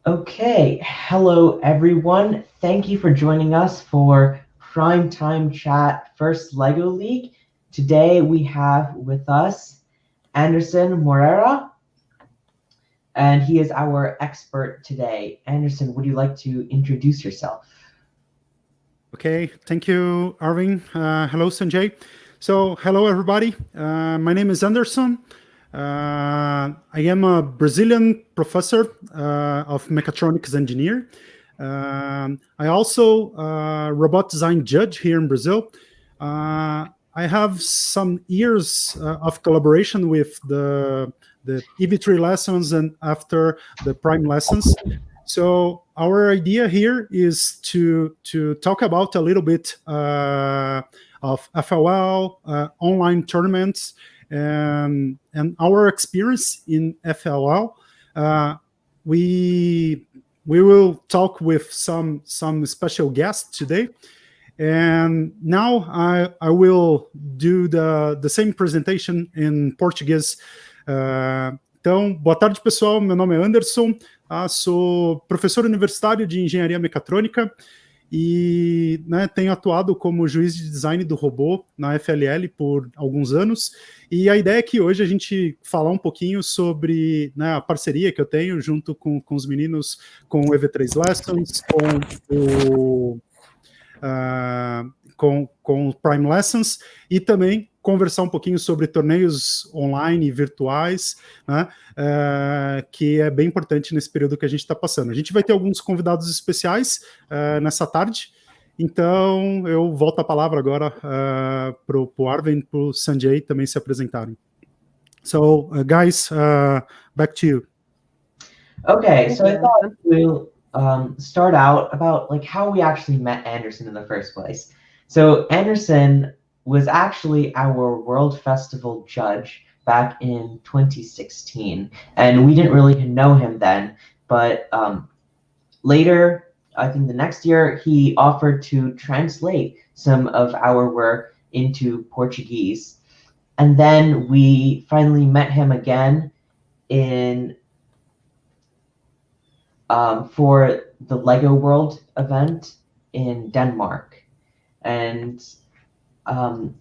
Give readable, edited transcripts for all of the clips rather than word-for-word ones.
Okay, hello everyone. Thank you for joining us for Prime Time Chat First LEGO League. Today we have with us Anderson Moreira, and he is our expert today. Anderson, would you like to introduce yourself? Okay, thank you, Arvin. Hello, Sanjay. So, hello, everybody. My name is Anderson. I am a Brazilian professor of mechatronics engineer. I also robot design judge here in Brazil. I have some years of collaboration with the EV3 lessons and after the Prime lessons. So our idea here is to talk about a little bit of FLL, online tournaments, and our experience in FLL. We will talk with some special guests today. And now I will do the same presentation in Portuguese. Então, boa tarde, pessoal. Meu nome é Anderson. Sou professor universitário de engenharia mecatrônica e tenho atuado como juiz de design do robô na FLL por alguns anos. E a ideia é que hoje a gente falar um pouquinho sobre a parceria que eu tenho junto com os meninos, com o EV3 Lessons, com o Prime Lessons, e também conversar um pouquinho sobre torneios online e virtuais, que é bem importante nesse período que a gente está passando. A gente vai ter alguns convidados especiais nessa tarde, então eu volto a palavra agora para o Arvin e para o Sanjay também se apresentarem. So, guys, back to you. Okay, so I thought we'll start out about how we actually met Anderson in the first place. So Anderson was actually our World Festival judge back in 2016, and we didn't really know him then, but later, I think the next year, he offered to translate some of our work into Portuguese. And then we finally met him again in for the LEGO World event in Denmark. And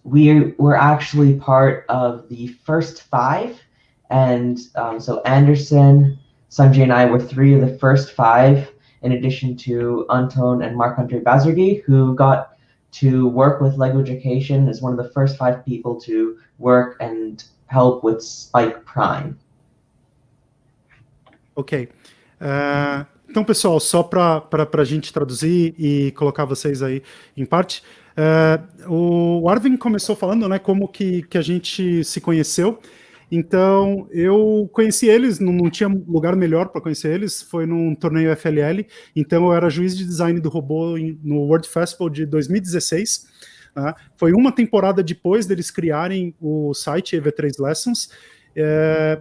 we were actually part of the first 5. And so Anderson, Sanjay, and I were 3 of the first 5, in addition to Anton and Marc-Andre Bazargi, who got to work with LEGO Education as one of the first 5 people to work and help with Spike Prime. Ok. Então, pessoal, só para a gente traduzir e colocar vocês aí em parte, o Arvin começou falando como que a gente se conheceu. Então, eu conheci eles, não tinha lugar melhor para conhecer eles, foi num torneio FLL. Então, eu era juiz de design do robô no World Festival de 2016. Foi uma temporada depois deles criarem o site EV3 Lessons.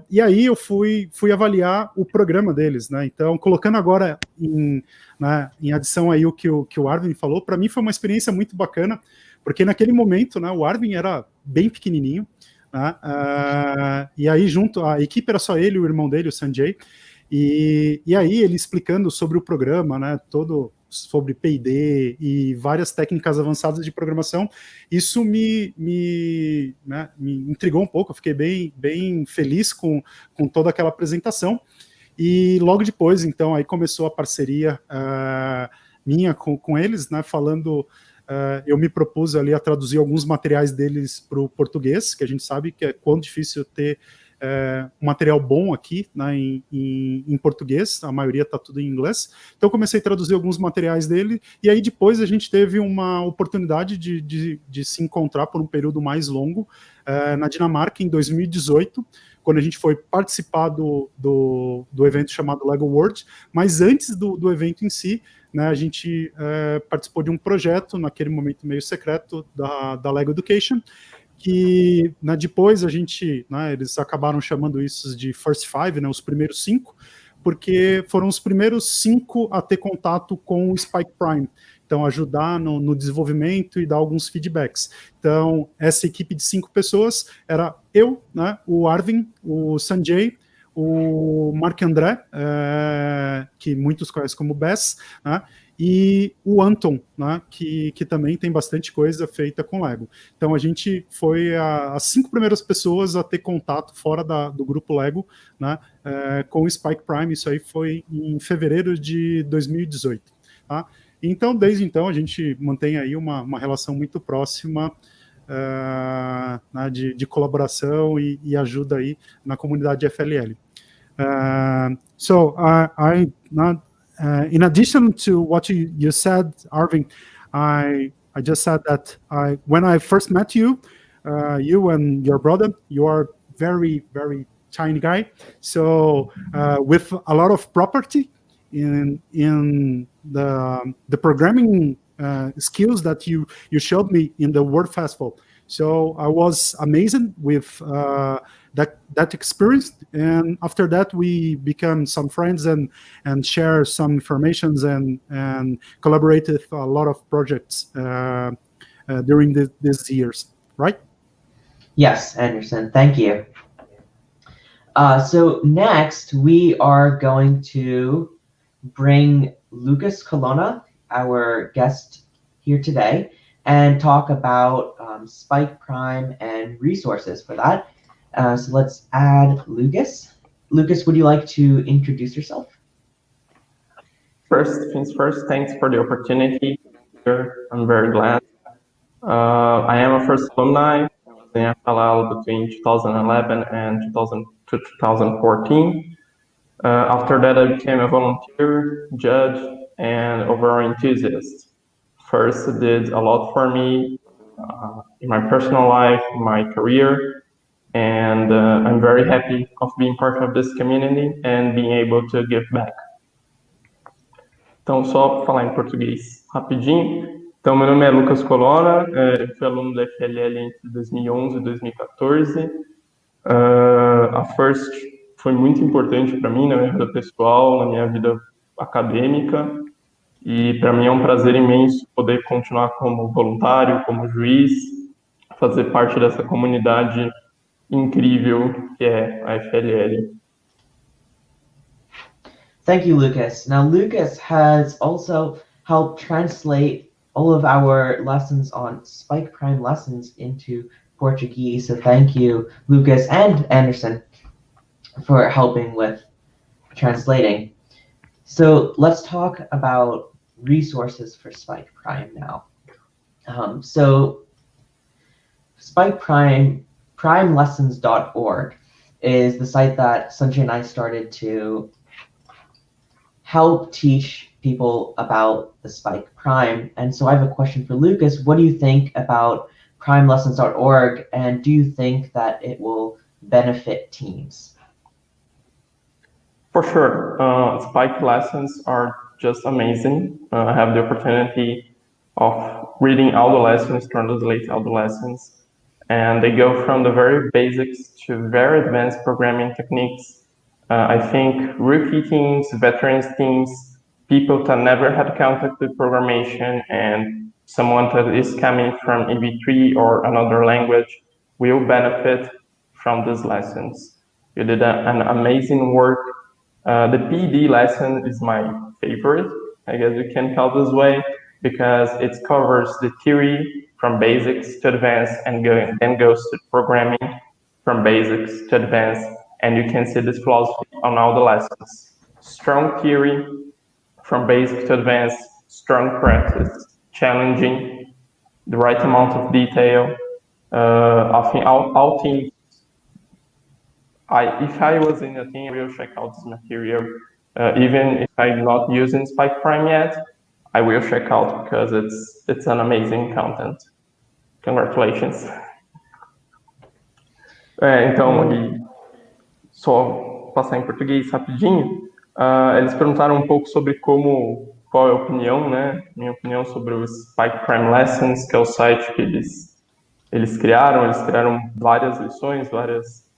E aí eu fui avaliar o programa deles, Então, colocando agora em adição aí o que o Arvin falou, para mim foi uma experiência muito bacana, porque naquele momento, o Arvin era bem pequenininho, e aí junto, a equipe era só ele e o irmão dele, o Sanjay, e aí ele explicando sobre o programa, todo sobre P&D e várias técnicas avançadas de programação, isso me intrigou um pouco, eu fiquei bem feliz com toda aquela apresentação, e logo depois, então, aí começou a parceria minha com eles, falando, eu me propus ali a traduzir alguns materiais deles para o português, que a gente sabe que é quão difícil ter um material bom aqui em português, a maioria está tudo em inglês. Então comecei a traduzir alguns materiais dele, e aí depois a gente teve uma oportunidade de se encontrar por um período mais longo na Dinamarca em 2018, quando a gente foi participar do evento chamado LEGO World, mas antes do evento em si, a gente participou de um projeto, naquele momento meio secreto, da LEGO Education, que depois a gente, eles acabaram chamando isso de First 5, os primeiros 5, porque foram os primeiros 5 a ter contato com o Spike Prime, então ajudar no desenvolvimento e dar alguns feedbacks. Então, essa equipe de 5 pessoas era eu, o Arvin, o Sanjay, o Marc André, que muitos conhecem como Bess, né? E o Anton, né, que também tem bastante coisa feita com Lego. Então a gente foi as 5 primeiras pessoas a ter contato fora do grupo Lego, né, com o Spike Prime. Isso aí foi em fevereiro de 2018. Tá? Então, desde então, a gente mantém aí uma relação muito próxima né, de colaboração e ajuda aí na comunidade FLL. So I not in addition to what you said, Arvin, I just said that when I first met you, you and your brother, you are very tiny guy, so with a lot of property in the programming skills that you showed me in the Word Festival. So I was amazed with that experience, and after that we become some friends and share some informations and collaborated a lot of projects during these years, right? Yes, Anderson, thank you. So next we are going to bring Lucas Colonna, our guest here today, and talk about Spike Prime and resources for that. So let's add Lucas. Lucas, would you like to introduce yourself? First things first, thanks for the opportunity. I'm very glad. I am a first alumni. I was in FLL between 2011 and 2014. After that, I became a volunteer, judge, and overall enthusiast. First, it did a lot for me in my personal life, my career, and I'm very happy of being part of this community and being able to give back. Então, só para falar em português rapidinho. Então, meu nome é Lucas Colonna, eu fui aluno da FLL entre 2011 e 2014. A FIRST foi muito importante para mim na minha vida pessoal, na minha vida acadêmica, e para mim é um prazer imenso poder continuar como voluntário, como juiz, fazer parte dessa comunidade incrível que é a FLL. Thank you, Lucas. Now, Lucas has also helped translate all of our lessons on Spike Prime lessons into Portuguese. So thank you, Lucas and Anderson, for helping with translating. So let's talk about resources for Spike Prime now. So Spike Prime, primelessons.org is the site that Sanjay and I started to help teach people about the Spike Prime. And so I have a question for Lucas. What do you think about primelessons.org, and do you think that it will benefit teams? For sure. Spike lessons are just amazing. I have the opportunity of reading all the lessons, translate all the lessons, and they go from the very basics to very advanced programming techniques. I think rookie teams, veterans teams, people that never had contact with programming, and someone that is coming from EV3 or another language will benefit from these lessons. You did an amazing work. The PD lesson is my favorite, I guess you can call this way, because it covers the theory from basics to advanced and then goes to programming from basics to advanced. And you can see this philosophy on all the lessons. Strong theory from basic to advanced, strong practice, challenging, the right amount of detail. I think all teams, if I was in a team, I will check out this material. Even if I'm not using Spike Prime yet, I will check out because it's an amazing content. Congratulations. Então, só passar em português rapidinho, eles perguntaram um pouco sobre qual é a opinião, né? Minha opinião sobre o Spike Prime Lessons, que é o site que eles criaram várias lições, várias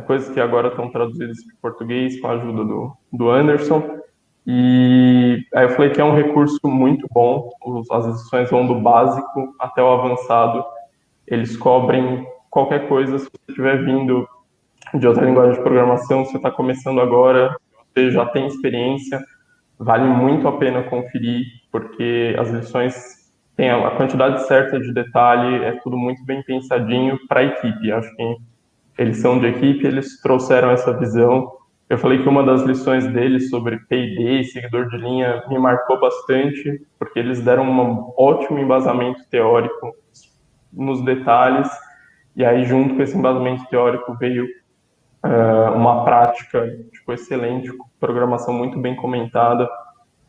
coisas que agora estão traduzidas para português com a ajuda do Anderson. E aí eu falei que é um recurso muito bom, as lições vão do básico até o avançado, eles cobrem qualquer coisa. Se você estiver vindo de outra linguagem de programação, se você está começando agora, você já tem experiência, vale muito a pena conferir, porque as lições têm a quantidade certa de detalhe, é tudo muito bem pensadinho para a equipe. Acho que eles são de equipe, eles trouxeram essa visão. Eu falei que uma das lições deles sobre P&D e seguidor de linha me marcou bastante, porque eles deram um ótimo embasamento teórico nos detalhes, e aí junto com esse embasamento teórico veio uma prática tipo, excelente, programação muito bem comentada,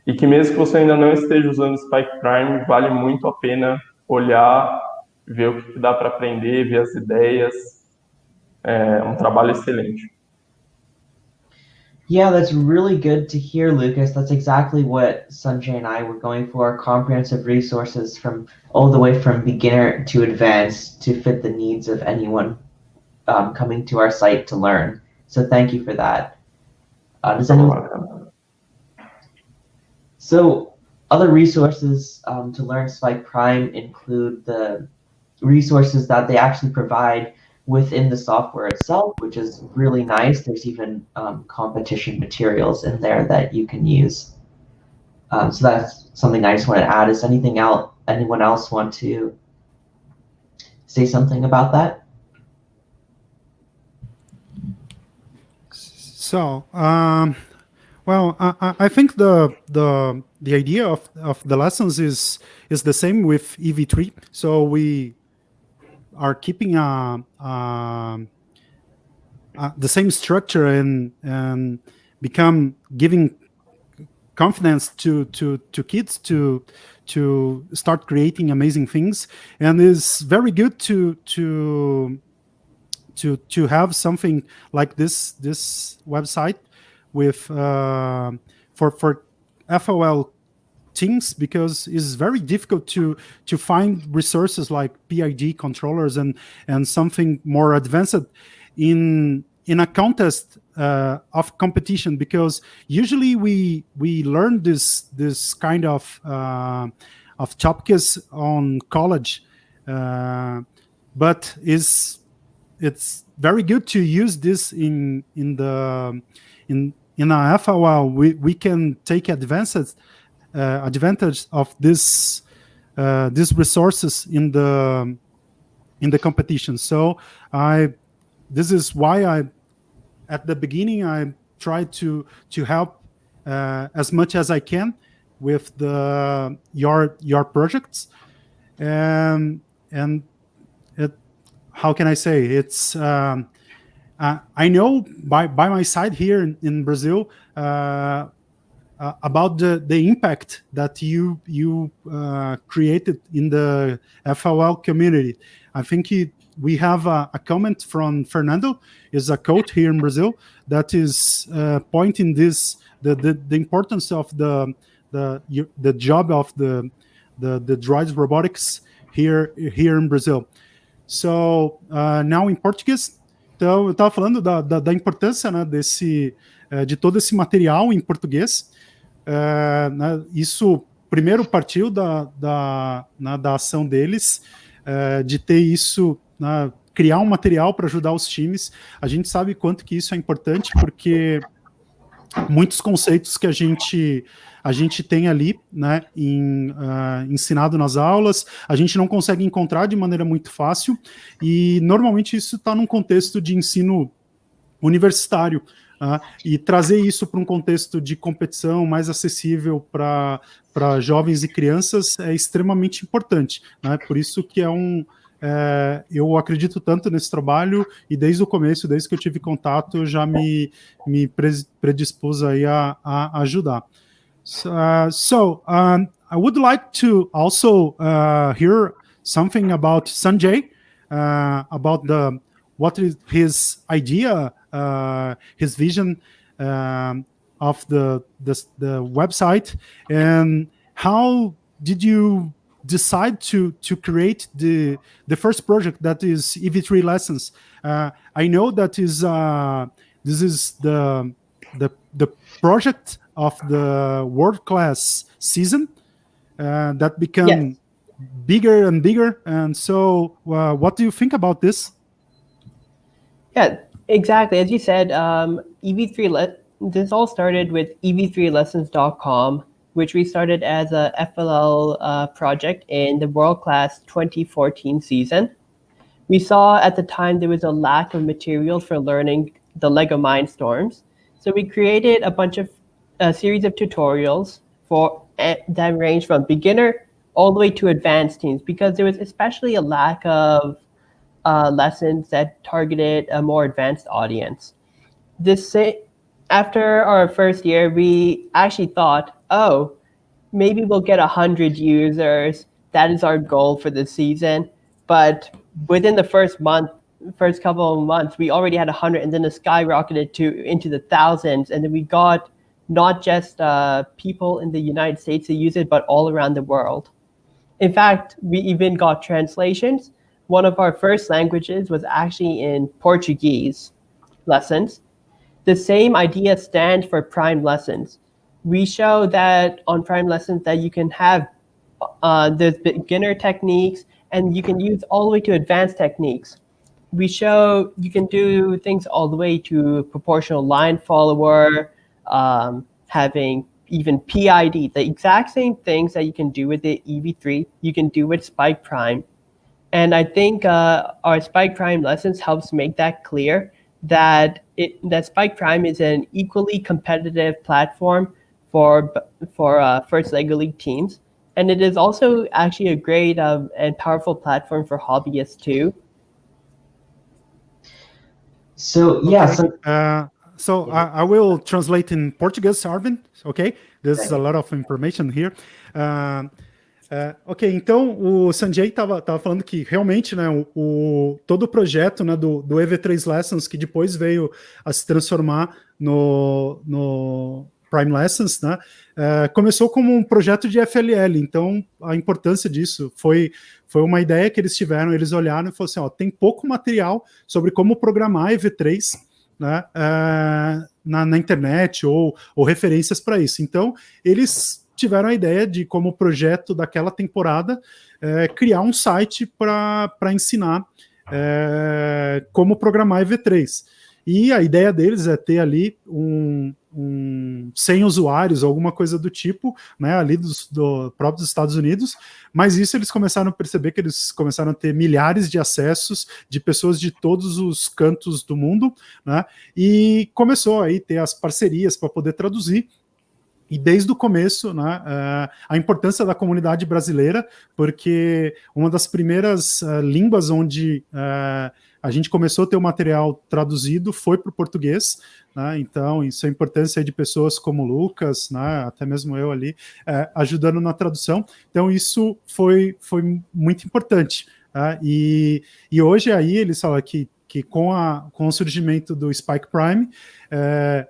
e que mesmo que você ainda não esteja usando Spike Prime, vale muito a pena olhar, ver o que dá para aprender, ver as ideias. É um trabalho excelente. Yeah, that's really good to hear, Lucas. That's exactly what Sanjay and I were going for, comprehensive resources from all the way from beginner to advanced to fit the needs of anyone coming to our site to learn. So thank you for that. Does anyone... So other resources to learn Spike Prime include the resources that they actually provide within the software itself, which is really nice. There's even competition materials in there that you can use. So that's something I just want to add. Is anyone else want to say something about that? So, well, I think the idea of the lessons is the same with EV3. So we are keeping the same structure and giving confidence to kids to start creating amazing things, and it's very good to have something like this website with for FOL teams, because it's very difficult to find resources like PID controllers and something more advanced in a contest of competition, because usually we learn this kind of topics on college, but it's very good to use this in a FOL. We can take advantage of these resources in the competition. So this is why at the beginning I try to help as much as I can with your projects, and how can I say, it's I know by my side here in Brazil about the impact that you created in the FOL community. I think we have a comment from Fernando, is a coach here in Brazil, that is pointing this the importance of the job of the droids robotics here in Brazil. So now in Portuguese. Então eu estava falando da importância, né, de todo esse material em português. Né, isso primeiro partiu da ação deles, de ter isso, né, criar um material para ajudar os times. A gente sabe quanto que isso é importante, porque muitos conceitos que a gente tem ali, né, ensinado nas aulas, a gente não consegue encontrar de maneira muito fácil, e normalmente isso está num contexto de ensino universitário, e trazer isso para um contexto de competição mais acessível para jovens e crianças é extremamente importante, né? Por isso que eu acredito tanto nesse trabalho, e desde o começo, desde que eu tive contato, eu já me predispus aí a ajudar. So I would like to also hear something about Sanjay, about what is his idea, his vision of the website, and how did you decide to create the first project that is EV3 lessons? I know that this is the project of the world class season that become bigger and bigger. And so what do you think about this? Yeah, Exactly. As you said, this all started with ev3lessons.com, which we started as a FLL project in the World Class 2014 season. We saw at the time there was a lack of materials for learning the Lego Mindstorms. So we created a series of tutorials that range from beginner all the way to advanced teams, because there was especially a lack of lessons that targeted a more advanced audience. This After our first year, we actually thought, oh, maybe we'll get 100 users. That is our goal for the season. But within the first couple of months, we already had 100, and then it skyrocketed into the thousands. And then we got not just people in the United States to use it, but all around the world. In fact, we even got translations. One of our first languages was actually in Portuguese lessons. The same idea stands for Prime Lessons. We show that on Prime Lessons that you can have the beginner techniques, and you can use all the way to advanced techniques. We show you can do things all the way to proportional line follower, having even PID, the exact same things that you can do with the EV3, you can do with Spike Prime. And I think our Spike Prime lessons helps make that clear, that Spike Prime is an equally competitive platform for first Lego League teams, and it is also actually a great and powerful platform for hobbyists too. So yeah, so I will translate in Portuguese, Arvin. Ok, there's a lot of information here. Ok, então o Sanjay estava falando que realmente, né, todo o projeto, né, do EV3 Lessons, que depois veio a se transformar no Prime Lessons, né, começou como um projeto de FLL. Então a importância disso foi uma ideia que eles tiveram. Eles olharam e falaram assim, ó, tem pouco material sobre como programar EV3, né, na internet ou referências para isso. Então eles tiveram a ideia de, como projeto daquela temporada, criar um site para ensinar como programar EV3. E a ideia deles é ter ali 100 usuários, alguma coisa do tipo, né, ali do próprios Estados Unidos, mas isso eles começaram a perceber que eles começaram a ter milhares de acessos de pessoas de todos os cantos do mundo, né, e começou aí ter as parcerias para poder traduzir. E desde o começo, né, a importância da comunidade brasileira, porque uma das primeiras línguas onde a gente começou a ter o material traduzido foi para o português, né, então isso é a importância de pessoas como o Lucas, né, até mesmo eu ali, ajudando na tradução. Então isso foi muito importante. E hoje aí eles falam que com o surgimento do Spike Prime,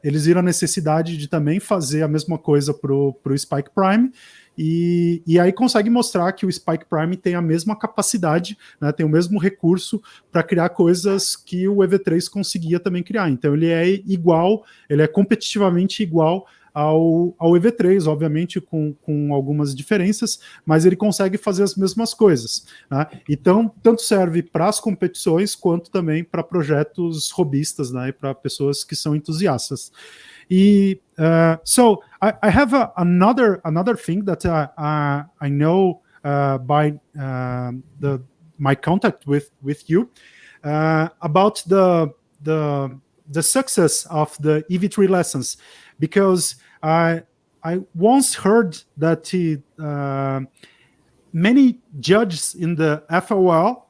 eles viram a necessidade de também fazer a mesma coisa para o Spike Prime, e aí consegue mostrar que o Spike Prime tem a mesma capacidade, né, tem o mesmo recurso para criar coisas que o EV3 conseguia também criar. Então ele é igual, ele é competitivamente igual ao EV3, obviamente com algumas diferenças, mas ele consegue fazer as mesmas coisas, né? Então, tanto serve para as competições, quanto também para projetos robistas, né? E para pessoas que são entusiastas. E so I have another thing that I know by my contact with you about the success of the EV3 lessons, because I once heard that many judges in the FOL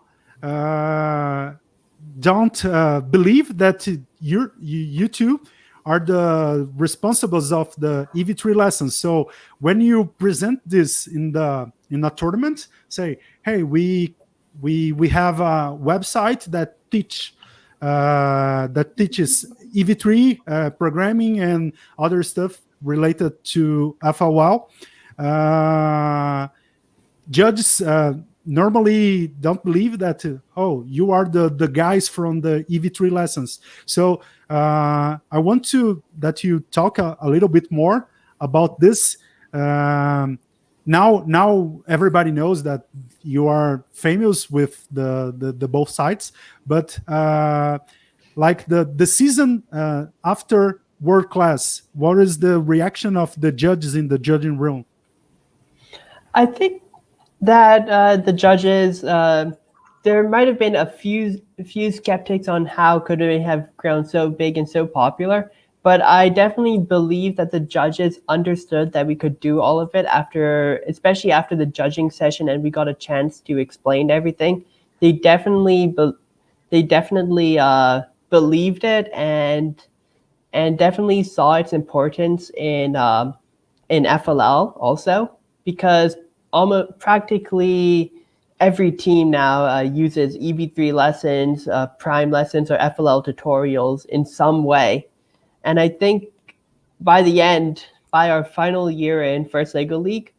don't believe that you two are the responsibles of the EV3 lessons. So when you present this in a tournament, say, hey, we have a website that teaches EV3 programming and other stuff related to FOL. Judges normally don't believe that, you are the guys from the EV3 lessons. So I want that you talk a little bit more about this. Now everybody knows that you are famous with the both sides, but like the season after world class, what is the reaction of the judges in the judging room? I think that the judges, there might have been a few skeptics on how could it have grown so big and so popular, but I definitely believe that the judges understood that we could do all of it especially after the judging session, and we got a chance to explain everything. They definitely believed it and definitely saw its importance in FLL also, because almost practically every team now uses EV3 lessons, Prime lessons, or FLL tutorials in some way. And I think by the end, by our final year in First Lego League,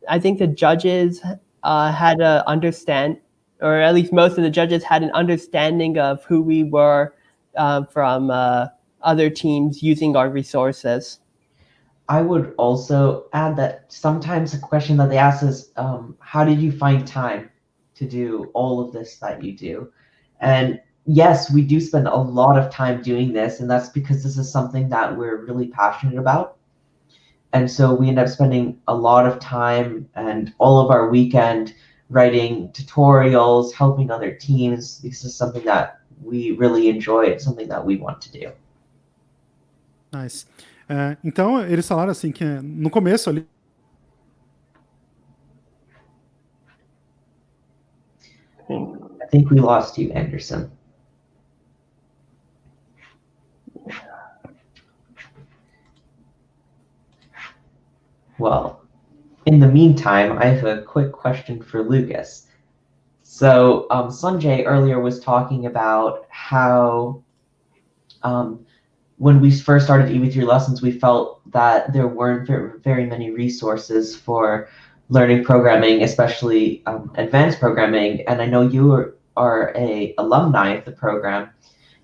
I think the judges had to understand, or at least most of the judges had an understanding of who we were from other teams using our resources. I would also add that sometimes a question that they ask is, how did you find time to do all of this that you do? And yes, we do spend a lot of time doing this, and that's because this is something that we're really passionate about. And so we end up spending a lot of time and all of our weekend writing tutorials, helping other teams, because it's something that we really enjoy. It's something that we want to do. Nice. Então, eles falaram assim que no começo ali. I think we lost you, Anderson. Well, in the meantime, I have a quick question for Lucas. So Sanjay earlier was talking about how when we first started EV3 lessons, we felt that there weren't very many resources for learning programming, especially advanced programming. And I know you are a alumni of the program.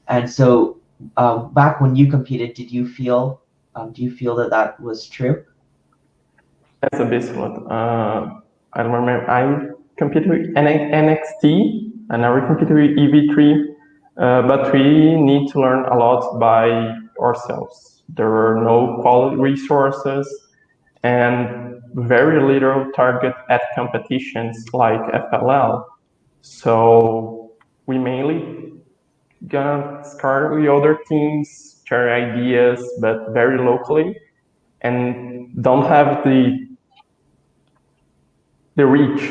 And so back when you competed, do you feel that was true? That's a bit I remember I competed with NXT. I never competed with EV3, but we need to learn a lot by ourselves. There were no quality resources and very little target at competitions like FLL. So we mainly got started with other teams, share ideas, but very locally, and don't have the reach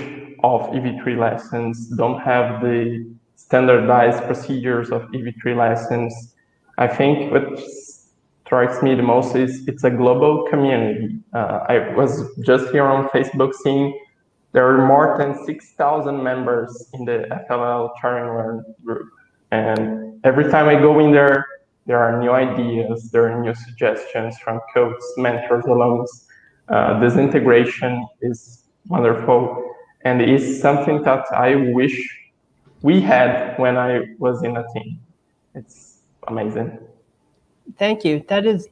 of EV3 lessons, don't have the standardized procedures of EV3 lessons. I think what strikes me the most is it's a global community. I was just here on Facebook seeing there are more than 6,000 members in the FLL Share and Learn group. And every time I go in there, there are new ideas, there are new suggestions from coaches, mentors, alums. This integration is wonderful, and is something that I wish we had when I was in a team. It's amazing. Thank you. That is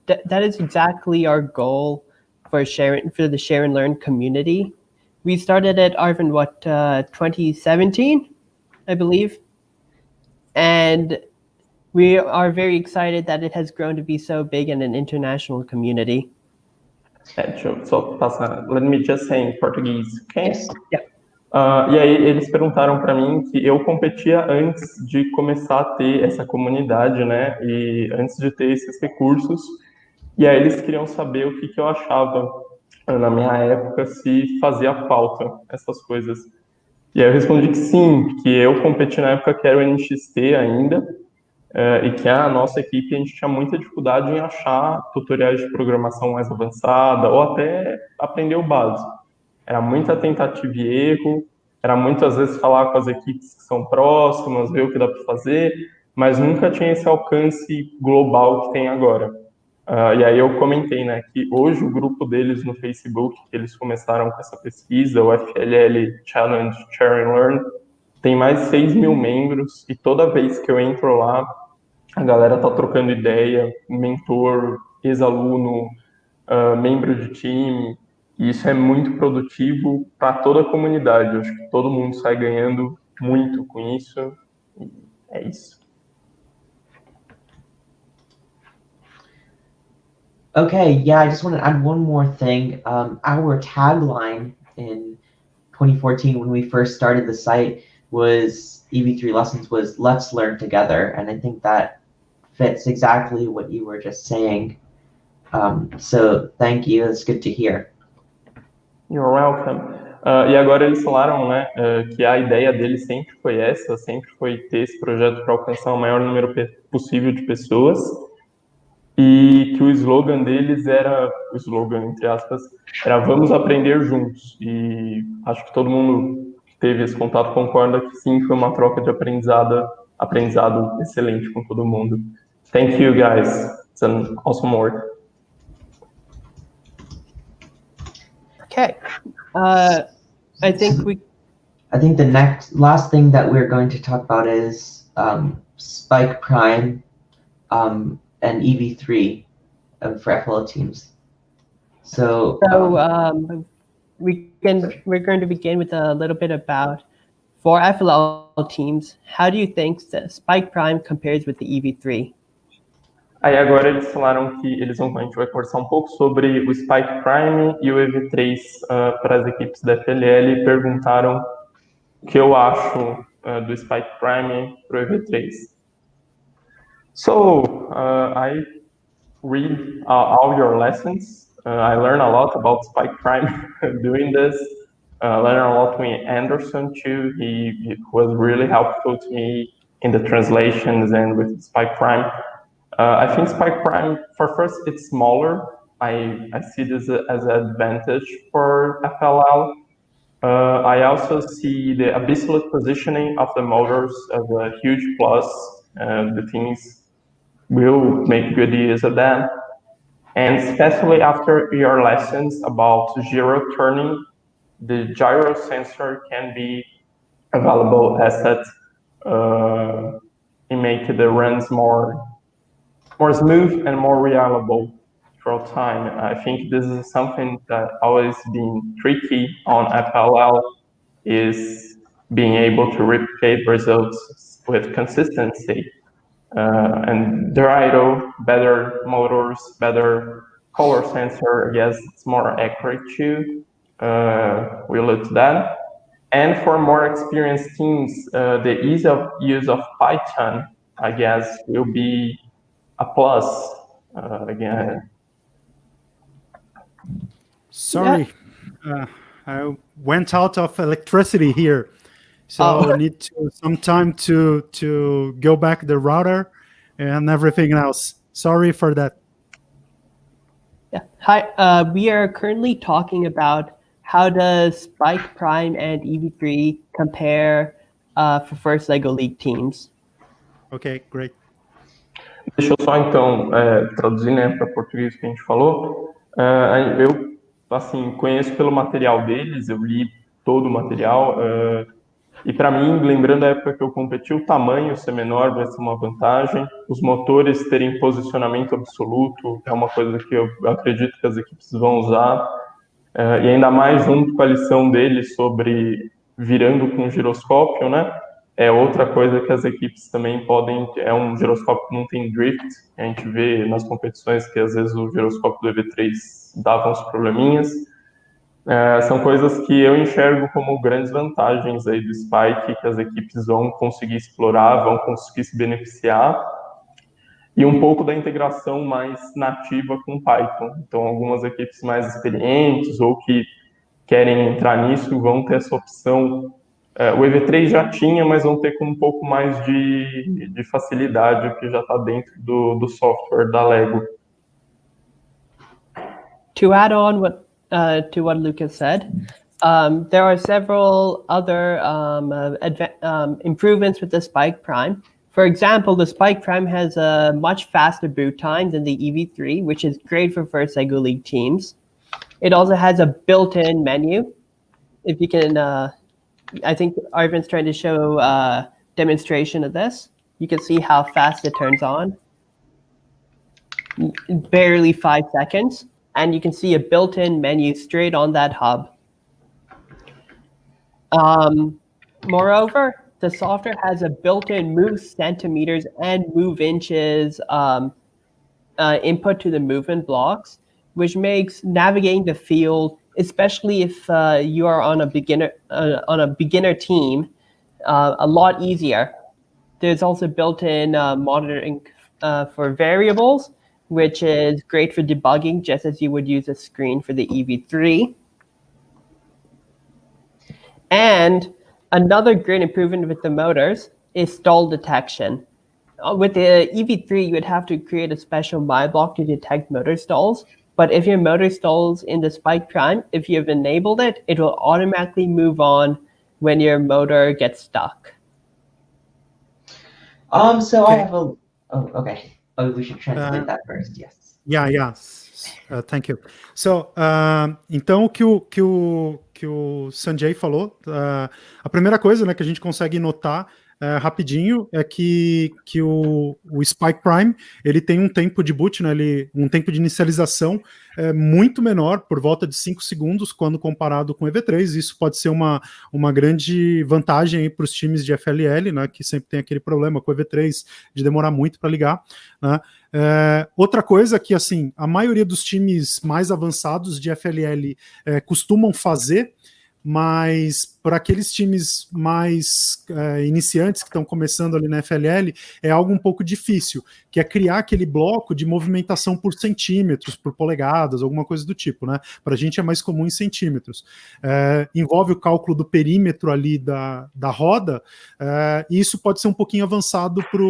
exactly our goal for the Share and Learn community. We started at Arvin 2017, I believe, and we are very excited that it has grown to be so big in an international community. Deixa eu só passar. Let me just say in português, okay? Yes. Yeah. E aí eles perguntaram para mim que eu competia antes de começar a ter essa comunidade, né? E antes de ter esses recursos. E aí eles queriam saber o que eu achava na minha época, se fazia falta essas coisas. E aí eu respondi que sim, que eu competi na época que era o NXT ainda, e que a nossa equipe a gente tinha muita dificuldade em achar tutoriais de programação mais avançada ou até aprender o básico. Era muita tentativa e erro, era muitas vezes falar com as equipes que são próximas, ver o que dá para fazer, mas nunca tinha esse alcance global que tem agora. E aí eu comentei, né, que hoje o grupo deles no Facebook, que eles começaram com essa pesquisa, o FLL Challenge Share and Learn, tem mais de 6 mil membros, e toda vez que eu entro lá, a galera tá trocando ideia, mentor, ex-aluno, membro de time, e isso é muito produtivo para toda a comunidade. Eu acho que todo mundo sai ganhando muito com isso, e é isso. Okay, yeah, I just want to add one more thing. Our tagline in 2014 when we first started the site was EV3 Lessons was "Let's learn together," and I think that fits exactly what you were just saying. So thank you. That's good to hear. You're welcome. E agora eles falaram, né, que a ideia deles sempre foi essa, sempre foi ter esse projeto para alcançar o maior número possível de pessoas, e que o slogan deles era, o slogan entre aspas, era vamos aprender juntos. E acho que todo mundo que teve esse contato concorda que sim, foi uma troca de aprendizado excelente com todo mundo. Thank you guys. It's an awesome work. Okay. I think the last thing that we're going to talk about is Spike Prime and EV3 for FLL teams. So we're going to begin with a little bit about, for FLL teams, how do you think the Spike Prime compares with the EV3? Aí agora eles falaram que a gente vai conversar um pouco sobre o Spike Prime e o EV3 para as equipes da FLL e perguntaram o que eu acho do Spike Prime para o EV3. So, I read all your lessons. I learn a lot about Spike Prime doing this. Learn a lot with Anderson too. He was really helpful to me in the translations and with Spike Prime. I think Spike Prime, for first, it's smaller. I see this as an advantage for FLL. I also see the absolute positioning of the motors as a huge plus. The teams will make good use of that. And especially after your lessons about gyro turning, the gyro sensor can be a valuable asset in making the runs more smooth and more reliable throughout time. I think this is something that always been tricky on FLL, is being able to replicate results with consistency. And Dorado, better motors, better color sensor, I guess it's more accurate too. We look to that. And for more experienced teams, the ease of use of Python, I guess, will be a plus again. Sorry, I went out of electricity here, so need some time to go back the router and everything else. Sorry for that. Yeah. Hi. We are currently talking about how does Spike Prime and EV3 compare for first LEGO League teams. Okay, great. Deixa eu só então traduzir, né, para português o que a gente falou. Eu assim conheço pelo material deles, eu li todo o material e para mim, lembrando a época que eu competi, o tamanho ser menor vai ser uma vantagem. Os motores terem posicionamento absoluto é uma coisa que eu acredito que as equipes vão usar. E ainda mais junto com a lição deles sobre virando com giroscópio, né? É outra coisa que as equipes também podem... É um giroscópio que não tem drift. A gente vê nas competições que às vezes o giroscópio do EV3 dava uns probleminhas. São coisas que eu enxergo como grandes vantagens aí do Spike, que as equipes vão conseguir explorar, vão conseguir se beneficiar. E um pouco da integração mais nativa com Python. Então, algumas equipes mais experientes ou que querem entrar nisso vão ter essa opção. O EV3 já tinha, mas vão ter com um pouco mais de facilidade, que já está dentro do software da Lego. To add on to what Lucas said, there are several other improvements with the Spike Prime. For example, the Spike Prime has a much faster boot time than the EV3, which is great for first LEGO League teams. It also has a built-in menu. If you can, I think Arvin's trying to show a demonstration of this. You can see how fast it turns on. Barely 5 seconds. And you can see a built-in menu straight on that hub. Moreover, the software has a built-in move centimeters and move inches input to the movement blocks, which makes navigating the field, especially if you are on a beginner team, a lot easier. There's also built-in monitoring for variables, which is great for debugging, just as you would use a screen for the EV3. And another great improvement with the motors is stall detection. With the EV3, you would have to create a special my block to detect motor stalls. But if your motor stalls in the Spike Prime, if you've enabled it, it will automatically move on when your motor gets stuck. So Okay. I have a. Oh, okay. Oh, we should translate that first. Yes. Yeah. Thank you. So, então que o Sanjay falou, a primeira coisa, né, que a gente consegue notar rapidinho é que o Spike Prime ele tem um tempo de boot, né, um tempo de inicialização muito menor, por volta de 5 segundos, quando comparado com o EV3. Isso pode ser uma grande vantagem para os times de FLL, né, que sempre tem aquele problema com o EV3 de demorar muito para ligar, né. Outra coisa que, assim, a maioria dos times mais avançados de FLL costumam fazer, mas para aqueles times mais iniciantes que estão começando ali na FLL, é algo um pouco difícil, que é criar aquele bloco de movimentação por centímetros, por polegadas, alguma coisa do tipo, né? Para a gente é mais comum em centímetros. Envolve o cálculo do perímetro ali da roda, e isso pode ser um pouquinho avançado para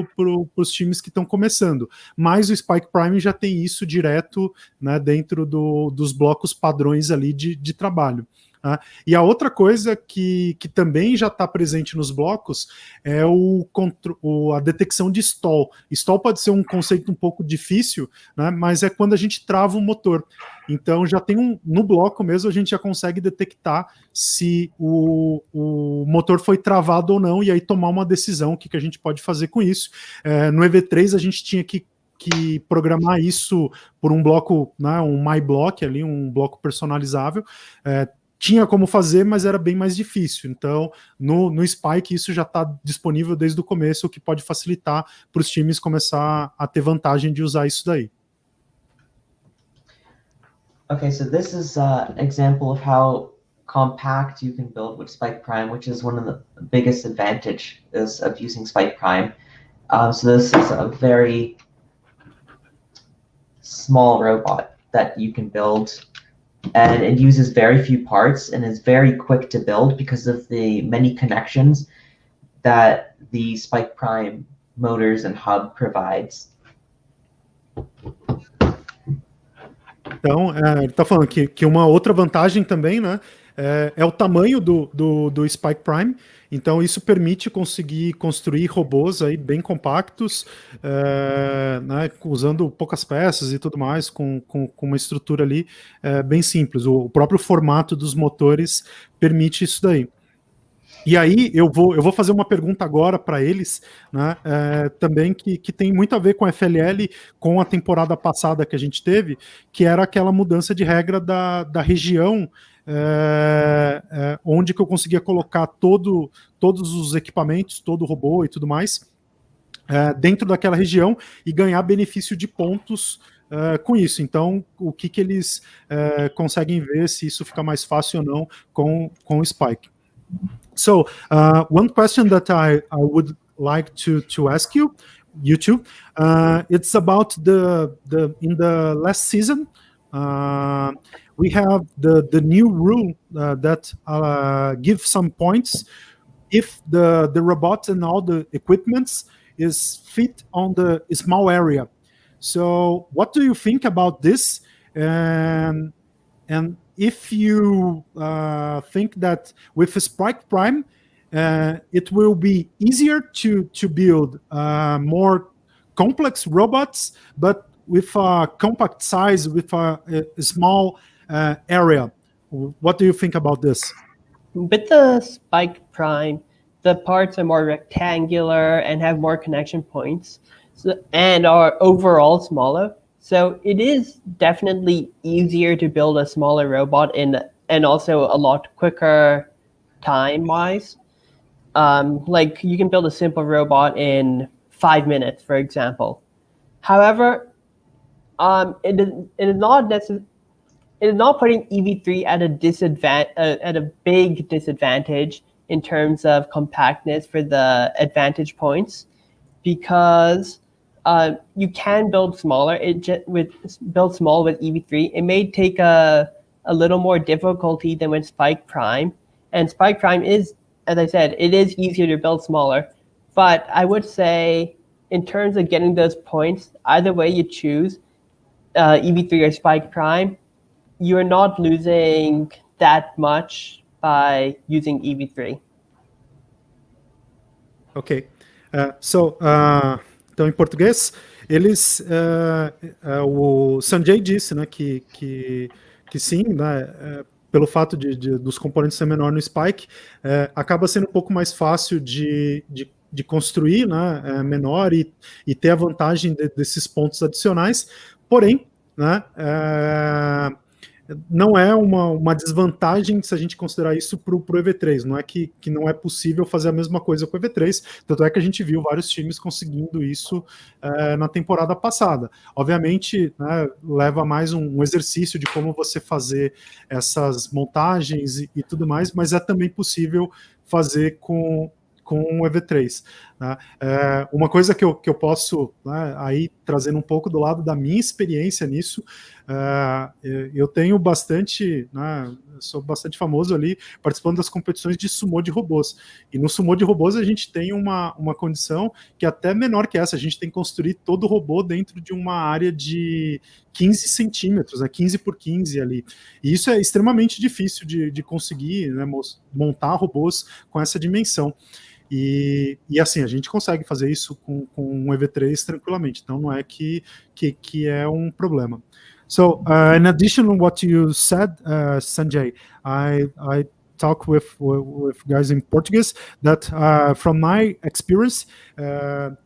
os times que estão começando, mas o Spike Prime já tem isso direto, né, dentro dos blocos padrões ali de trabalho. E a outra coisa que também já está presente nos blocos é a detecção de stall. Stall pode ser um conceito um pouco difícil, né, mas é quando a gente trava o motor. Então já tem no bloco mesmo, a gente já consegue detectar se o motor foi travado ou não, e aí tomar uma decisão, o que a gente pode fazer com isso. No EV3 a gente tinha que programar isso por um bloco, né, um My Block ali, um bloco personalizável. Tinha como fazer, mas era bem mais difícil. Então, no Spike, isso já está disponível desde o começo, o que pode facilitar para os times começar a ter vantagem de usar isso daí. Okay, so this is an example of how compact you can build with Spike Prime, which is one of the biggest advantages of using Spike Prime. So this is a very small robot that you can build, and it uses very few parts and is very quick to build because of the many connections that the Spike Prime motors and hub provides. Então, ele está falando que uma outra vantagem também, né, é o tamanho do Spike Prime. Então, isso permite conseguir construir robôs aí bem compactos, né, usando poucas peças e tudo mais, com uma estrutura ali bem simples. O próprio formato dos motores permite isso daí. E aí eu vou fazer uma pergunta agora para eles, né, também que tem muito a ver com a FLL, com a temporada passada que a gente teve, que era aquela mudança de regra da região onde que eu conseguia colocar todos os equipamentos, todo o robô e tudo mais, dentro daquela região e ganhar benefício de pontos com isso. Então, o que eles conseguem ver se isso fica mais fácil ou não com o Spike. So, one question that I would like to ask you two, it's about in the last season, we have the new rule that gives some points if the robot and all the equipments is fit on the small area. So, what do you think about this? And if you think that with Spike Prime, it will be easier to build more complex robots, but with a compact size, with a small area. What do you think about this? With the Spike Prime, the parts are more rectangular and have more connection points, and are overall smaller. So it is definitely easier to build a smaller robot and also a lot quicker time-wise. Like you can build a simple robot in 5 minutes, for example. However, It is not necessarily. It is not putting EV3 at a big disadvantage in terms of compactness for the advantage points, because you can build smaller. Build small with EV3. It may take a little more difficulty than with Spike Prime, and Spike Prime is, as I said, it is easier to build smaller. But I would say, in terms of getting those points, either way you choose, EV3 or Spike Prime, you're not losing that much by using EV3. Ok. Então, em português, o Sanjay disse, né, que sim, né, pelo fato dos componentes ser menor no Spike, acaba sendo um pouco mais fácil de construir, né, menor e ter a vantagem desses pontos adicionais. Porém, né, não é uma desvantagem se a gente considerar isso para o EV3, não é que não é possível fazer a mesma coisa com o EV3, tanto é que a gente viu vários times conseguindo isso na temporada passada. Obviamente, né, leva mais um exercício de como você fazer essas montagens e tudo mais, mas é também possível fazer com o EV3. Né? Uma coisa que eu posso, né, aí trazendo um pouco do lado da minha experiência nisso, eu tenho bastante, né, sou bastante famoso ali participando das competições de sumô de robôs, e no sumô de robôs a gente tem uma condição que é até menor que essa, a gente tem que construir todo o robô dentro de uma área de 15 centímetros, né, 15 por 15 ali, e isso é extremamente difícil de conseguir, né, montar robôs com essa dimensão. E assim, a gente consegue fazer isso com um EV3 tranquilamente, então não é que é um problema. So, in addition to what you said, Sanjay, I talk with guys in Portuguese that from my experience, I'm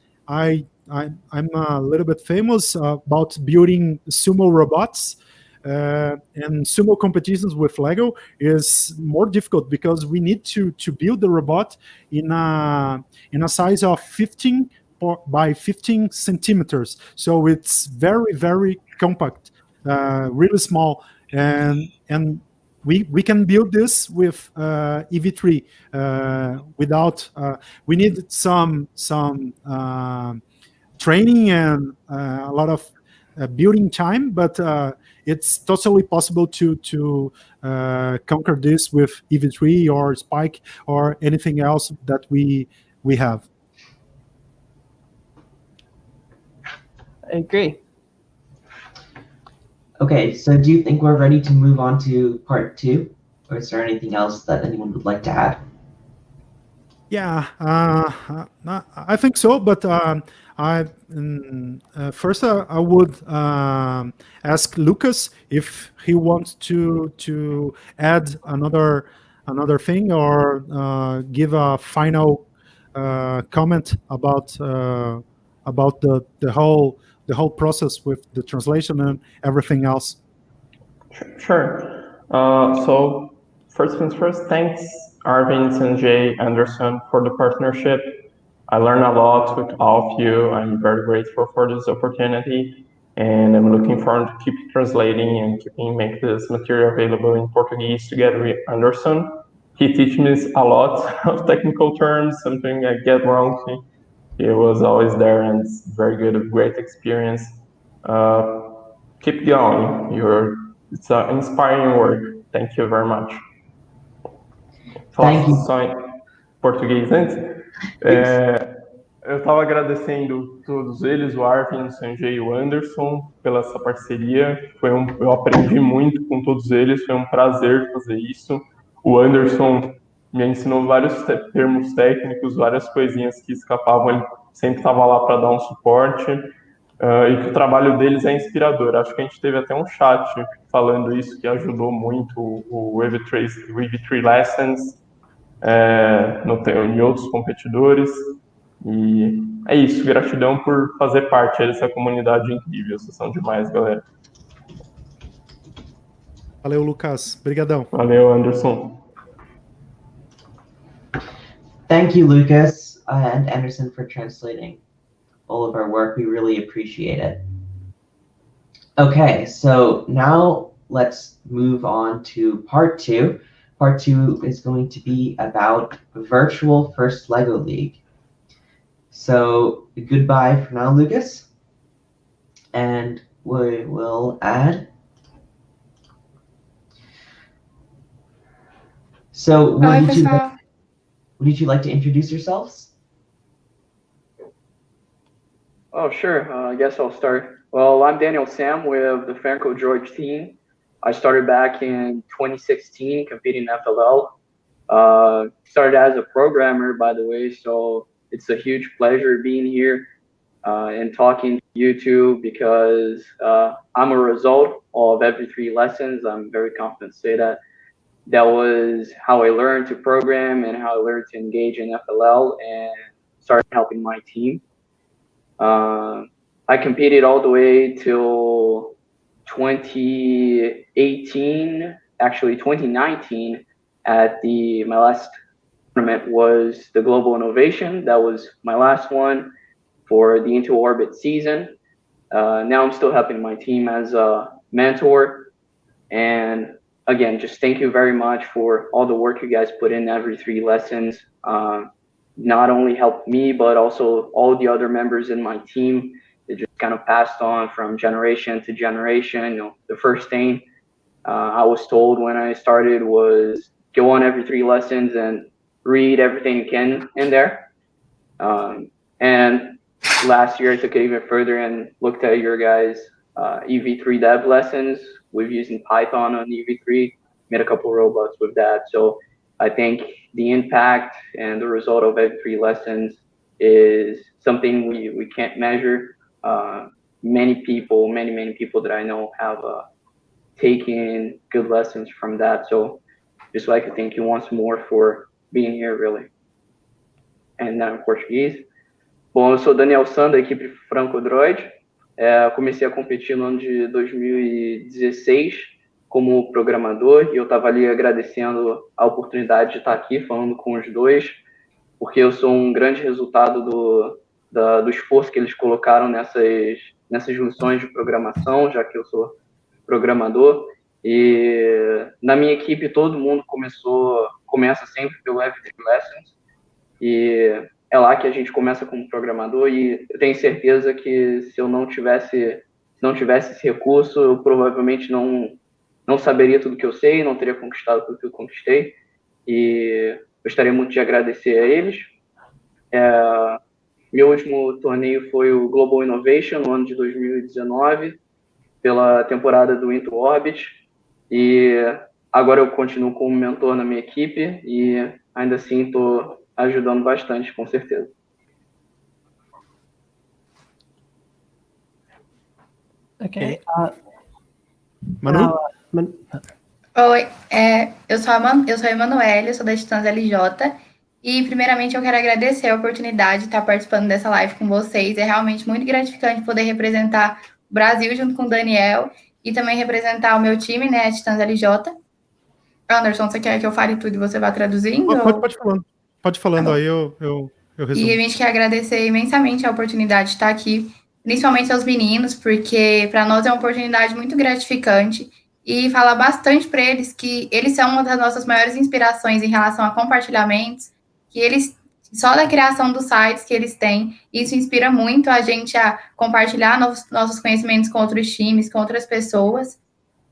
a little bit famous about building sumo robots. And sumo competitions with Lego is more difficult because we need to build the robot in a size of 15 by 15 centimeters. So it's very, very compact, really small, and we can build this with EV3 without. We need some training and a lot of building time, but it's totally possible to conquer this with EV3 or Spike or anything else that we have. I agree. Okay, so do you think we're ready to move on to part 2? Or is there anything else that anyone would like to add? Yeah, I think so, but first I would ask Lucas if he wants to add another thing or give a final comment about the whole process with the translation and everything else. Sure. So first things first, thanks Arvin, Sanjay, Anderson for the partnership. I learned a lot with all of you. I'm very grateful for this opportunity, and I'm looking forward to keep translating and make this material available in Portuguese together with Anderson. He teaches me a lot of technical terms, something I get wrong. He was always there, and it's very good, a great experience. Keep going. It's an inspiring work. Thank you very much. Thank you. Só em português antes. Eu estava agradecendo todos eles, o Arvin, o Sanjay e o Anderson, pela essa parceria. Eu aprendi muito com todos eles, foi um prazer fazer isso. O Anderson me ensinou vários termos técnicos, várias coisinhas que escapavam, ele sempre estava lá para dar um suporte. E que o trabalho deles é inspirador. Acho que a gente teve até um chat falando isso, que ajudou muito o EV3 Lessons em outros competidores. E é isso, gratidão por fazer parte dessa comunidade incrível. Vocês são demais, galera. Valeu, Lucas. Obrigadão. Valeu, Anderson. Thank you, Lucas and Anderson, for translating all of our work. We really appreciate it. Okay, so now let's move on to part 2. Part 2 is going to be about virtual first LEGO League. So goodbye for now, Lucas. And we will add. So Oi, pessoal. would you like to introduce yourselves? Oh, sure. I guess I'll start. Well, I'm Daniel Sam with the Franco George team. I started back in 2016 competing in FLL. Started as a programmer, by the way, so it's a huge pleasure being here and talking to you two because I'm a result of every 3 lessons. I'm very confident to say that. That was how I learned to program and how I learned to engage in FLL and started helping my team. I competed all the way till 2018, actually 2019. My last tournament was the Global Innovation. That was my last one for the Into Orbit season. Now I'm still helping my team as a mentor. And again, just thank you very much for all the work you guys put in every 3 lessons. Not only helped me, but also all the other members in my team. It just kind of passed on from generation to generation. The first thing I was told when I started was go on every 3 lessons and read everything you can in there. And last year I took it even further and looked at your guys' EV3 dev lessons. We've using Python on EV3, made a couple robots with that. So I think the impact and the result of every 3 lessons is something we can't measure. Many people that I know have taken good lessons from that. So just like to thank you once more for being here, really. And now in Portuguese. Bom, eu sou Daniel San, da equipe Franco Droid. Comecei a competir no ano de 2016 como programador e eu estava ali agradecendo a oportunidade de estar aqui falando com os dois, porque eu sou um grande resultado do esforço que eles colocaram nessas lições de programação, já que eu sou programador. E na minha equipe todo mundo começa sempre pelo F3 Lessons e é lá que a gente começa como programador e eu tenho certeza que se eu não tivesse esse recurso, eu provavelmente não saberia tudo que eu sei, não teria conquistado tudo que eu conquistei e gostaria muito de agradecer a eles. Meu último torneio foi o Global Innovation no ano de 2019, pela temporada do Into Orbit e agora eu continuo como mentor na minha equipe e ainda assim estou ajudando bastante, com certeza. Okay. Manu? Oi, eu sou a Emanuele, eu sou da Titãs LJ. E, primeiramente, eu quero agradecer a oportunidade de estar participando dessa live com vocês. É realmente muito gratificante poder representar o Brasil junto com o Daniel e também representar o meu time, né, a Titãs LJ. Anderson, você quer que eu fale tudo e você vá traduzindo? Pode falando. Pode falando, tá aí eu resumo. E a gente quer agradecer imensamente a oportunidade de estar aqui, principalmente aos meninos, porque para nós é uma oportunidade muito gratificante e falar bastante para eles que eles são uma das nossas maiores inspirações em relação a compartilhamentos, que eles, só da criação dos sites que eles têm, isso inspira muito a gente a compartilhar nossos conhecimentos com outros times, com outras pessoas,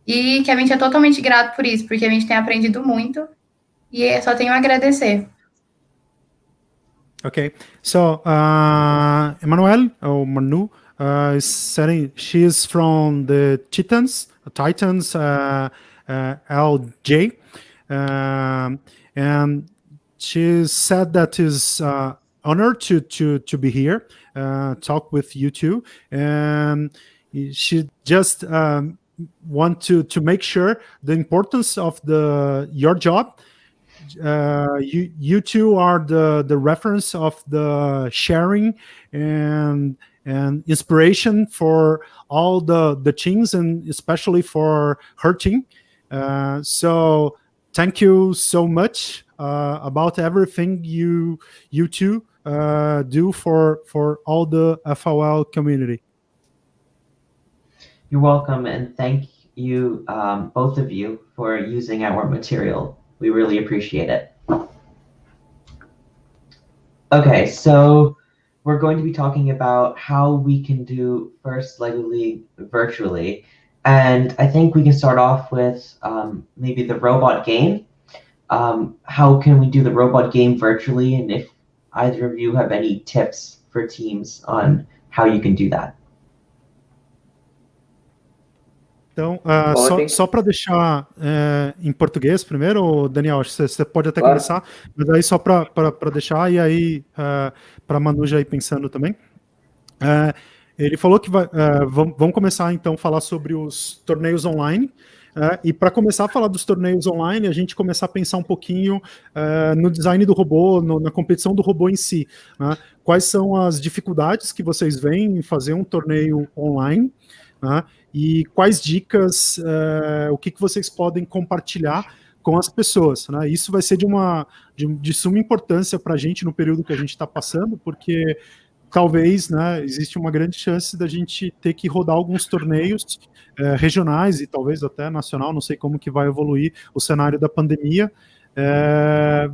e que a gente é totalmente grato por isso, porque a gente tem aprendido muito e só tenho a agradecer. Okay, so Emmanuel or Manu is saying she is from the Titans LJ, and she said that is honored to be here, talk with you two, and she just want to make sure the importance of your job. You two are the reference of the sharing and inspiration for all the teams and especially for her team. So thank you so much about everything you two do for all the FOL community. You're welcome, and thank you, both of you, for using our material. We really appreciate it. Okay, so we're going to be talking about how we can do First Lego League virtually. And I think we can start off with maybe the robot game. How can we do the robot game virtually? And if either of you have any tips for teams on how you can do that. Então, Bom, só para deixar em português primeiro, Daniel, acho que você pode até Claro. começar, mas aí só para deixar, e aí para a Manu já ir pensando também. Ele falou que vamos começar então a falar sobre os torneios online. E para começar a falar dos torneios online, a gente começar a pensar um pouquinho no design do robô, na competição do robô em si. Né? Quais são as dificuldades que vocês veem em fazer um torneio online? Né? E quais dicas, o que vocês podem compartilhar com as pessoas, né? Isso vai ser de suma importância para a gente no período que a gente está passando, porque talvez, né, existe uma grande chance da gente ter que rodar alguns torneios regionais e talvez até nacional, não sei como que vai evoluir o cenário da pandemia,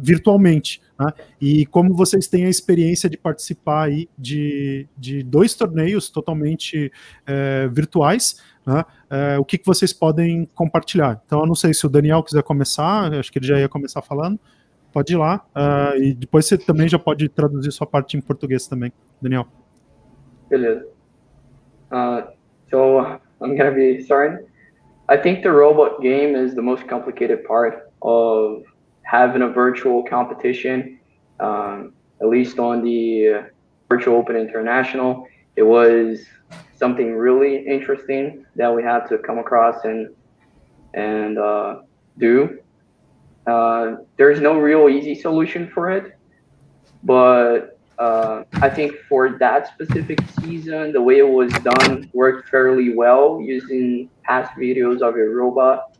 virtualmente, né? E como vocês têm a experiência de participar aí de 2 torneios totalmente virtuais, né? O que vocês podem compartilhar? Então, eu não sei se o Daniel quiser começar, acho que ele já ia começar falando. Pode ir lá, e depois você também já pode traduzir sua parte em português também, Daniel. Beleza. So I'm gonna be starting. I think the robot game is the most complicated part of having a virtual competition, at least on the Virtual Open International. It was something really interesting that we had to come across and do. There's no real easy solution for it, but I think for that specific season, the way it was done worked fairly well using past videos of your robot.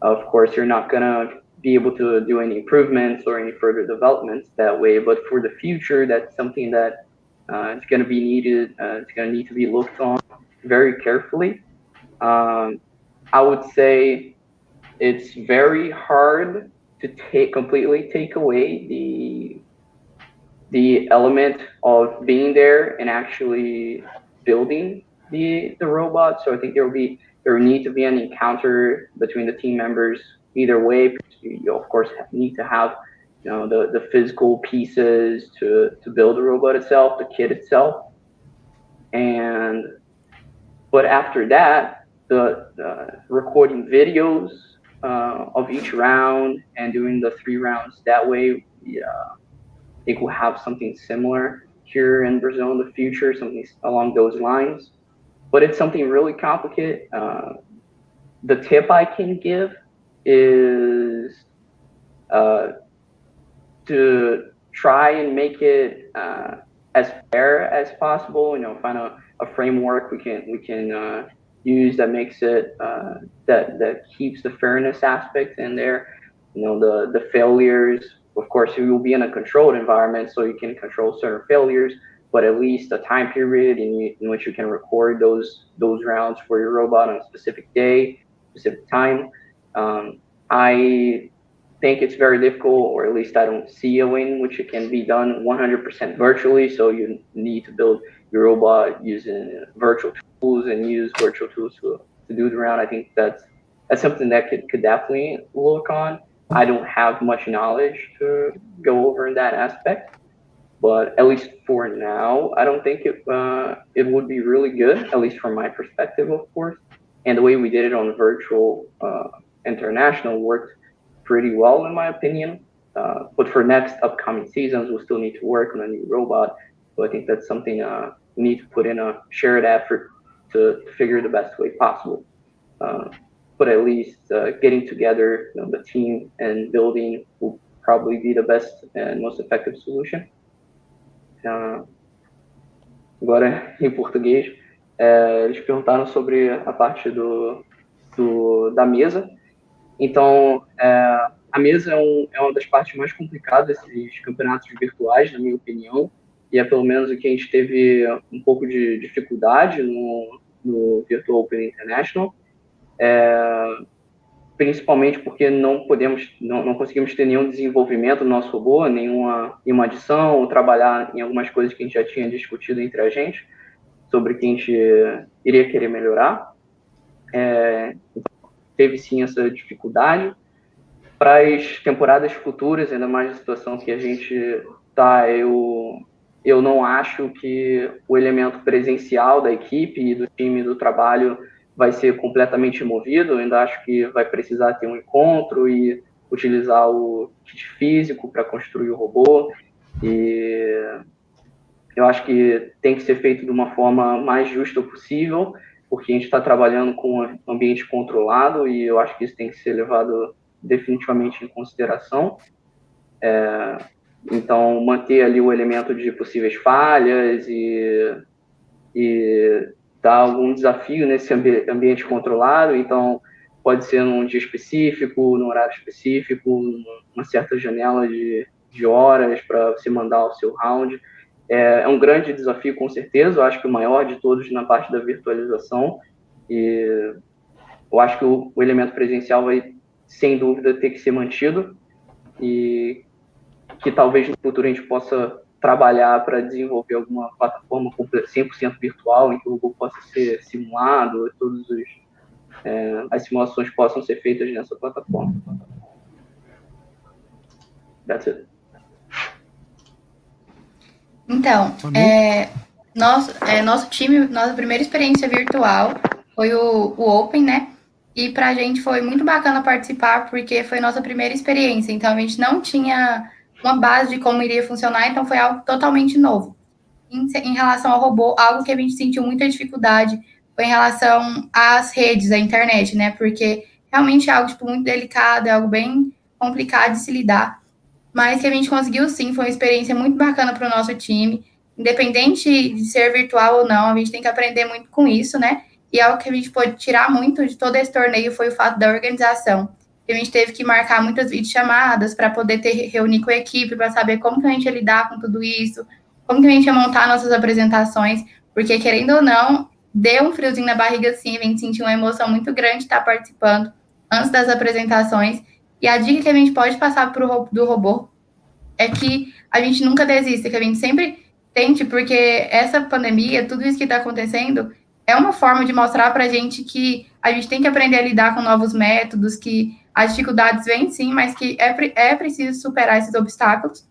Of course, you're not gonna be able to do any improvements or any further developments that way, but for the future, that's something that it's gonna be needed. It's gonna need to be looked on very carefully. I would say it's very hard to completely take away the element of being there and actually building the robot. So I think there will need to be an encounter between the team members either way. You of course need to have the physical pieces to build the robot itself, the kit itself, but after that, the recording videos of each round and doing the 3 rounds that way, I think we'll have something similar here in Brazil in the future, something along those lines. But it's something really complicated. The tip I can give is to try and make it as fair as possible. Find a framework we can use that makes it that keeps the fairness aspect in there. The failures, of course, you will be in a controlled environment, so you can control certain failures, but at least a time period in which you can record those rounds for your robot on a specific day, specific time. I think it's very difficult, or at least I don't see a way in which it can be done 100% virtually. So you need to build your robot using virtual tools and use virtual tools to do the round. I think that's something that could definitely look on. I don't have much knowledge to go over in that aspect, but at least for now, I don't think it would be really good, at least from my perspective, of course. And the way we did it on Virtual International worked pretty well, in my opinion. But for next upcoming seasons, we'll still need to work on a new robot. So I think that's something we need to put in a shared effort to figure the best way possible. But at least getting together, the team and building will probably be the best and most effective solution. Agora, em português, eles perguntaram sobre a parte da mesa. Então, a mesa é uma das partes mais complicadas desses campeonatos virtuais, na minha opinião, e é pelo menos o que a gente teve um pouco de dificuldade no no Virtual Open International, principalmente porque não conseguimos ter nenhum desenvolvimento do nosso robô, nenhuma adição, ou trabalhar em algumas coisas que a gente já tinha discutido entre a gente, sobre o que a gente iria querer melhorar. Então, teve sim essa dificuldade. Para as temporadas futuras, ainda mais a situação que a gente está, eu não acho que o elemento presencial da equipe e do time do trabalho vai ser completamente removido. Eu ainda acho que vai precisar ter um encontro e utilizar o kit físico para construir o robô. E eu acho que tem que ser feito de uma forma mais justa possível, porque a gente está trabalhando com um ambiente controlado e eu acho que isso tem que ser levado definitivamente em consideração. Então, manter ali o elemento de possíveis falhas e dar algum desafio nesse ambiente controlado. Então, pode ser num dia específico, num horário específico, uma certa janela de horas para você mandar o seu round. É um grande desafio, com certeza. Eu acho que o maior de todos na parte da virtualização. E eu acho que o elemento presencial vai, sem dúvida, ter que ser mantido e que talvez no futuro a gente possa trabalhar para desenvolver alguma plataforma 100% virtual em que o robô possa ser simulado, todas as simulações possam ser feitas nessa plataforma. That's it. Então, nosso time, nossa primeira experiência virtual foi o Open, né? E para a gente foi muito bacana participar, porque foi nossa primeira experiência. Então, a gente não tinha uma base de como iria funcionar, então foi algo totalmente novo. Em relação ao robô, algo que a gente sentiu muita dificuldade foi em relação às redes, à internet, né? Porque realmente é algo muito delicado, é algo bem complicado de se lidar. Mas que a gente conseguiu sim, foi uma experiência muito bacana para o nosso time. Independente de ser virtual ou não, a gente tem que aprender muito com isso, né? E algo que a gente pôde tirar muito de todo esse torneio foi o fato da organização. A gente teve que marcar muitas videochamadas para poder reunir com a equipe, para saber como que a gente ia lidar com tudo isso, como que a gente ia montar nossas apresentações, porque querendo ou não, deu um friozinho na barriga sim, a gente sentiu uma emoção muito grande de estar participando antes das apresentações. E a dica que a gente pode passar do robô é que a gente nunca desista, que a gente sempre tente, porque essa pandemia, tudo isso que está acontecendo, é uma forma de mostrar para a gente que a gente tem que aprender a lidar com novos métodos, que as dificuldades vêm sim, mas que é preciso superar esses obstáculos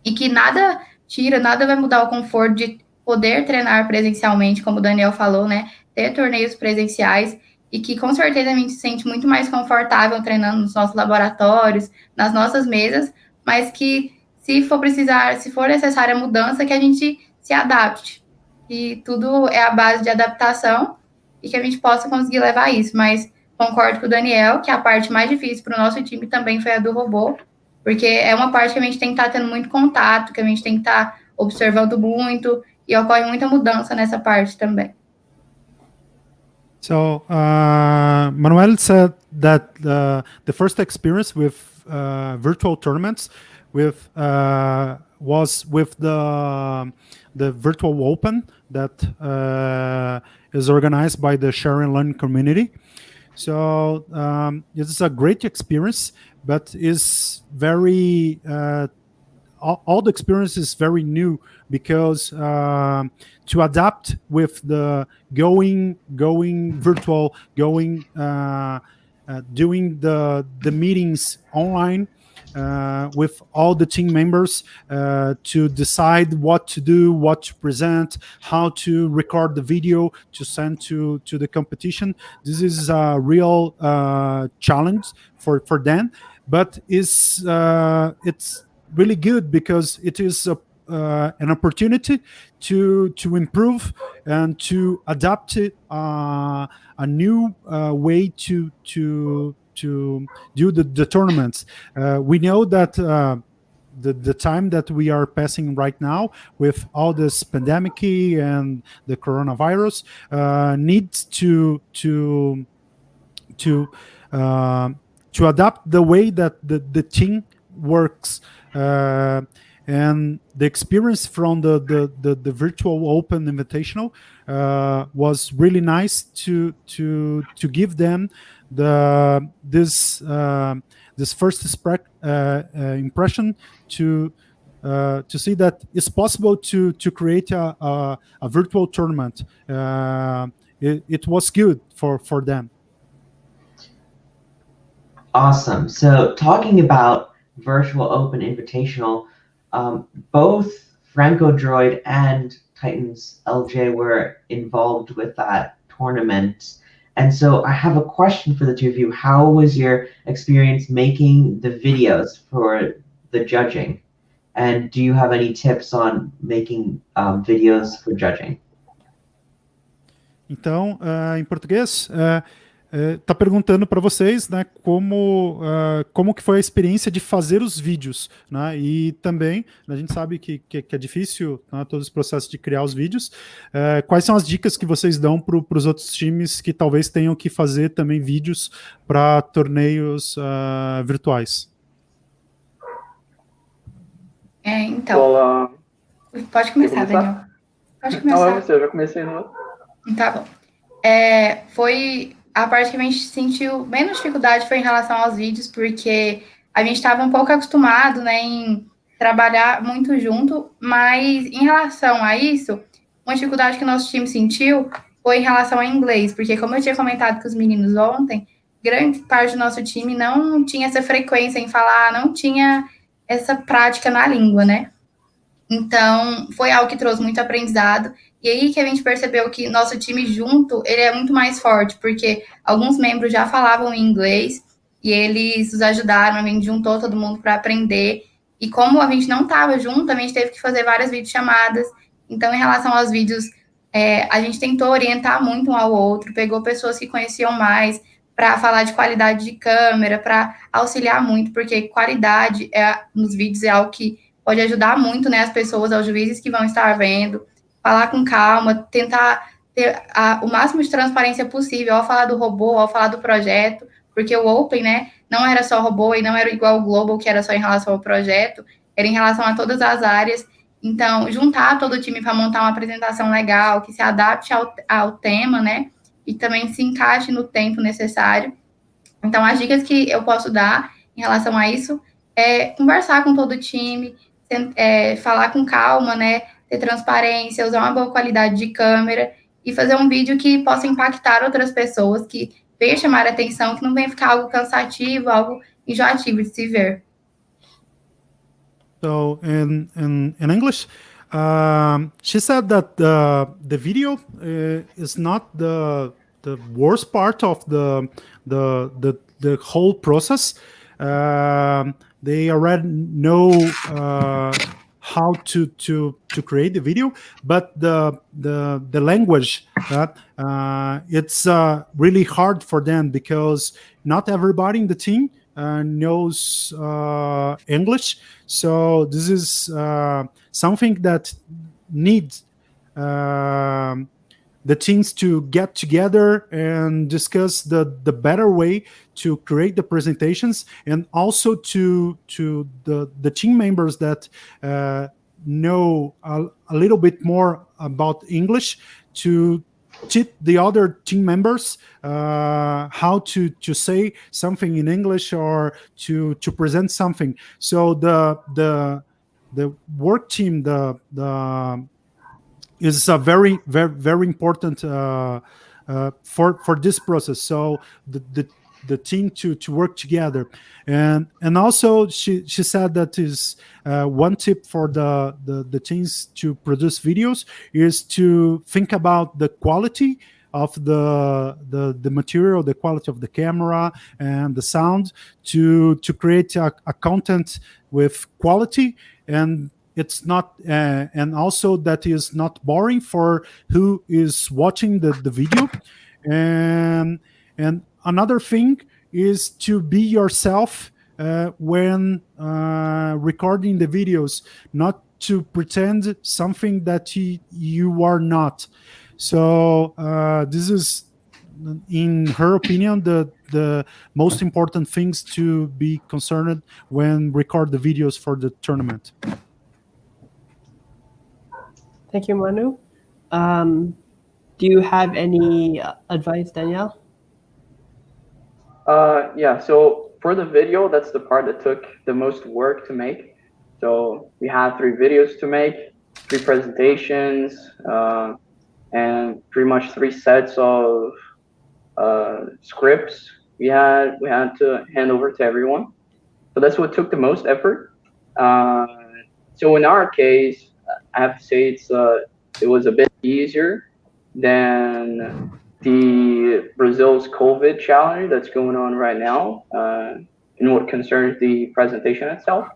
e que nada tira, nada vai mudar o conforto de poder treinar presencialmente, como o Daniel falou, né? Ter torneios presenciais e que com certeza a gente se sente muito mais confortável treinando nos nossos laboratórios, nas nossas mesas, mas que se for precisar, se for necessária mudança, que a gente se adapte. E tudo é a base de adaptação e que a gente possa conseguir levar isso. Mas concordo com o Daniel que a parte mais difícil para o nosso time também foi a do robô, porque é uma parte que a gente tem que estar tendo muito contato, que a gente tem que estar observando muito, e ocorre muita mudança nessa parte também. So Manuel said that the first experience with virtual tournaments was with the virtual open that is organized by the Share and Learn community. So it's a great experience, but is very all the experience is very new because to adapt with the going virtual, doing the meetings online with all the team members to decide what to do, what to present, how to record the video to send to the competition. This is a real challenge for them, but it's really good because it is an opportunity to improve and to adapt it, a new way to do the tournaments. We know that the time that we are passing right now with all this pandemic and the coronavirus needs to adapt the way that the team works. and the experience from the virtual open invitational was really nice to give them this first impression to see that it's possible to create a virtual tournament. It was good for them. Awesome. So talking about virtual open invitational, both Franco Droid and Titans LJ were involved with that tournament. And so I have a question for the two of you. How was your experience making the videos for the judging? And do you have any tips on making videos for judging? Então, em português, tá perguntando para vocês, né, como que foi a experiência de fazer os vídeos, né, e também, a gente sabe que é difícil, né, todos os processos de criar os vídeos. Quais são as dicas que vocês dão para os outros times que talvez tenham que fazer também vídeos para torneios virtuais? Então, pode começar, Daniel. Pode começar. Não, é você, eu já comecei no... Tá bom. Foi a parte que a gente sentiu menos dificuldade foi em relação aos vídeos, porque a gente estava um pouco acostumado, né, em trabalhar muito junto, mas em relação a isso, uma dificuldade que o nosso time sentiu foi em relação ao inglês, porque como eu tinha comentado com os meninos ontem, grande parte do nosso time não tinha essa frequência em falar, não tinha essa prática na língua, né? Então, foi algo que trouxe muito aprendizado. E aí que a gente percebeu que nosso time junto, ele é muito mais forte, porque alguns membros já falavam em inglês e eles nos ajudaram, a gente juntou todo mundo para aprender. E como a gente não estava junto, a gente teve que fazer várias videochamadas. Então, em relação aos vídeos, a gente tentou orientar muito um ao outro, pegou pessoas que conheciam mais para falar de qualidade de câmera, para auxiliar muito, porque qualidade nos vídeos é algo que pode ajudar muito, né, as pessoas, aos juízes que vão estar vendo, falar com calma, tentar ter o máximo de transparência possível ao falar do robô, ao falar do projeto, porque o Open, né, não era só robô e não era igual o Global, que era só em relação ao projeto, era em relação a todas as áreas. Então, juntar todo o time para montar uma apresentação legal, que se adapte ao tema, né, e também se encaixe no tempo necessário. Então, as dicas que eu posso dar em relação a isso é conversar com todo o time, falar com calma, né, ter transparência, usar uma boa qualidade de câmera e fazer um vídeo que possa impactar outras pessoas, que venha chamar a atenção, que não venha ficar algo cansativo, algo enjoativo de se ver. So in English, she said that the video is not the worst part of the whole process. They already know how to create the video, but the language it's really hard for them, because not everybody in the team knows English. So this is something that needs the teams to get together and discuss the better way to create the presentations, and also to the team members that know a little bit more about English, to teach the other team members how to say something in English, or to present something. So the work team is a very important for this process. So the team to work together, and also she said that is one tip for the teams to produce videos is to think about the quality of the material, the quality of the camera and the sound, to create a content with quality, and it's not and also that is not boring for who is watching the video. And another thing is to be yourself when recording the videos, not to pretend something that you are not. So this is, in her opinion, the most important things to be concerned when record the videos for the tournament. Thank you, Manu. Do you have any advice, Danielle? Yeah, so for the video, that's the part that took the most work to make. So we had 3 videos to make, 3 presentations, and pretty much 3 sets of scripts we had to hand over to everyone. So that's what took the most effort. So in our case, I have to say it was a bit easier than the Brazil's COVID challenge that's going on right now in what concerns the presentation itself.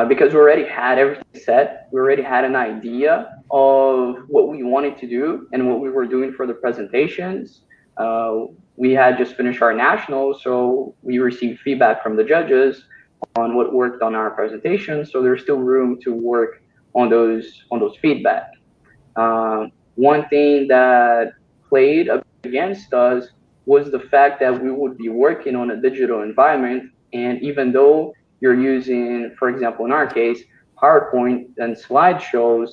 Because we already had everything set, we already had an idea of what we wanted to do and what we were doing for the presentations. We had just finished our nationals, so we received feedback from the judges on what worked on our presentation. So there's still room to work on those feedback. One thing that played against us was the fact that we would be working on a digital environment, and even though you're using, for example, in our case, PowerPoint and slideshows,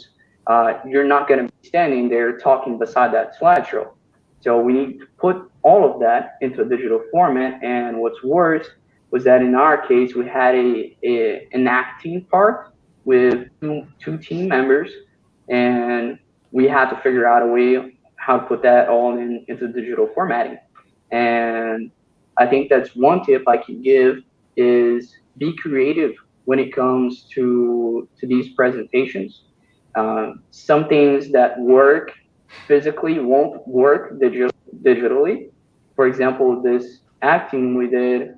you're not going to be standing there talking beside that slideshow. So we need to put all of that into a digital format. And what's worse was that in our case, we had an acting part with two team members, and we had to figure out a way how to put that all into digital formatting. And I think that's one tip I can give is be creative when it comes to these presentations. Some things that work physically won't work digitally. For example, this acting we did,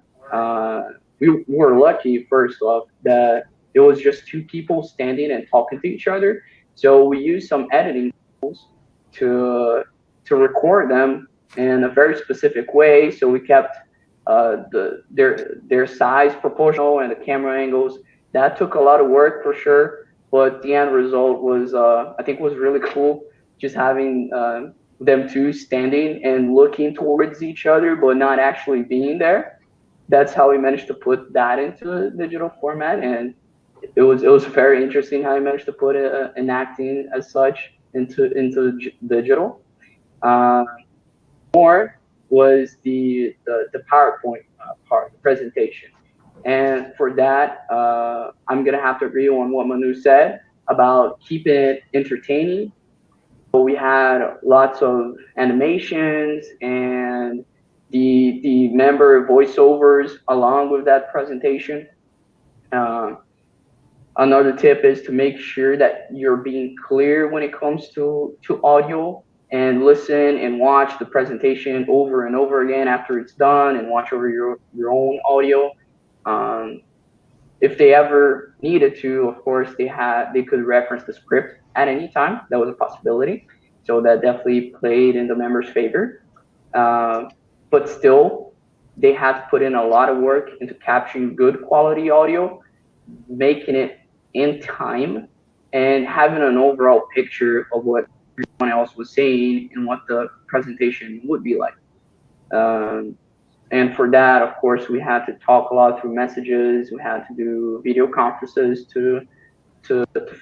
we were lucky, first off, that it was just 2 people standing and talking to each other. So we used some editing tools to record them in a very specific way. So we kept their size proportional and the camera angles. That took a lot of work for sure, but the end result was I think was really cool. Just having them 2 standing and looking towards each other, but not actually being there. That's how we managed to put that into a digital format, and it was very interesting how we managed to put an acting as such into digital. More was the PowerPoint part, the presentation. And for that, I'm going to have to agree on what Manu said about keeping it entertaining. So we had lots of animations and the member voiceovers along with that presentation. Another tip is to make sure that you're being clear when it comes to audio, and listen and watch the presentation over and over again after it's done, and watch over your own audio. If they ever needed to, of course, they could reference the script at any time. That was a possibility. So that definitely played in the members' favor. But still, they had to put in a lot of work into capturing good quality audio, making it in time, and having an overall picture of what everyone else was saying and what the presentation would be like. And for that, of course, we had to talk a lot through messages. We had to do video conferences to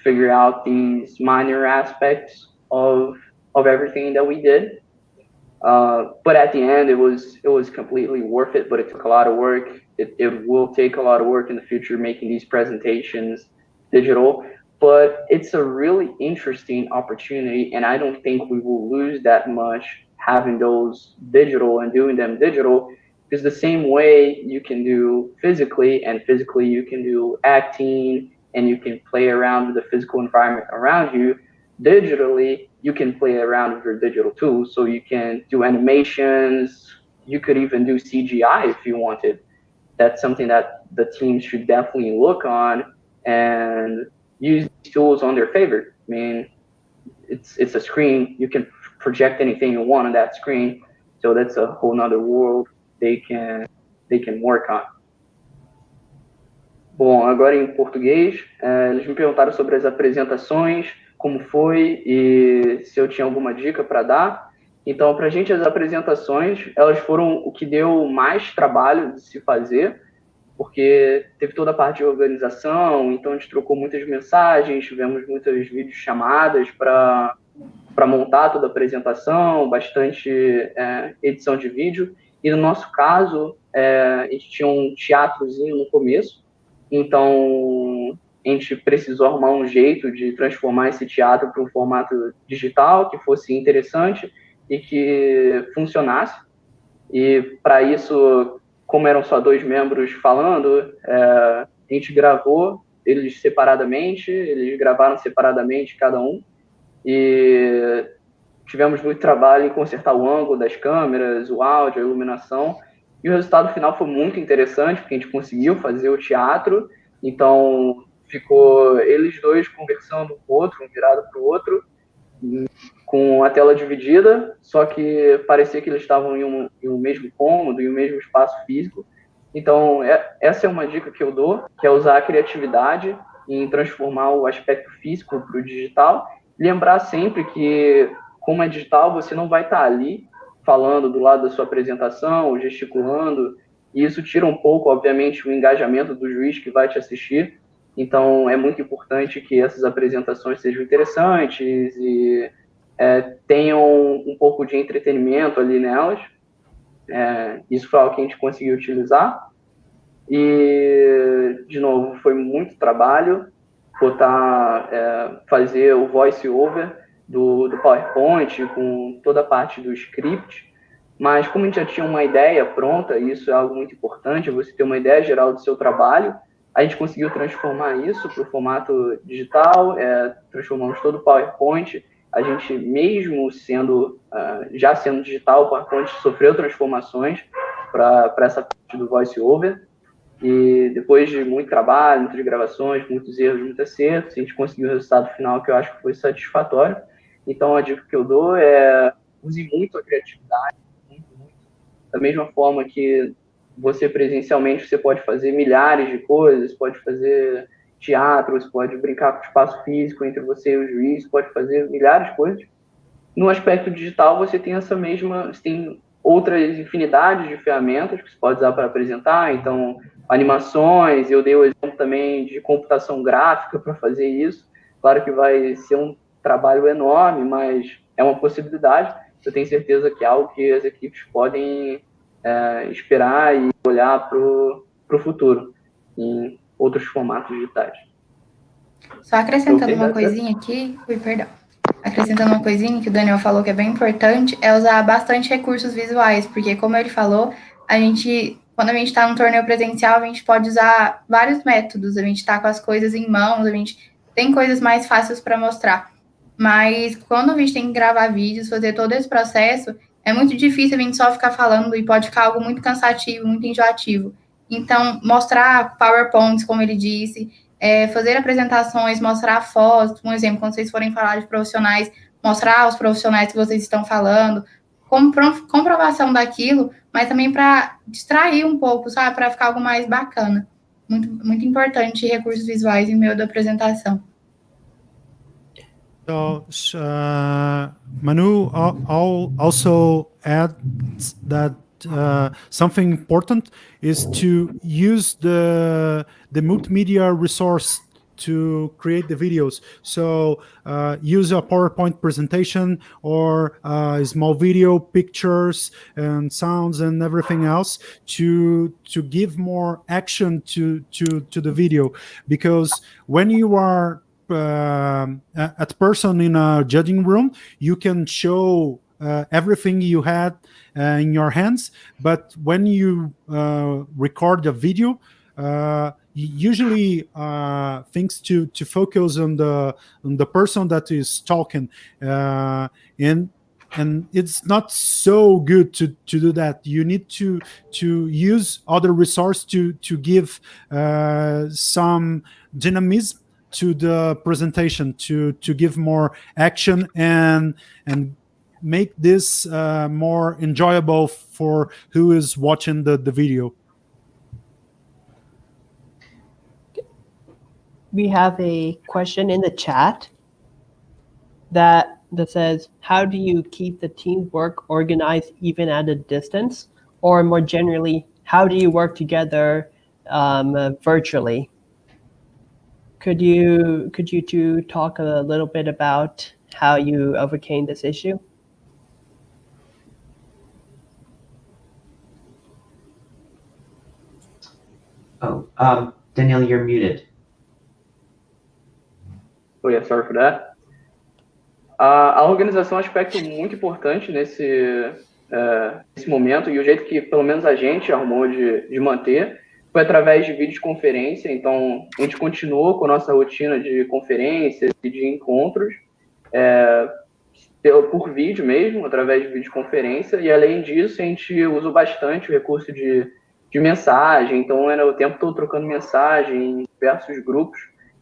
figure out these minor aspects of everything that we did. But at the end, it was completely worth it. But it took a lot of work. It will take a lot of work in the future making these presentations digital. But it's a really interesting opportunity, and I don't think we will lose that much having those digital and doing them digital. Because the same way you can do physically, and physically you can do acting, and you can play around with the physical environment around you, digitally you can play around with your digital tools. So you can do animations, you could even do CGI if you wanted. That's something that the team should definitely look on and use these tools on their favor. I mean, it's a screen, you can project anything you want on that screen, so that's a whole nother world they can work on. Bom, agora em português, eles me perguntaram sobre as apresentações, como foi e se eu tinha alguma dica para dar. Então, para a gente, as apresentações, elas foram o que deu mais trabalho de se fazer, porque teve toda a parte de organização, então a gente trocou muitas mensagens, tivemos muitas videochamadas para montar toda a apresentação, bastante edição de vídeo, e no nosso caso, a gente tinha um teatrozinho no começo, então a gente precisou arrumar um jeito de transformar esse teatro para um formato digital, que fosse interessante e que funcionasse, e para isso, como eram só 2 membros falando, a gente gravou eles separadamente, eles gravaram separadamente cada um, e tivemos muito trabalho em consertar o ângulo das câmeras, o áudio, a iluminação, e o resultado final foi muito interessante, porque a gente conseguiu fazer o teatro, então ficou eles dois conversando um com o outro, um virado para o outro, com a tela dividida, só que parecia que eles estavam em um mesmo cômodo, em um mesmo espaço físico. Então, essa é uma dica que eu dou, que é usar a criatividade em transformar o aspecto físico para o digital. Lembrar sempre que, como é digital, você não vai estar ali falando do lado da sua apresentação, ou gesticulando, e isso tira um pouco, obviamente, o engajamento do juiz que vai te assistir. Então, é muito importante que essas apresentações sejam interessantes e tenham um pouco de entretenimento ali nelas. Isso foi algo que a gente conseguiu utilizar. E, de novo, foi muito trabalho fazer o voice-over do PowerPoint com toda a parte do script. Mas como a gente já tinha uma ideia pronta, e isso é algo muito importante, você ter uma ideia geral do seu trabalho, a gente conseguiu transformar isso para o formato digital, transformamos todo o PowerPoint. A gente, mesmo já sendo digital, o PowerPoint sofreu transformações para essa parte do voice-over. E depois de muito trabalho, muitas gravações, muitos erros, muitos acertos, a gente conseguiu o resultado final que eu acho que foi satisfatório. Então, a dica que eu dou é use muito a criatividade, muito. Da mesma forma que você presencialmente, você pode fazer milhares de coisas, pode fazer teatro, você pode brincar com o espaço físico entre você e o juiz, pode fazer milhares de coisas. No aspecto digital, você tem você tem outras infinidades de ferramentas que você pode usar para apresentar, então, animações, eu dei o exemplo também de computação gráfica para fazer isso. Claro que vai ser um trabalho enorme, mas é uma possibilidade. Eu tenho certeza que é algo que as equipes podem esperar e olhar para o futuro em outros formatos digitais. Só acrescentando uma coisinha aqui, perdão. Acrescentando uma coisinha que o Daniel falou que é bem importante, é usar bastante recursos visuais, porque como ele falou, quando a gente está num torneio presencial, a gente pode usar vários métodos, a gente está com as coisas em mãos, a gente tem coisas mais fáceis para mostrar. Mas quando a gente tem que gravar vídeos, fazer todo esse processo, é muito difícil a gente só ficar falando e pode ficar algo muito cansativo, muito enjoativo. Então, mostrar PowerPoints, como ele disse, fazer apresentações, mostrar fotos, um exemplo, quando vocês forem falar de profissionais, mostrar os profissionais que vocês estão falando, como comprovação daquilo, mas também para distrair um pouco, sabe? Para ficar algo mais bacana. Muito, muito importante recursos visuais em meio da apresentação. So, Manu also adds that something important is to use the multimedia resource to create the videos. So use a PowerPoint presentation or small video, pictures and sounds and everything else to give more action to the video, because when you are at person in a judging room, you can show everything you had in your hands, but when you record a video, usually things to focus on the person that is talking, and it's not so good to do that. You need to use other resource to give some dynamism to the presentation, to give more action and make this more enjoyable for who is watching the video. We have a question in the chat that says, how do you keep the teamwork organized even at a distance? Or more generally, how do you work together virtually. Could you two talk a little bit about how you overcame this issue? Oh, Danielle, you're muted. Oh, yeah, sorry for that. A organização é um aspecto muito importante nesse momento, e o jeito que, pelo menos, a gente arrumou de manter foi através de videoconferência. Então, a gente continuou com a nossa rotina de conferências e de encontros, por vídeo mesmo, através de videoconferência, e além disso, a gente usou bastante o recurso de mensagem. Então, era o tempo todo trocando mensagem em diversos grupos,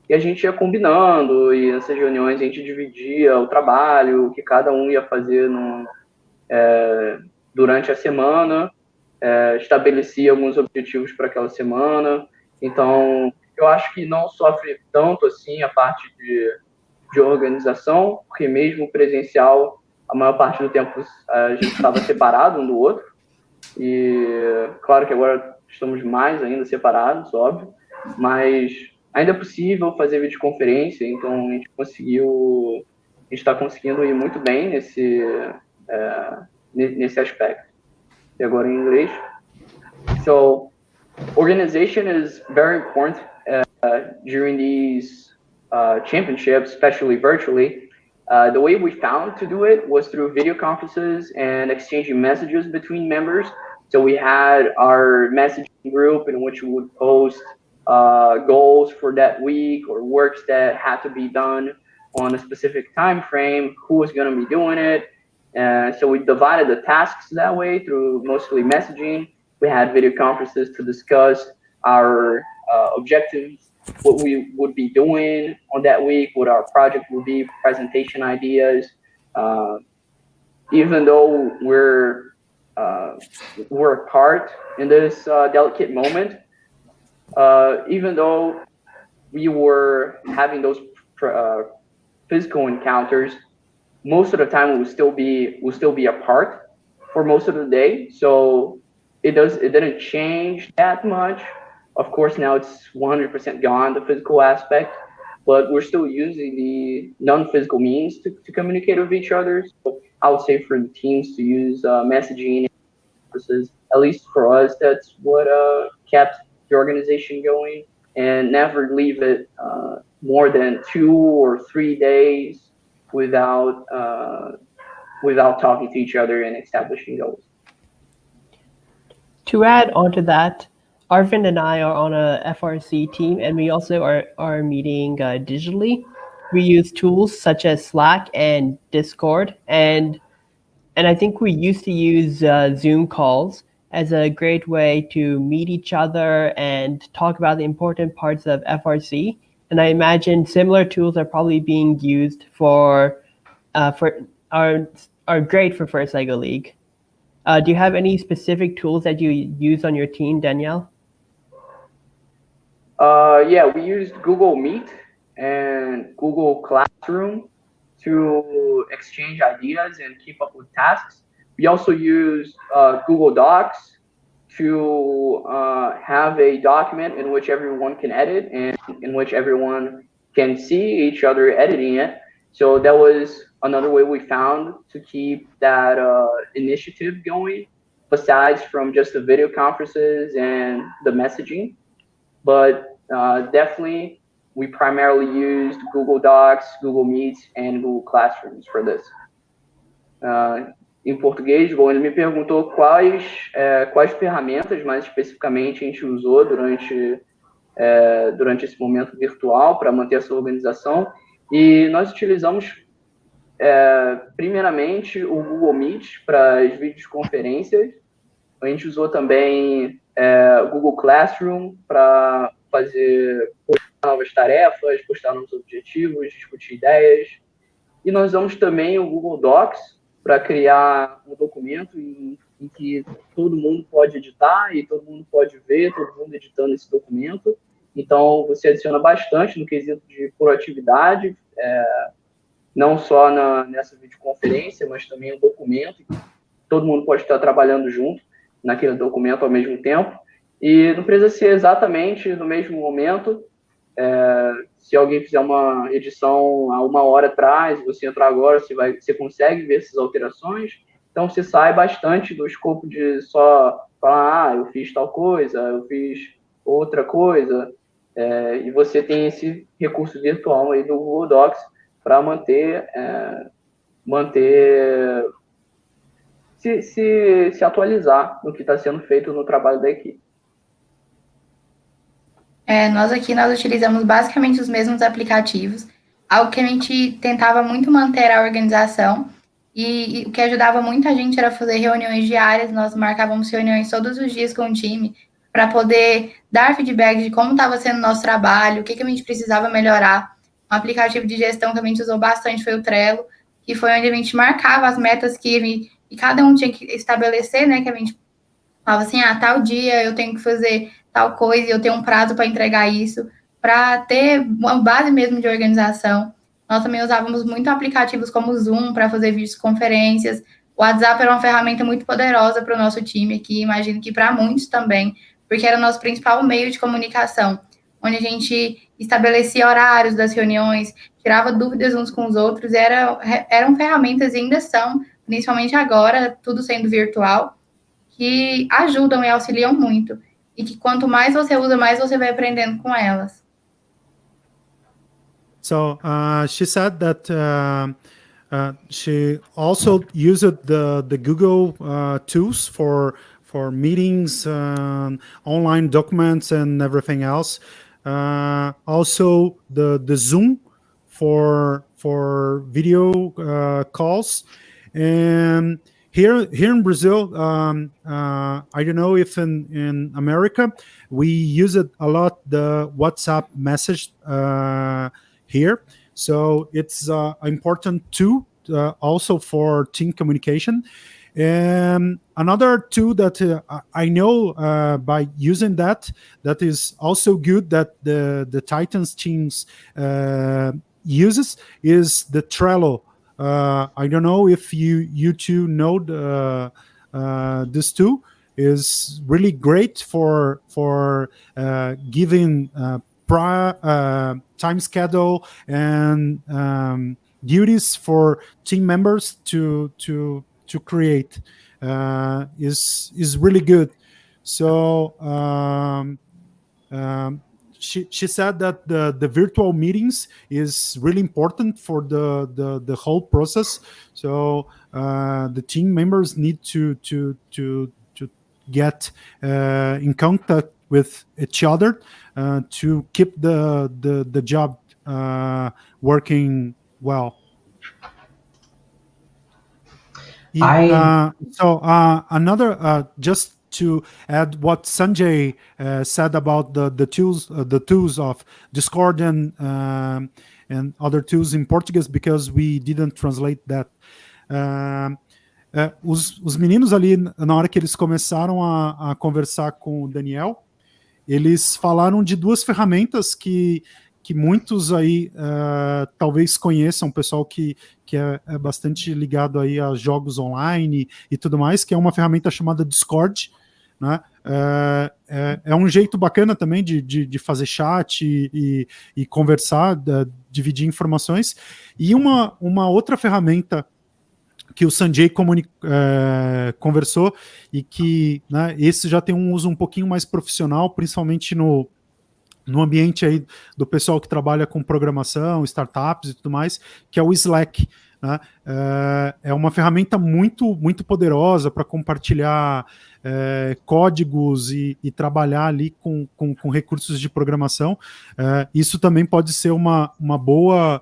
e a gente ia combinando, e nessas reuniões a gente dividia o trabalho, o que cada um ia fazer durante a semana, estabelecia alguns objetivos para aquela semana. Então, eu acho que não sofre tanto assim a parte de organização, porque mesmo presencial, a maior parte do tempo a gente estava separado um do outro, e claro que agora estamos mais ainda separados, óbvio, mas ainda é possível fazer videoconferência. Então a gente está conseguindo ir muito bem nesse aspecto. E agora em inglês. So, organization is very important during these championships, especially virtually. The way we found to do it was through video conferences and exchanging messages between members. So we had our messaging group in which we would post goals for that week or works that had to be done on a specific time frame, who was going to be doing it. So we divided the tasks that way through mostly messaging. We had video conferences to discuss our objectives, what we would be doing on that week, what our project would be, presentation ideas. Even though we're apart in this delicate moment, even though we were having those physical encounters, most of the time we'll still be apart for most of the day. So it didn't change that much. Of course, now it's 100% gone, the physical aspect, but we're still using the non-physical means to communicate with each other. So I would say for the teams to use messaging, at least for us, that's what kept the organization going, and never leave it more than 2 or 3 days without talking to each other and establishing goals. To add on to that, Arvind and I are on a FRC team, and we also are meeting digitally. We use tools such as Slack and Discord, and I think we used to use Zoom calls as a great way to meet each other and talk about the important parts of FRC. And I imagine similar tools are probably being used are great for First LEGO League. Do you have any specific tools that you use on your team, Danielle? Yeah, we used Google Meet and Google Classroom to exchange ideas and keep up with tasks. We also used Google Docs to have a document in which everyone can edit and in which everyone can see each other editing it. So that was another way we found to keep that initiative going, besides from just the video conferences and the messaging. But definitely, we primarily used Google Docs, Google Meets, and Google Classrooms for this. Em português, bom, ele me perguntou quais ferramentas, mais especificamente, a gente usou durante esse momento virtual para manter essa organização. E nós utilizamos, primeiramente, o Google Meet para as videoconferências. A gente usou também o Google Classroom para postar novas tarefas, postar novos objetivos, discutir ideias. E nós usamos também o Google Docs para criar um documento em que todo mundo pode editar e todo mundo pode ver, todo mundo editando esse documento. Então, você adiciona bastante no quesito de proatividade, não só nessa videoconferência, mas também o documento. Todo mundo pode estar trabalhando junto naquele documento ao mesmo tempo. E não precisa ser exatamente no mesmo momento. Se alguém fizer uma edição há 1 hora atrás, você entrar agora, você consegue ver essas alterações. Então, você sai bastante do escopo de só falar, eu fiz tal coisa, eu fiz outra coisa. E você tem esse recurso virtual aí do Google Docs para manter se atualizar no que está sendo feito no trabalho da equipe. Nós utilizamos basicamente os mesmos aplicativos, algo que a gente tentava muito manter a organização, e o que ajudava muito a gente era fazer reuniões diárias, nós marcávamos reuniões todos os dias com o time, para poder dar feedback de como estava sendo o nosso trabalho, o que a gente precisava melhorar. Um aplicativo de gestão que a gente usou bastante foi o Trello, que foi onde a gente marcava as metas que cada um tinha que estabelecer, né, que a gente falava assim, tal dia eu tenho que fazer tal coisa e eu tenho um prazo para entregar isso, para ter uma base mesmo de organização. Nós também usávamos muito aplicativos como o Zoom para fazer videoconferências. O WhatsApp era uma ferramenta muito poderosa para o nosso time aqui, imagino que para muitos também, porque era o nosso principal meio de comunicação, onde a gente estabelecia horários das reuniões, tirava dúvidas uns com os outros, eram ferramentas e ainda são, principalmente agora, tudo sendo virtual, que ajudam e auxiliam muito. E que quanto mais você usa, mais você vai aprendendo com elas. So she said that she also used the Google tools for meetings, online documents, and everything else. Also the Zoom for video calls. And here in Brazil, I don't know if in America we use it a lot, the WhatsApp message here. So it's important too, also for team communication. And another tool that I know by using that is also good that the Titans teams uses is the Trello. I don't know if you two know this tool is really great for giving time schedule and duties for team members to create. Is really good. So she said that the virtual meetings is really important for the whole process. So the team members need to get in contact with each other to keep the job working well. Another just to add what Sanjay said about the tools of Discord and other tools in Portuguese, because we didn't translate that. Os meninos ali, na hora que eles começaram a conversar com o Daniel, eles falaram de duas ferramentas que muitos aí talvez conheçam, pessoal que é bastante ligado aí a jogos online e tudo mais, que é uma ferramenta chamada Discord, né? É um jeito bacana também de fazer chat e conversar, dividir informações. E uma outra ferramenta que o Sanjay conversou, e que, né, esse já tem um uso um pouquinho mais profissional, principalmente no ambiente aí do pessoal que trabalha com programação, startups e tudo mais, que é o Slack, né? É uma ferramenta muito, muito poderosa para compartilhar códigos e trabalhar ali com recursos de programação. Isso também pode ser uma boa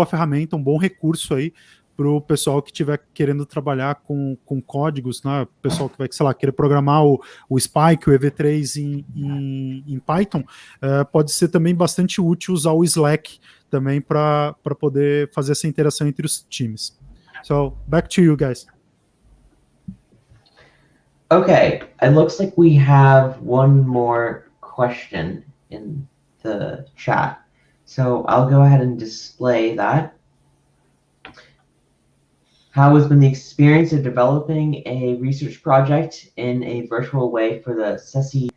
ferramenta, um bom recurso aí para o pessoal que estiver querendo trabalhar com códigos, né? O pessoal que vai, sei lá, querer programar o Spike, o EV3 em Python, pode ser também bastante útil usar o Slack também para poder fazer essa interação entre os times. So, back to you guys. Okay, it looks like we have one more question in the chat. So I'll go ahead and display that. How has been the experience of developing a research project in a virtual way for the SESI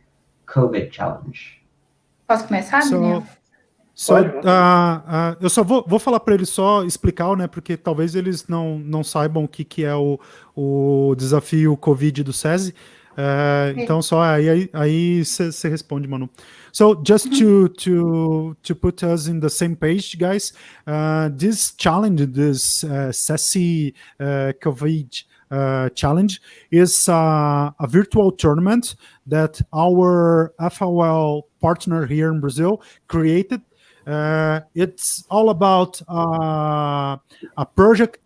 COVID challenge? Posso começar, Daniel? Eu só vou falar para eles só explicar, né? Porque talvez eles não saibam o que é o desafio Covid do SESI. Então só aí você responde, Manu. So just to put us in the same page, guys, this challenge, this SESI COVID challenge is a virtual tournament that our FOL partner here in Brazil created. It's all about a project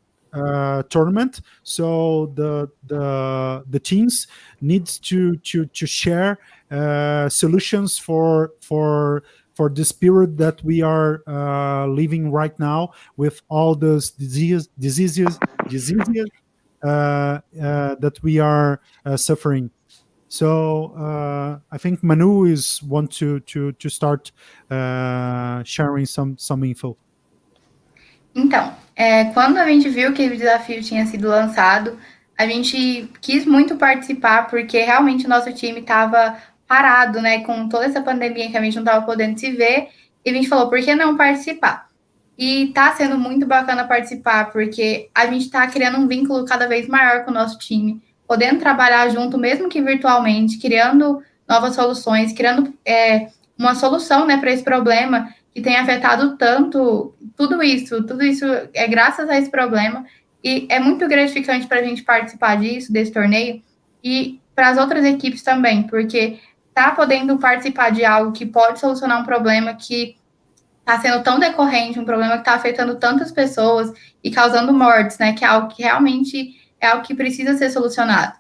tournament. So the teams needs to share solutions for this period that we are living right now with all those diseases that we are suffering. So I think Manu is want to start sharing some info. Então, quando a gente viu que o desafio tinha sido lançado, a gente quis muito participar, porque realmente o nosso time estava parado, né, com toda essa pandemia que a gente não estava podendo se ver, e a gente falou, por que não participar? E tá sendo muito bacana participar, porque a gente está criando um vínculo cada vez maior com o nosso time, podendo trabalhar junto, mesmo que virtualmente, criando novas soluções, criando uma solução, né, para esse problema que tem afetado tanto tudo isso é graças a esse problema, e é muito gratificante para a gente participar desse torneio, e para as outras equipes também, porque tá podendo participar de algo que pode solucionar um problema que está sendo tão decorrente, um problema que está afetando tantas pessoas e causando mortes, né, que é algo que realmente é algo que precisa ser solucionado.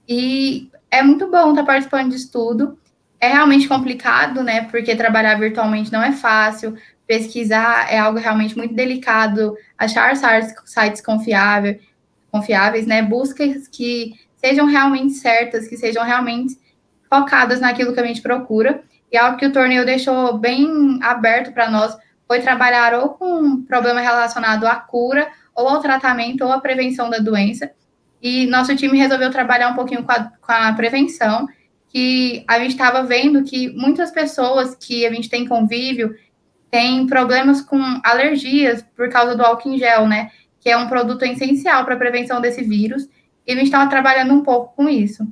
E é muito bom estar participando disso tudo. É realmente complicado, né, porque trabalhar virtualmente não é fácil, pesquisar é algo realmente muito delicado, achar sites confiáveis, né, buscas que sejam realmente certas, que sejam realmente focadas naquilo que a gente procura, e algo que o torneio deixou bem aberto para nós foi trabalhar ou com um problema relacionado à cura, ou ao tratamento, ou à prevenção da doença, e nosso time resolveu trabalhar um pouquinho com a prevenção, que a gente estava vendo que muitas pessoas que a gente tem convívio têm problemas com alergias por causa do álcool em gel, né? Que é um produto essencial para a prevenção desse vírus, e a gente estava trabalhando um pouco com isso.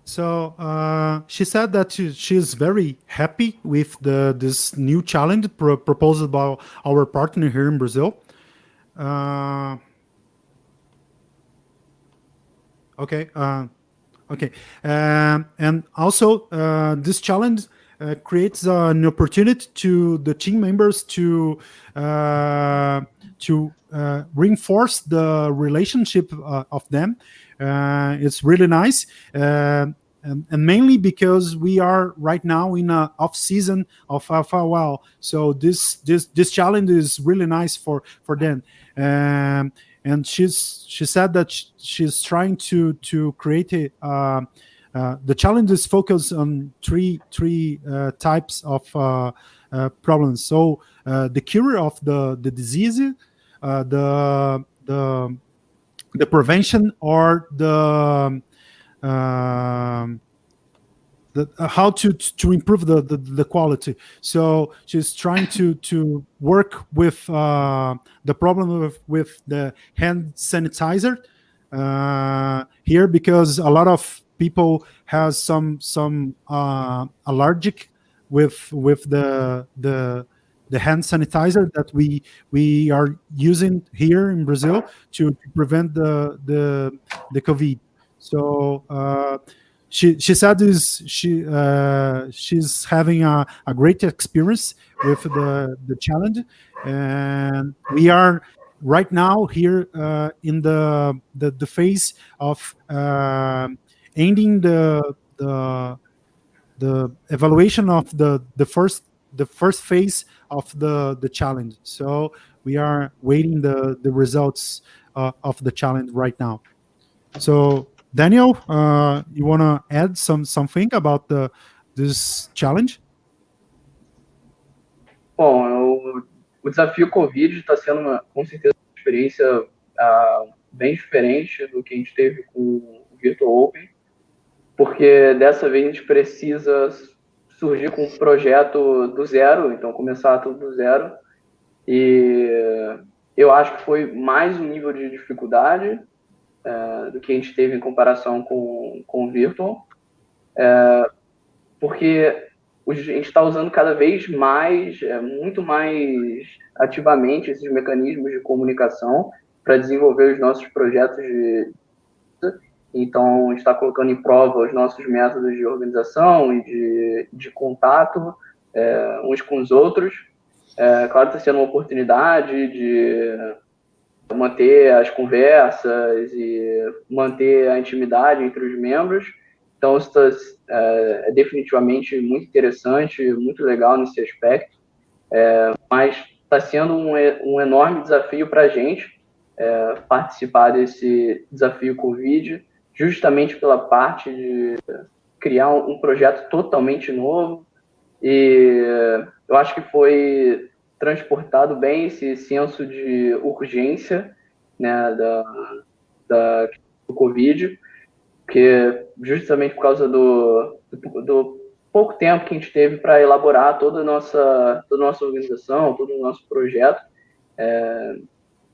So she said that she's very happy with this new challenge proposed by our partner here in Brazil. Okay. And also, this challenge creates an opportunity to the team members to reinforce the relationship of them. It's really nice. And mainly because we are right now in a off season of FOL, so this challenge is really nice for them. And she said that she's trying to create the challenge is focused on three types of problems. So the cure of the disease, the prevention, or the how to improve the quality. So she's trying to work with the problem with the hand sanitizer here, because a lot of people has some allergic with the hand sanitizer that we are using here in Brazil to prevent the COVID. So she said she's having a great experience with the challenge, and we are right now here in the phase of ending the evaluation of the first phase of the challenge. So we are waiting the results of the challenge right now. So Daniel, you want to add something about this challenge? Bom, o desafio Covid está sendo com certeza uma experiência bem diferente do que a gente teve com o Virtual Open. porque dessa vez a gente precisa surgir com um projeto do zero, então começar tudo do zero. E eu acho que foi mais um nível de dificuldade do que a gente teve em comparação com o Virtual, porque a gente está usando cada vez mais, muito mais ativamente esses mecanismos de comunicação para desenvolver os nossos projetos então, a gente está colocando em prova os nossos métodos de organização e de contato uns com os outros. Claro que está sendo uma oportunidade de manter as conversas e manter a intimidade entre os membros. Então, isso é definitivamente muito interessante, muito legal nesse aspecto, mas está sendo um enorme desafio para a gente participar desse desafio Covid, justamente pela parte de criar um projeto totalmente novo. E eu acho que foi transportado bem esse senso de urgência, né, do Covid, porque justamente por causa do pouco tempo que a gente teve para elaborar toda a nossa organização, todo o nosso projeto.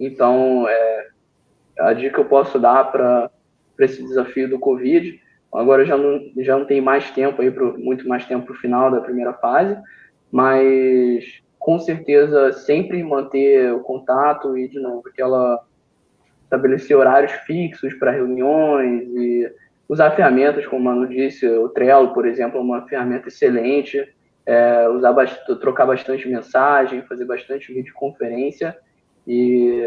Então, a dica que eu posso dar para esse desafio do Covid, agora já não tem mais tempo aí, muito mais tempo para o final da primeira fase, mas com certeza sempre manter o contato e, de novo, estabelecer horários fixos para reuniões e usar ferramentas, como o Manu disse, o Trello, por exemplo, é uma ferramenta excelente, trocar bastante mensagem, fazer bastante videoconferência, e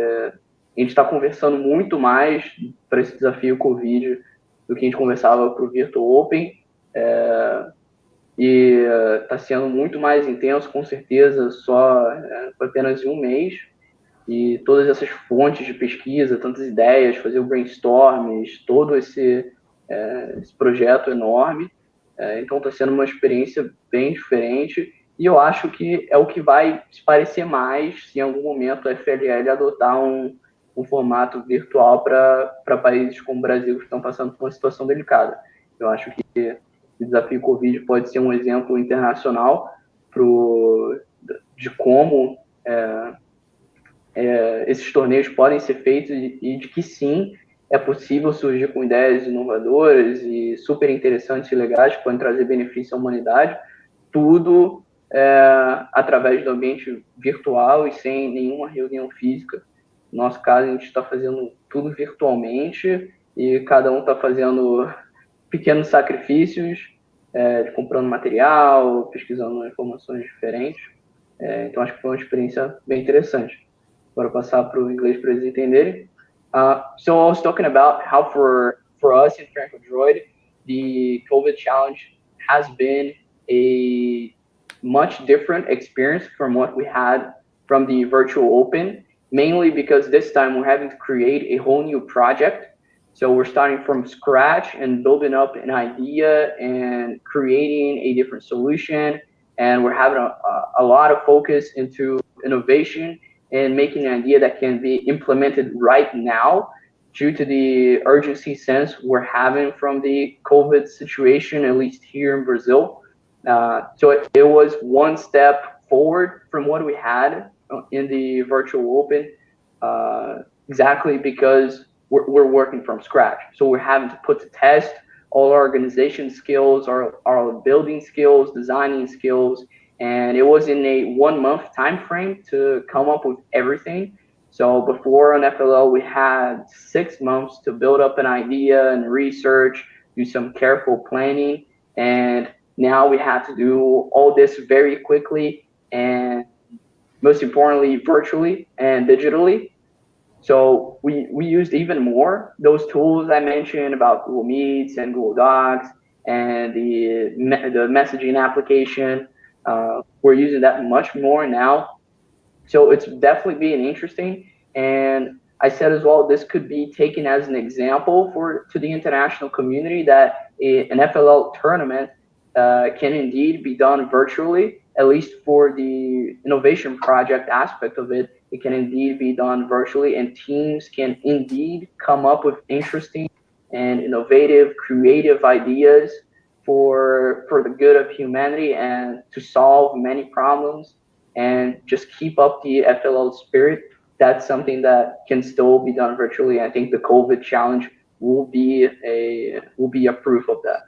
a gente está conversando muito mais para esse desafio Covid do que a gente conversava para o Virtual Open, e está sendo muito mais intenso, com certeza, só apenas em um mês, e todas essas fontes de pesquisa, tantas ideias, fazer o brainstorms, todo esse projeto enorme. Então está sendo uma experiência bem diferente, e eu acho que é o que vai se parecer mais se em algum momento a FLL adotar um formato virtual para países como o Brasil, que estão passando por uma situação delicada. Eu acho que o desafio Covid pode ser um exemplo internacional de como esses torneios podem ser feitos e de que sim, é possível surgir com ideias inovadoras e super interessantes e legais que podem trazer benefício à humanidade, tudo através do ambiente virtual e sem nenhuma reunião física. No nosso caso, a gente está fazendo tudo virtualmente e cada um está fazendo pequenos sacrifícios, comprando material, pesquisando informações diferentes. Então, acho que foi uma experiência bem interessante. Agora passar para o inglês para eles entenderem. So I was talking about how for us in Franco Droid, the COVID challenge has been a much different experience from what we had from the virtual open, mainly because this time we're having to create a whole new project. So we're starting from scratch and building up an idea and creating a different solution. And we're having a lot of focus into innovation and making an idea that can be implemented right now due to the urgency sense we're having from the COVID situation, at least here in Brazil. So it was one step forward from what we had in the virtual open, exactly because we're working from scratch. So we're having to put to test all our organization skills, our building skills, designing skills, and it was in a 1 month time frame to come up with everything. So before on FLL, we had 6 months to build up an idea and research, do some careful planning, and now we have to do all this very quickly and most importantly, virtually and digitally. So we used even more those tools I mentioned about Google Meets and Google Docs and the messaging application. We're using that much more now. So it's definitely being interesting. And I said as well, this could be taken as an example to the international community that an FLL tournament can indeed be done virtually, at least for the innovation project aspect of it. It can indeed be done virtually, and teams can indeed come up with interesting and innovative, creative ideas for the good of humanity and to solve many problems and just keep up the FLL spirit. That's something that can still be done virtually. I think the COVID challenge will be a proof of that.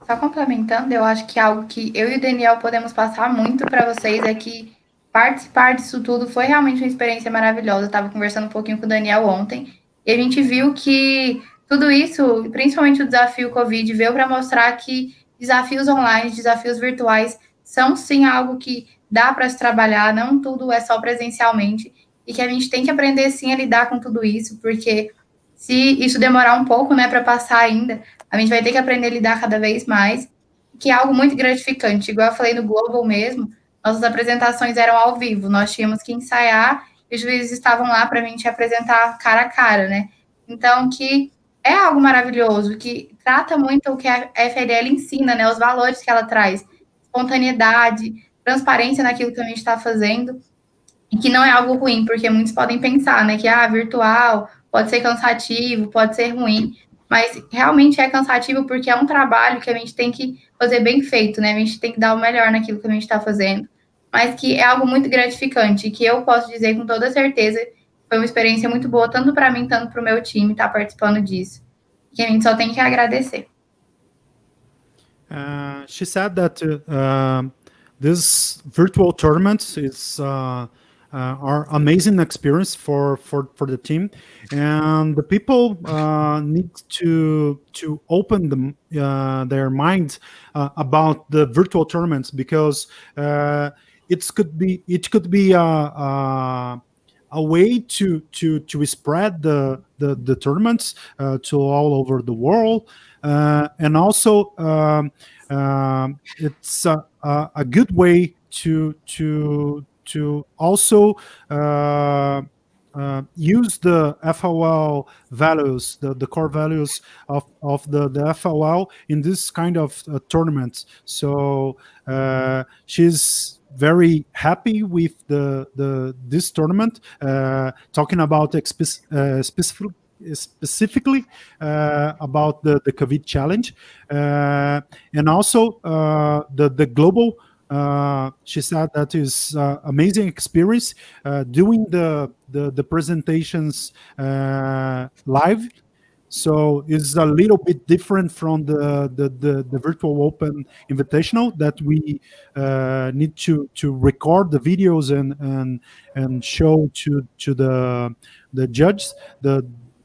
Só complementando, eu acho que algo que eu e o Daniel podemos passar muito para vocês é que participar disso tudo foi realmente uma experiência maravilhosa. Eu estava conversando um pouquinho com o Daniel ontem e a gente viu que tudo isso, principalmente o desafio Covid, veio para mostrar que desafios online, desafios virtuais são sim algo que dá para se trabalhar, não tudo é só presencialmente e que a gente tem que aprender sim a lidar com tudo isso, porque se isso demorar um pouco, né, para passar ainda, a gente vai ter que aprender a lidar cada vez mais, que é algo muito gratificante. Igual eu falei no Global mesmo, nossas apresentações eram ao vivo, nós tínhamos que ensaiar e os juízes estavam lá para a gente apresentar cara a cara, né? Então, que é algo maravilhoso, que trata muito o que a FLL ensina, né? Os valores que ela traz, espontaneidade, transparência naquilo que a gente está fazendo, e que não é algo ruim, porque muitos podem pensar, né, que virtual pode ser cansativo, pode ser ruim, mas realmente é cansativo porque é um trabalho que a gente tem que fazer bem feito, né? A gente tem que dar o melhor naquilo que a gente está fazendo, mas que é algo muito gratificante, e que eu posso dizer com toda certeza foi uma experiência muito boa, tanto para mim, tanto para o meu time estar participando disso, que a gente só tem que agradecer. She said that this virtual tournament is our amazing experience for the team, and the people need to open them, their minds about the virtual tournaments, because it could be a way to spread the tournaments to all over the world, and also it's a good way to also use the FOL values, the core values of the FOL in this kind of tournaments. So she's very happy with this tournament, talking about specifically about the COVID challenge, and also the global. She said that is amazing experience doing the presentations live. So it's a little bit different from the virtual open invitational that we need to record the videos and show to the judges.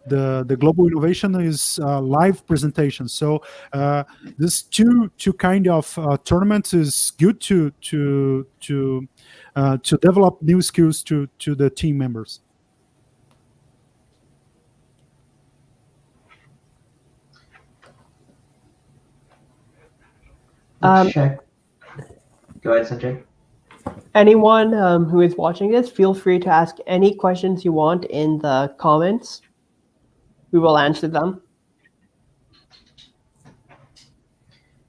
The global innovation is live presentation. So this two kind of tournaments is good to develop new skills to the team members. Check. Go ahead, Sanjay. Anyone who is watching this, feel free to ask any questions you want in the comments. We will answer them.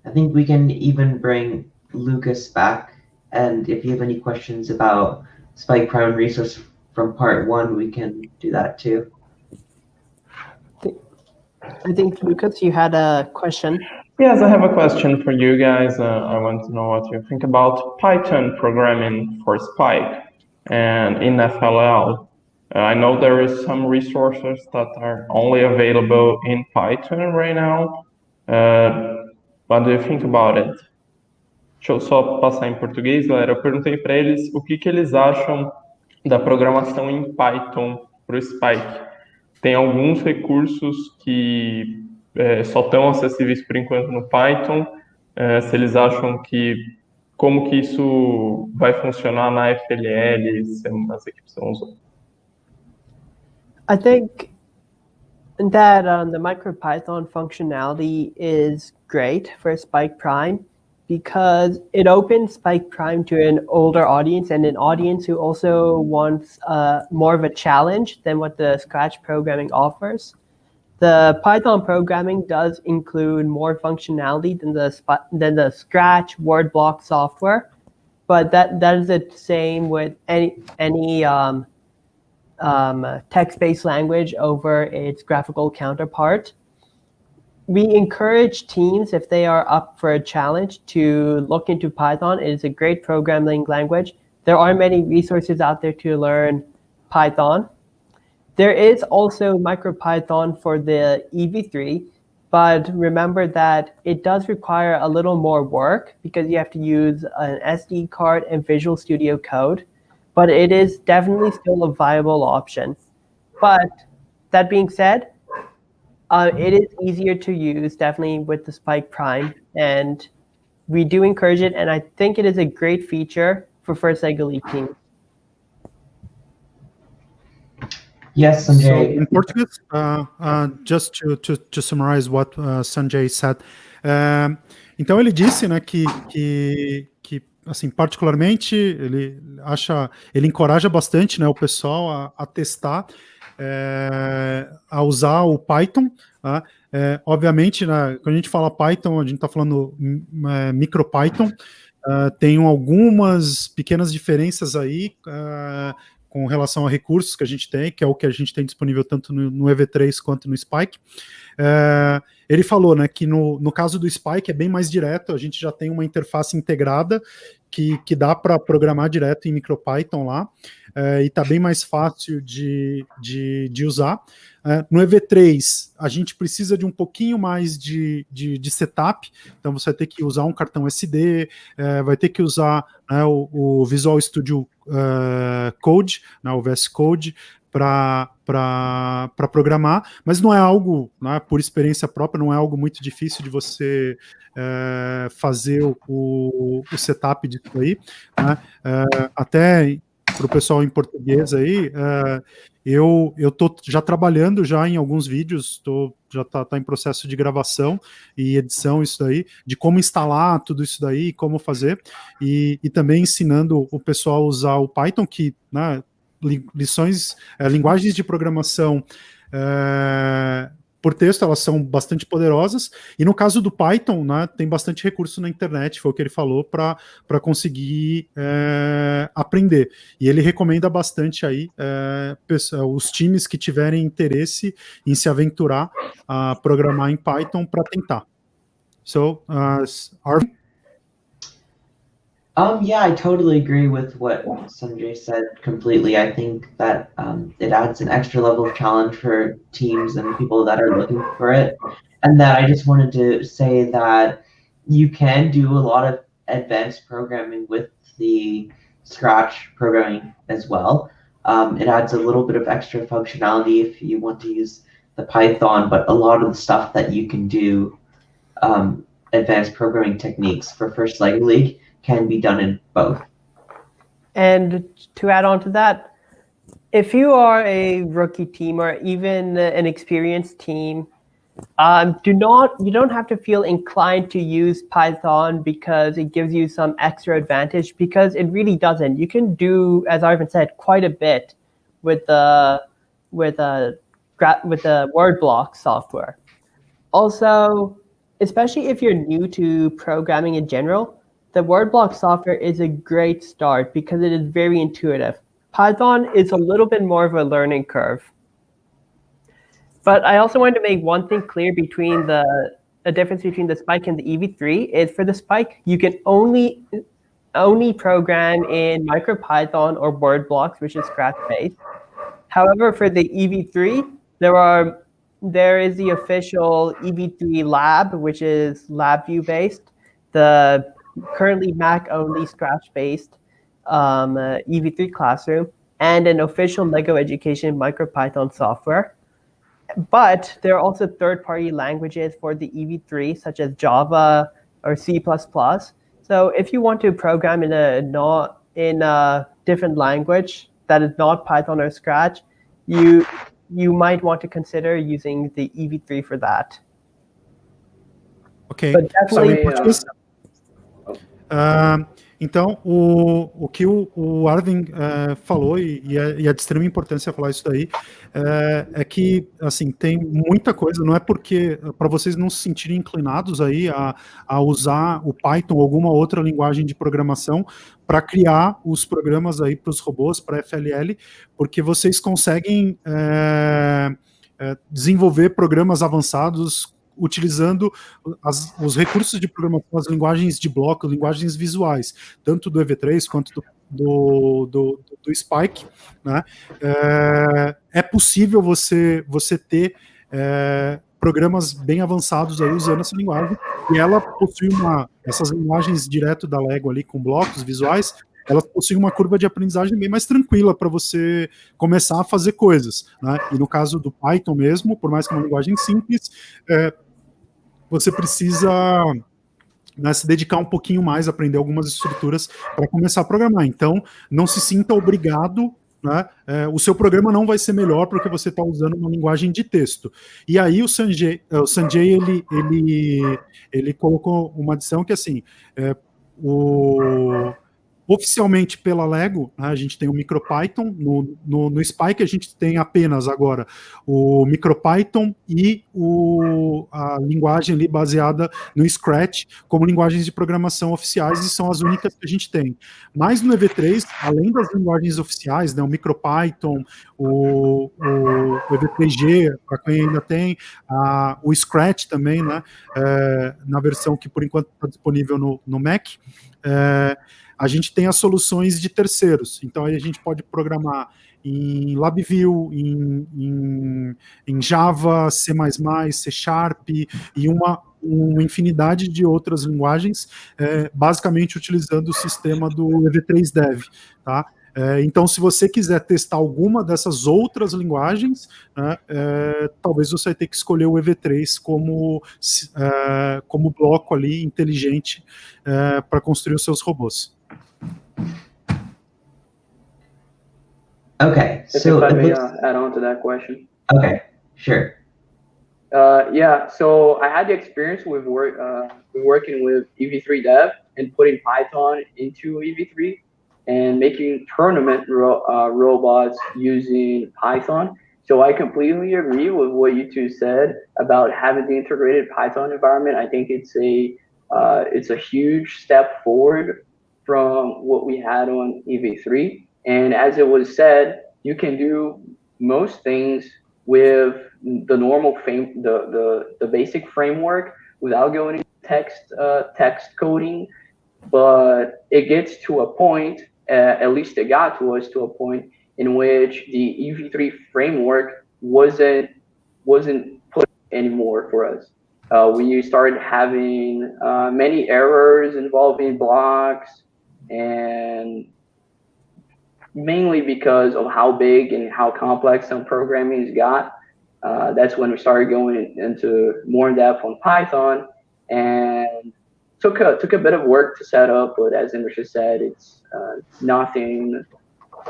I think we can even bring Lucas back, and if you have any questions about Spike Prime resource from part 1, we can do that too. I think, Lucas, you had a question. Yes, I have a question for you guys. I want to know what you think about Python programming for Spike and in FLL. I know there is some resources that are only available in Python right now. What do you think about it? Deixa eu só passar em português, galera. Eu perguntei para eles o que eles acham da programação em Python para o Spike. Tem alguns recursos que só estão acessíveis por enquanto no Python. Se eles acham que como que isso vai funcionar na FLL, se as equipes vão usar. I think that the MicroPython functionality is great for Spike Prime because it opens Spike Prime to an older audience and an audience who also wants more of a challenge than what the Scratch programming offers. The Python programming does include more functionality than the Scratch word block software, but that is the same with any text-based language over its graphical counterpart. We encourage teams, if they are up for a challenge, to look into Python. It is a great programming language. There are many resources out there to learn Python. There is also MicroPython for the EV3, but remember that it does require a little more work because you have to use an SD card and Visual Studio Code, but it is definitely still a viable option. But that being said, it is easier to use, definitely with the Spike Prime, and we do encourage it, and I think it is a great feature for First League Elite teams. Yes, So Sanjay. in Portuguese, just to summarize what Sanjay said, então ele disse, né, que assim, particularmente ele encoraja bastante, né, o pessoal a testar, a usar o Python. Obviamente, né, quando a gente fala Python, a gente está falando MicroPython. Tem algumas pequenas diferenças aí com relação a recursos que a gente tem, que é o que a gente tem disponível tanto no EV3 quanto no Spike. Ele falou, né, que no caso do Spike é bem mais direto, a gente já tem uma interface integrada que dá para programar direto em MicroPython lá, e está bem mais fácil de usar. No EV3, a gente precisa de um pouquinho mais de setup, então você vai ter que usar um cartão SD, vai ter que usar o Visual Studio Code, né, o VS Code, para programar, mas não é algo, né, por experiência própria, não é algo muito difícil de você fazer o setup disso aí, né? Até para o pessoal em português aí, eu estou já trabalhando já em alguns vídeos, já tá em processo de gravação e edição, isso daí, de como instalar tudo isso daí, como fazer, e também ensinando o pessoal a usar o Python, que, né, linguagens de programação por texto, elas são bastante poderosas, e no caso do Python, né, tem bastante recurso na internet, foi o que ele falou, para conseguir aprender. E ele recomenda bastante aí os times que tiverem interesse em se aventurar a programar em Python para tentar. So, Arvin? Yeah, I totally agree with what Sanjay said completely. I think that it adds an extra level of challenge for teams and people that are looking for it. And that I just wanted to say that you can do a lot of advanced programming with the Scratch programming as well. It adds a little bit of extra functionality if you want to use the Python, but a lot of the stuff that you can do, advanced programming techniques for First League can be done in both. And to add on to that, if you are a rookie team or even an experienced team, you don't have to feel inclined to use Python because it gives you some extra advantage, because it really doesn't. You can do, as Arvin said, quite a bit with the word block software. Also, especially if you're new to programming in general, the word block software is a great start because it is very intuitive. Python is a little bit more of a learning curve. But I also wanted to make one thing clear between the difference between the Spike and the EV3 is for the Spike, you can only program in MicroPython or word blocks, which is Scratch-based. However, for the EV3, there is the official EV3 lab, which is LabVIEW based, the currently Mac-only Scratch-based EV3 classroom, and an official Lego Education MicroPython software. But there are also third-party languages for the EV3, such as Java or C++. So if you want to program in a different language that is not Python or Scratch, you might want to consider using the EV3 for that. Okay. But definitely, so Então, o que o Arvin falou, e é de extrema importância falar isso daí, é que, assim, tem muita coisa, não é porque, para vocês não se sentirem inclinados aí a usar o Python ou alguma outra linguagem de programação para criar os programas aí para os robôs, para FLL, porque vocês conseguem desenvolver programas avançados utilizando os recursos de programação, as linguagens de bloco, linguagens visuais, tanto do EV3 quanto do Spike, né? É possível você ter programas bem avançados aí usando essa linguagem, e ela possui essas linguagens direto da Lego ali com blocos visuais, elas possuem uma curva de aprendizagem bem mais tranquila para você começar a fazer coisas, né? E no caso do Python mesmo, por mais que é uma linguagem simples, você precisa, né, se dedicar um pouquinho mais, aprender algumas estruturas para começar a programar. Então, não se sinta obrigado, né? O seu programa não vai ser melhor porque você está usando uma linguagem de texto. E aí o Sanjay ele colocou uma adição que, assim, oficialmente pela Lego, né, a gente tem o MicroPython, no Spike a gente tem apenas agora o MicroPython e a linguagem ali baseada no Scratch como linguagens de programação oficiais, e são as únicas que a gente tem. Mas no EV3, além das linguagens oficiais, né, o MicroPython, o EV3G, para quem ainda tem, o Scratch também, né, na versão que por enquanto está disponível no Mac, a gente tem as soluções de terceiros. Então, aí a gente pode programar em LabVIEW, em Java, C++, C Sharp e uma infinidade de outras linguagens, basicamente utilizando o sistema do EV3 Dev, tá? Então, se você quiser testar alguma dessas outras linguagens, né, talvez você vai ter que escolher o EV3 como bloco ali inteligente para construir os seus robôs. Okay, if I may add on to that question. Okay, sure. Yeah, so I had the experience with working with EV3 Dev and putting Python into EV3 and making tournament robots using Python. So I completely agree with what you two said about having the integrated Python environment. I think it's a huge step forward from what we had on EV3. And as it was said, you can do most things with the normal the basic framework without going into text coding. But it gets to a point, at least it got to us to a point in which the EV3 framework wasn't put anymore for us. We started having many errors involving blocks, and mainly because of how big and how complex some programming has got. That's when we started going into more in depth on Python, and took a bit of work to set up. But as Indra said, it's nothing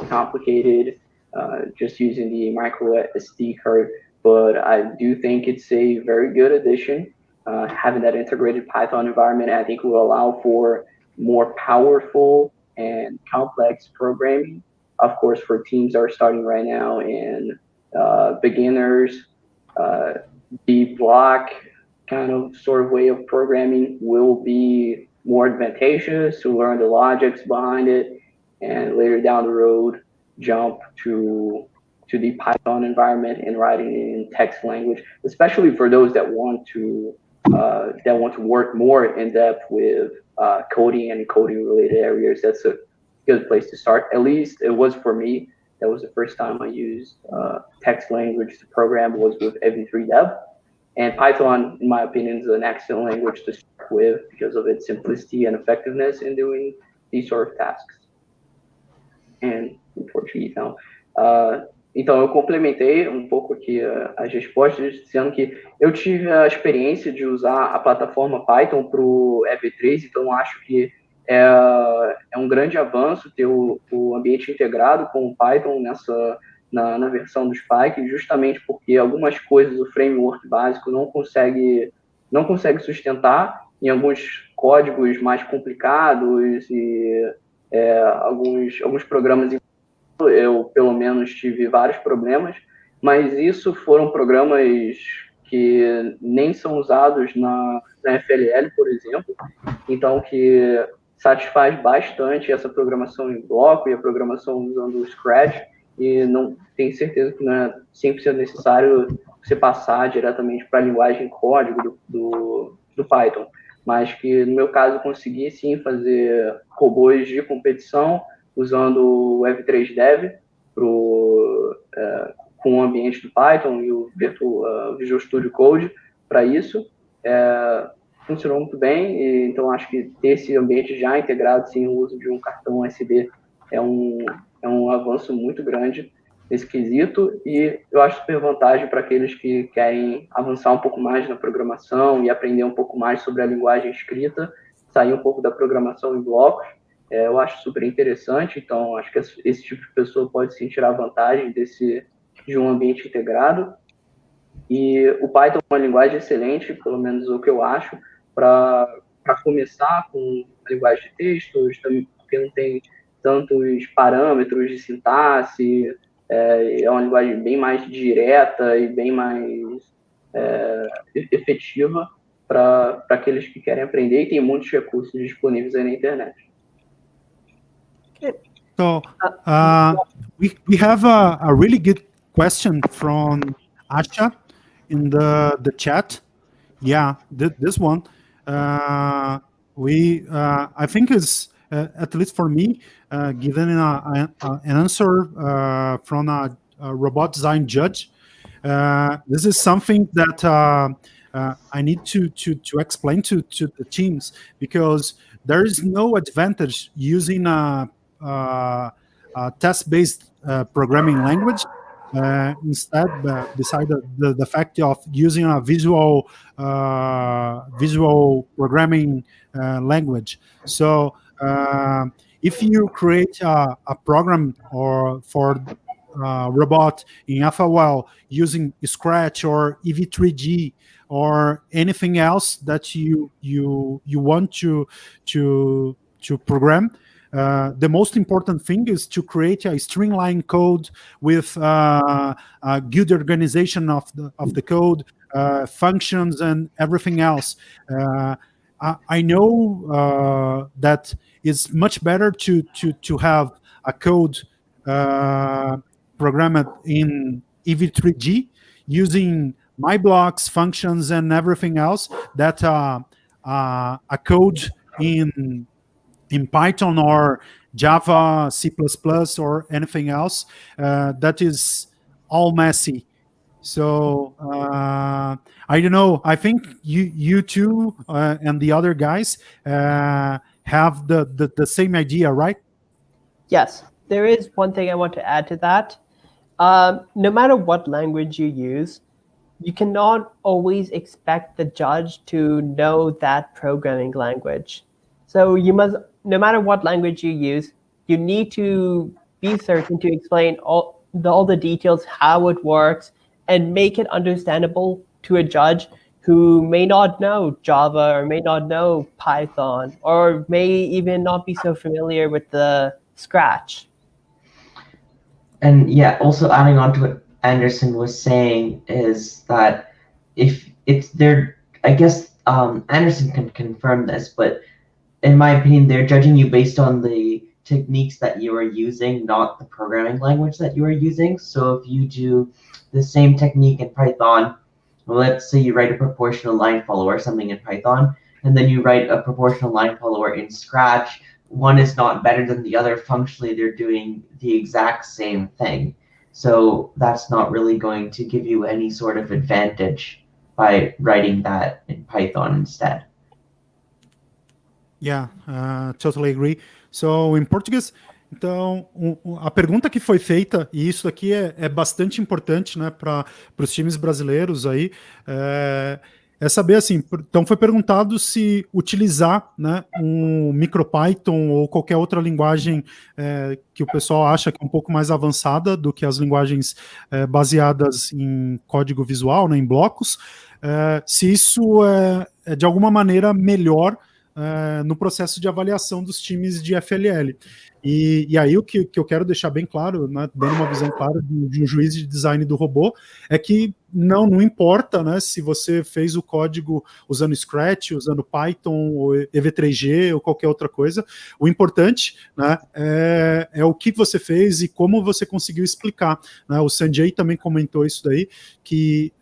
complicated, just using the micro SD card. But I do think it's a very good addition. Having that integrated Python environment, I think, will allow for more powerful and complex programming. Of course, for teams that are starting right now and beginners, the block kind of sort of way of programming will be more advantageous to learn the logics behind it, and later down the road, jump to the Python environment and writing in text language, especially for those that want to work more in depth with coding and coding related areas. That's a good place to start. At least it was for me. That was the first time I used text language to program, was with EV3 Dev. And Python, in my opinion, is an excellent language to start with because of its simplicity and effectiveness in doing these sort of tasks. And em português, então. Então, eu complementei um pouco aqui as respostas, dizendo que eu tive a experiência de usar a plataforma Python para o EV3, então acho que é um grande avanço ter o ambiente integrado com o Python na versão do Spike, justamente porque algumas coisas o framework básico não consegue sustentar em alguns códigos mais complicados e alguns programas, eu pelo menos tive vários problemas, mas isso foram programas que nem são usados na FLL, por exemplo, então que satisfaz bastante essa programação em bloco e a programação usando o Scratch, e não tenho certeza que não é 100% necessário você passar diretamente para a linguagem código do Python, mas que no meu caso eu consegui sim fazer robôs de competição usando o Web3 Dev com o ambiente do Python e o Visual Studio Code para isso. Funcionou muito bem, e então acho que ter esse ambiente já integrado sem o uso de um cartão USB é um avanço muito grande nesse quesito, e eu acho super vantagem para aqueles que querem avançar um pouco mais na programação e aprender um pouco mais sobre a linguagem escrita, sair um pouco da programação em blocos. Eu acho super interessante, então acho que esse tipo de pessoa pode sim tirar vantagem de um ambiente integrado. E o Python é uma linguagem excelente, pelo menos o que eu acho, para começar com a linguagem de textos, porque não tem tantos parâmetros de sintaxe, é uma linguagem bem mais direta e bem mais efetiva para aqueles que querem aprender, e tem muitos recursos disponíveis aí na internet. So we have a really good question from Asha in the chat. Yeah, this one. I think is at least for me, given an answer from a robot design judge. This is something that I need to explain to the teams, because there is no advantage using a test-based programming language. Instead, beside the fact of using a visual programming language. So if you create a program or for robot in FLL using Scratch or EV3G or anything else that you want to program, the most important thing is to create a streamline code with a good organization of the code, functions, and everything else. I know that it's much better to have a code programmed in EV3G using my blocks, functions, and everything else, that a code in Python or Java, C++, or anything else that is all messy. So I don't know. I think you two and the other guys have the same idea, right? Yes, there is one thing I want to add to that. No matter what language you use, you cannot always expect the judge to know that programming language. So you must, no matter what language you use, you need to be certain to explain all the details, how it works, and make it understandable to a judge who may not know Java or may not know Python or may even not be so familiar with the Scratch. And yeah, also adding on to what Anderson was saying is that if it's there, I guess Anderson can confirm this, but in my opinion, they're judging you based on the techniques that you are using, not the programming language that you are using. So if you do the same technique in Python, well, let's say you write a proportional line follower or something in Python, and then you write a proportional line follower in Scratch, one is not better than the other. Functionally, they're doing the exact same thing. So that's not really going to give you any sort of advantage by writing that in Python instead. Yeah, totally agree. So, em português, então, a pergunta que foi feita, e isso aqui é bastante importante, né, para os times brasileiros aí, é saber assim, então foi perguntado se utilizar, né, um MicroPython ou qualquer outra linguagem que o pessoal acha que é um pouco mais avançada do que as linguagens baseadas em código visual, né, em blocos, se isso é de alguma maneira melhor no processo de avaliação dos times de FLL. E aí o que eu quero deixar bem claro, né, dando uma visão clara de um juiz de design do robô, é que não importa, né, se você fez o código usando Scratch, usando Python, ou EV3G, ou qualquer outra coisa, o importante, né, é o que você fez e como você conseguiu explicar, né? O Sanjay também comentou isso daí, que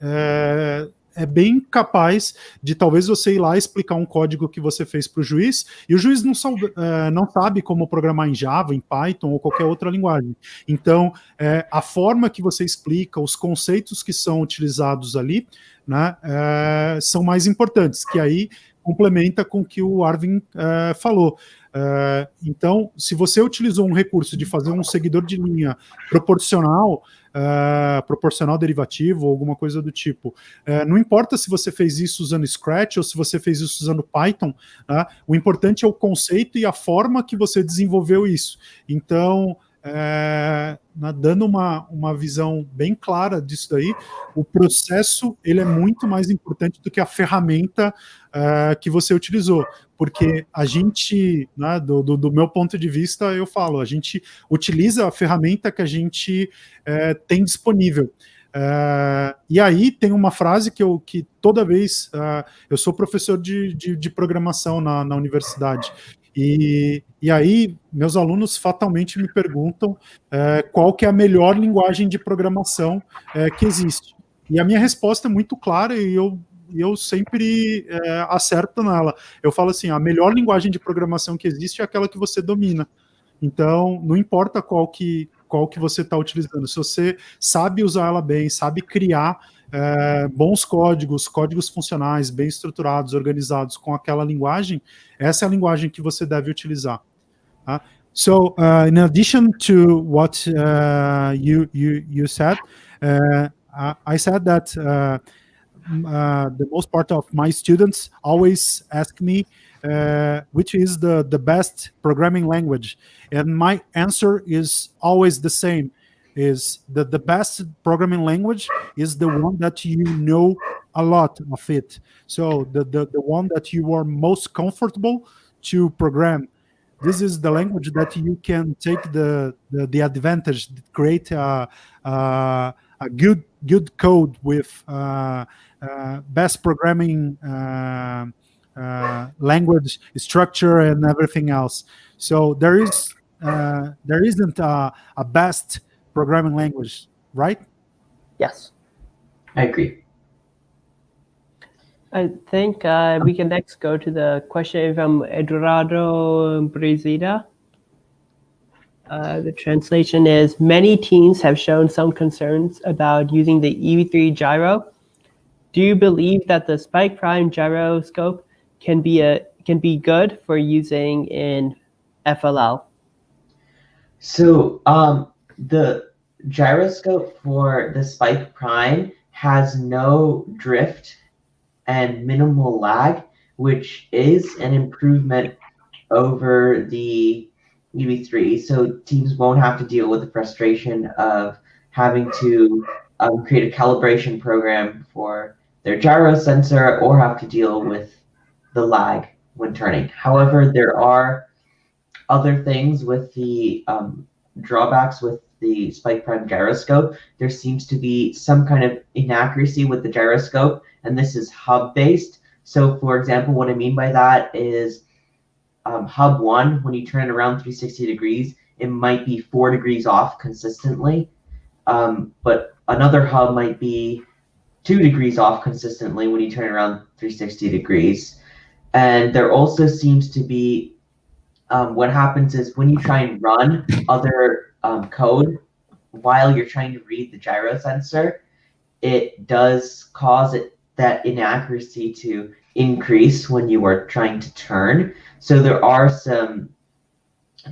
é bem capaz de talvez você ir lá explicar um código que você fez para o juiz, e o juiz não sabe como programar em Java, em Python ou qualquer outra linguagem. Então, a forma que você explica, os conceitos que são utilizados ali, né, são mais importantes, que aí complementa com o que o Arvin falou. Então, se você utilizou um recurso de fazer um seguidor de linha proporcional derivativo ou alguma coisa do tipo, não importa se você fez isso usando Scratch ou se você fez isso usando Python, né, o importante é o conceito e a forma que você desenvolveu isso. Então, dando uma visão bem clara disso daí, o processo ele é muito mais importante do que a ferramenta que você utilizou, porque a gente, né, do meu ponto de vista, eu falo, a gente utiliza a ferramenta que a gente tem disponível. E aí tem uma frase que toda vez eu sou professor de programação na universidade, e aí meus alunos fatalmente me perguntam qual que é a melhor linguagem de programação que existe. E a minha resposta é muito clara e eu sempre acerto nela. Eu falo assim, a melhor linguagem de programação que existe é aquela que você domina. Então, não importa qual que você está utilizando, se você sabe usar ela bem, sabe criar bons códigos funcionais, bem estruturados, organizados com aquela linguagem, essa é a linguagem que você deve utilizar. Tá? So, in addition to what you said, I said that the most part of my students always ask me which is the best programming language, and my answer is always the same: is that the best programming language is the one that you know a lot of it. So the one that you are most comfortable to program. This is the language that you can take the advantage, create a good code with best programming language structure and everything else. So there isn't a best programming language, right? Yes. I agree. I think we can next go to the question from Eduardo Brizida. The translation is, many teams have shown some concerns about using the EV3 gyro. Do you believe that the Spike Prime gyroscope can be good for using in FLL? So the gyroscope for the Spike Prime has no drift and minimal lag, which is an improvement over the EV3. So teams won't have to deal with the frustration of having to create a calibration program for their gyro sensor or have to deal with the lag when turning. However, there are other things with the drawbacks with the Spike Prime gyroscope. There seems to be some kind of inaccuracy with the gyroscope, and this is hub-based. So, for example, what I mean by that is hub 1, when you turn it around 360 degrees, it might be 4 degrees off consistently, but another hub might be 2 degrees off consistently when you turn it around 360 degrees. And there also seems to be what happens is when you try and run other code while you're trying to read the gyro sensor, it does cause that inaccuracy to increase when you are trying to turn. So there are some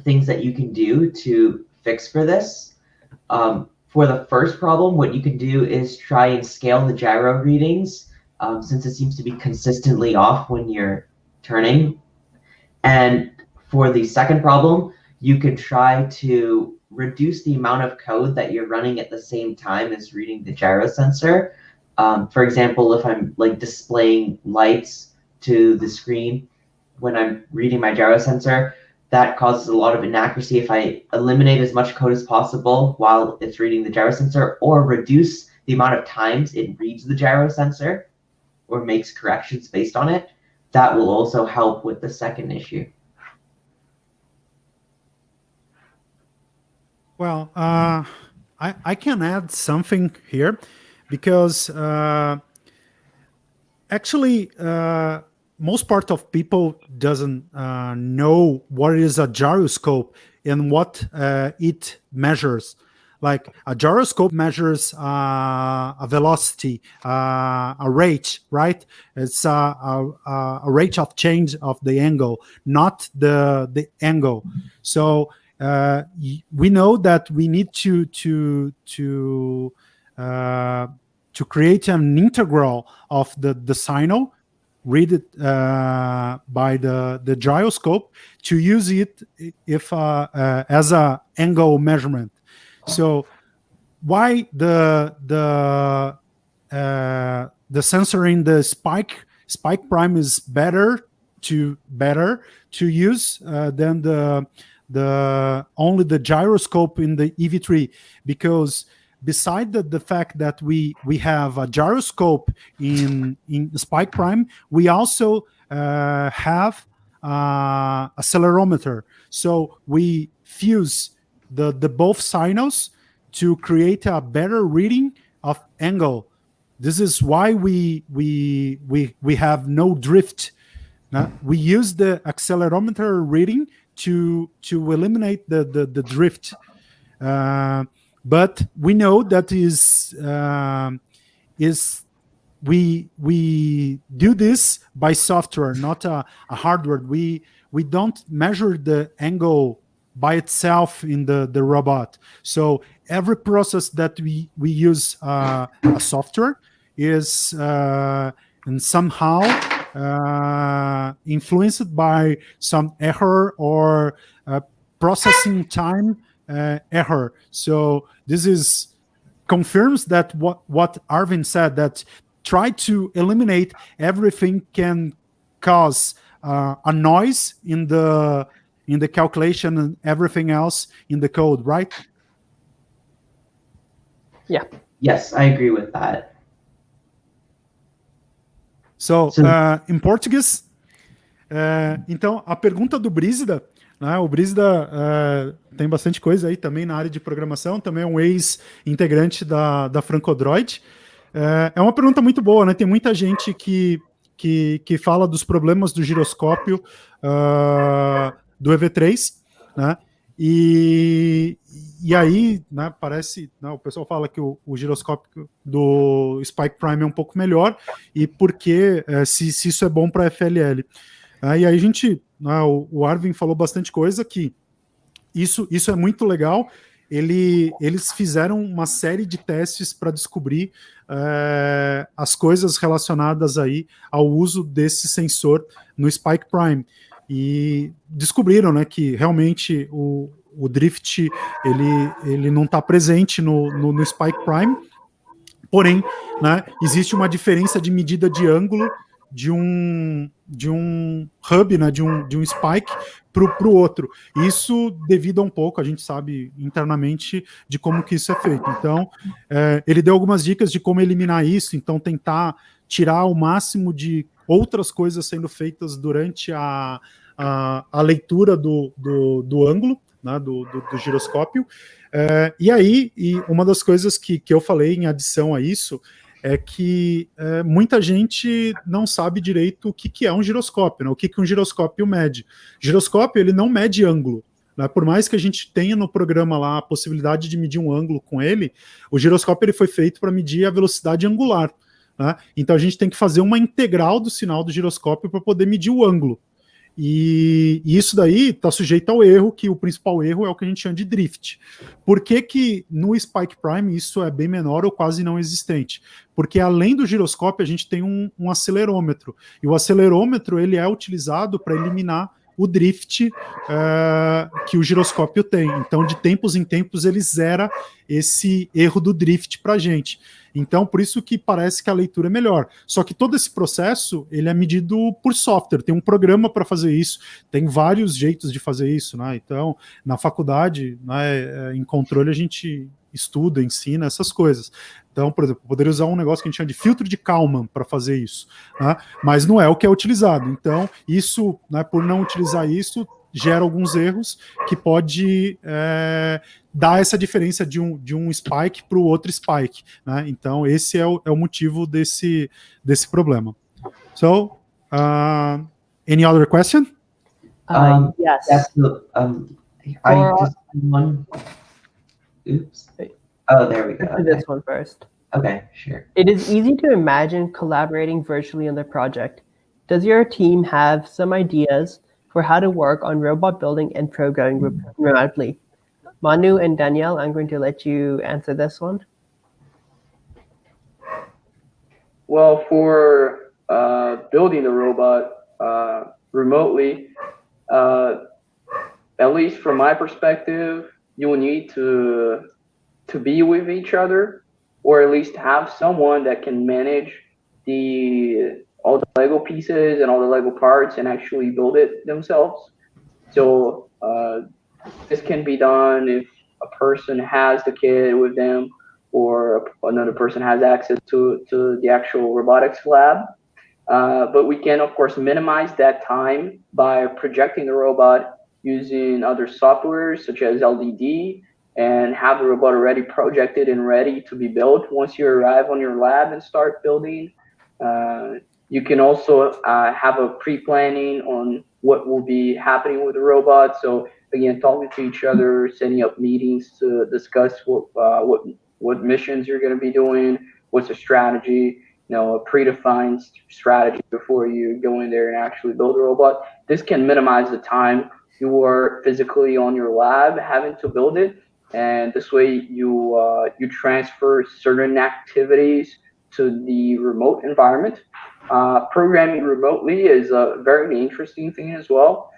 things that you can do to fix for this. For the first problem, what you can do is try and scale the gyro readings, since it seems to be consistently off when you're turning. And for the second problem, you could try to reduce the amount of code that you're running at the same time as reading the gyro sensor. For example, if I'm like displaying lights to the screen when I'm reading my gyro sensor, that causes a lot of inaccuracy if I eliminate as much code as possible while it's reading the gyro sensor, or reduce the amount of times it reads the gyro sensor or makes corrections based on it. That will also help with the second issue. Well, I can add something here, because actually most part of people doesn't know what is a gyroscope and what it measures. Like a gyroscope measures a velocity, a rate, right? It's a rate of change of the angle, not the angle. So we know that we need to create an integral of the signal, read it by the gyroscope, to use it if as a angle measurement. So why the sensor in the spike prime is better to use than only the gyroscope in the EV3, because beside the fact that we have a gyroscope in spike prime, we also have accelerometer. So we fuse the both signals to create a better reading of angle. This is why we have no drift. We use the accelerometer reading to eliminate the drift. But we know that we do this by software, not a hardware. We don't measure the angle by itself in the robot. So every process that we use a software is and somehow influenced by some error or processing time error. So this confirms that what Arvin said, that try to eliminate everything can cause a noise in the calculation and everything else in the code, right? Yeah. Yes, I agree with that. So, em português, então a pergunta do Brísida, né, o Brísida tem bastante coisa aí também na área de programação, também é um ex-integrante da Francodroid. É uma pergunta muito boa, né? Tem muita gente que fala dos problemas do giroscópio do EV3, né? E aí, né, parece, né, o pessoal fala que o giroscópio do Spike Prime é um pouco melhor, e porque se isso é bom para FLL. E aí a gente, né, o Arvin falou bastante coisa, que isso é muito legal. Eles fizeram uma série de testes para descobrir as coisas relacionadas aí ao uso desse sensor no Spike Prime. E descobriram, né, que realmente o drift ele não está presente no Spike Prime, porém, né, existe uma diferença de medida de ângulo de um hub, né, de um spike para o outro. Isso devido a um pouco, a gente sabe internamente de como que isso é feito. Então, ele deu algumas dicas de como eliminar isso, então tentar tirar o máximo de outras coisas sendo feitas durante a leitura do ângulo, né, do giroscópio. E aí, uma das coisas que eu falei em adição a isso é que muita gente não sabe direito o que é um giroscópio, né? O que um giroscópio mede. Giroscópio, ele não mede ângulo, né? Por mais que a gente tenha no programa lá a possibilidade de medir um ângulo com ele, o giroscópio ele foi feito para medir a velocidade angular, né? Então a gente tem que fazer uma integral do sinal do giroscópio para poder medir o ângulo. E isso daí está sujeito ao erro, que o principal erro é o que a gente chama de drift. Por que no Spike Prime isso é bem menor ou quase não existente? Porque além do giroscópio a gente tem um acelerômetro, e o acelerômetro ele é utilizado para eliminar o drift que o giroscópio tem. Então, de tempos em tempos, ele zera esse erro do drift para a gente. Então, por isso que parece que a leitura é melhor. Só que todo esse processo, ele é medido por software. Tem um programa para fazer isso. Tem vários jeitos de fazer isso, né? Então, na faculdade, né, em controle, a gente estuda, ensina essas coisas. Então, por exemplo, poderia usar um negócio que a gente chama de filtro de Kalman para fazer isso, né? Mas não é o que é utilizado. Então, isso, né, por não utilizar isso, gera alguns erros que pode dar essa diferença de um spike para o outro spike, né? Então, esse é o motivo desse problema. So, any other question? Yes. I just one. Oops. Oh, there we go. Let's do this one first. Okay, sure. It is easy to imagine collaborating virtually on the project. Does your team have some ideas for how to work on robot building and programming remotely? Manu and Danielle, I'm going to let you answer this one. Well, for building the robot remotely, at least from my perspective, you will need to be with each other, or at least have someone that can manage all the Lego pieces and all the Lego parts and actually build it themselves. So this can be done if a person has the kit with them, or another person has access to the actual robotics lab. But we can, of course, minimize that time by projecting the robot using other softwares such as LDD, and have the robot already projected and ready to be built once you arrive on your lab and start building. You can also have a pre-planning on what will be happening with the robot. So again, talking to each other, setting up meetings to discuss what missions you're going to be doing, what's the strategy, a predefined strategy before you go in there and actually build a robot. This can minimize the time you are physically on your lab having to build it, and this way you transfer certain activities to the remote environment. Programming remotely is a very interesting thing as well.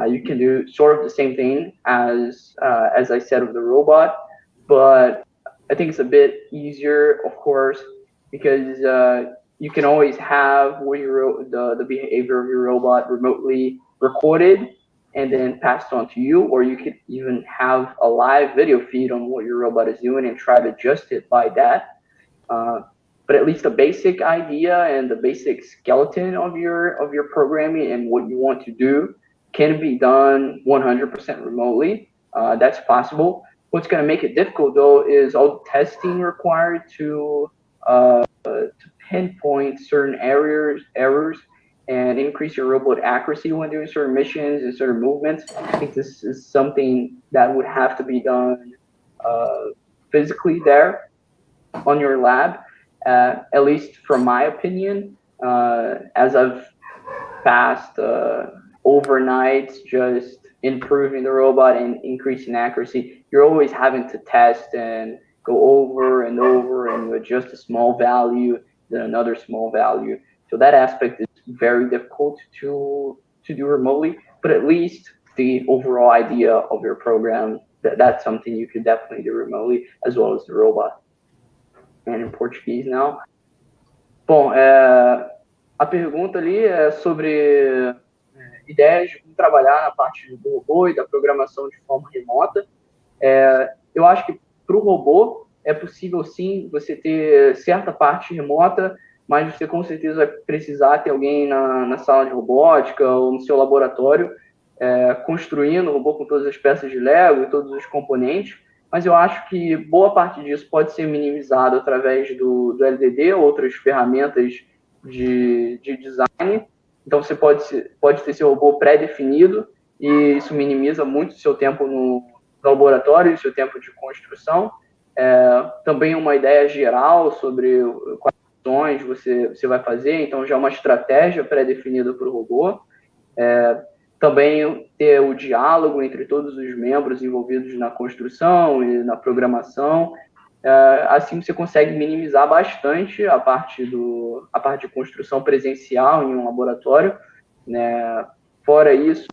You can do sort of the same thing as I said with the robot, but I think it's a bit easier, of course, because you can always have the behavior of your robot remotely recorded and then passed on to you, or you could even have a live video feed on what your robot is doing and try to adjust it by that. But at least the basic idea and the basic skeleton of your programming and what you want to do can be done 100% remotely. That's possible. What's going to make it difficult, though, is all the testing required to pinpoint certain errors and increase your robot accuracy when doing certain missions and certain movements. I think this is something that would have to be done physically there on your lab, at least from my opinion, as I've passed overnight just improving the robot and increasing accuracy. You're always having to test and go over and over, and you adjust a small value, then another small value. So that aspect is very difficult to do remotely, but at least the overall idea of your program, that's something you could definitely do remotely, as well as the robot. And in Portuguese now. Bom, a pergunta ali é sobre ideias de como trabalhar na parte do robô e da programação de forma remota. Eu acho que para o robô é possível sim você ter certa parte remota, mas você com certeza vai precisar ter alguém na sala de robótica ou no seu laboratório construindo o robô com todas as peças de Lego e todos os componentes. Mas eu acho que boa parte disso pode ser minimizado através do LDD ou outras ferramentas de design. Então você pode ter seu robô pré-definido e isso minimiza muito o seu tempo no laboratório, o seu tempo de construção. Também uma ideia geral sobre quais ações você vai fazer, então já uma estratégia pré-definida para o robô. Também ter o diálogo entre todos os membros envolvidos na construção e na programação. Assim você consegue minimizar bastante a parte de construção presencial em um laboratório, né? Fora isso,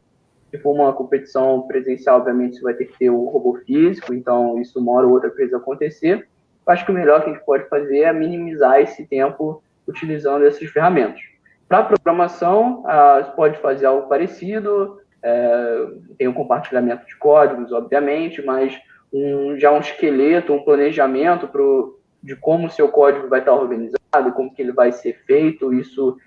Se for uma competição presencial, obviamente você vai ter que ter o robô físico, então isso uma hora ou outra precisa acontecer. Eu acho que o melhor que a gente pode fazer é minimizar esse tempo utilizando essas ferramentas. Para programação, você pode fazer algo parecido, tem um compartilhamento de códigos, obviamente, mas já um esqueleto, um planejamento de como o seu código vai estar organizado, como que ele vai ser feito, isso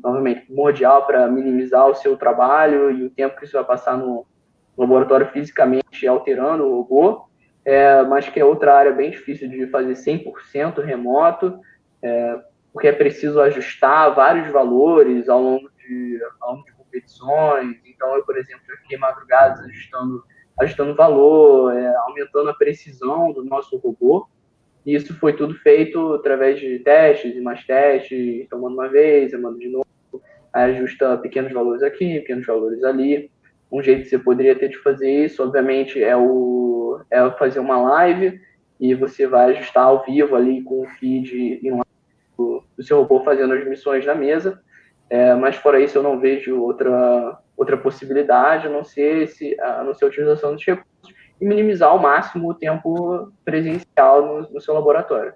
novamente, primordial para minimizar o seu trabalho e o tempo que você vai passar no laboratório fisicamente alterando o robô, mas que é outra área bem difícil de fazer 100% remoto, porque é preciso ajustar vários valores ao longo de competições. Então, eu, por exemplo, já fiquei madrugadas ajustando valor, aumentando a precisão do nosso robô. E isso foi tudo feito através de testes e mais testes, então manda uma vez, eu mando de novo, aí ajusta pequenos valores aqui, pequenos valores ali. Um jeito que você poderia ter de fazer isso, obviamente, é fazer uma live e você vai ajustar ao vivo ali com o feed em live do seu robô fazendo as missões na mesa. Mas fora isso eu não vejo outra possibilidade, a não ser a utilização dos recursos e minimizar ao máximo o tempo presencial no seu laboratório.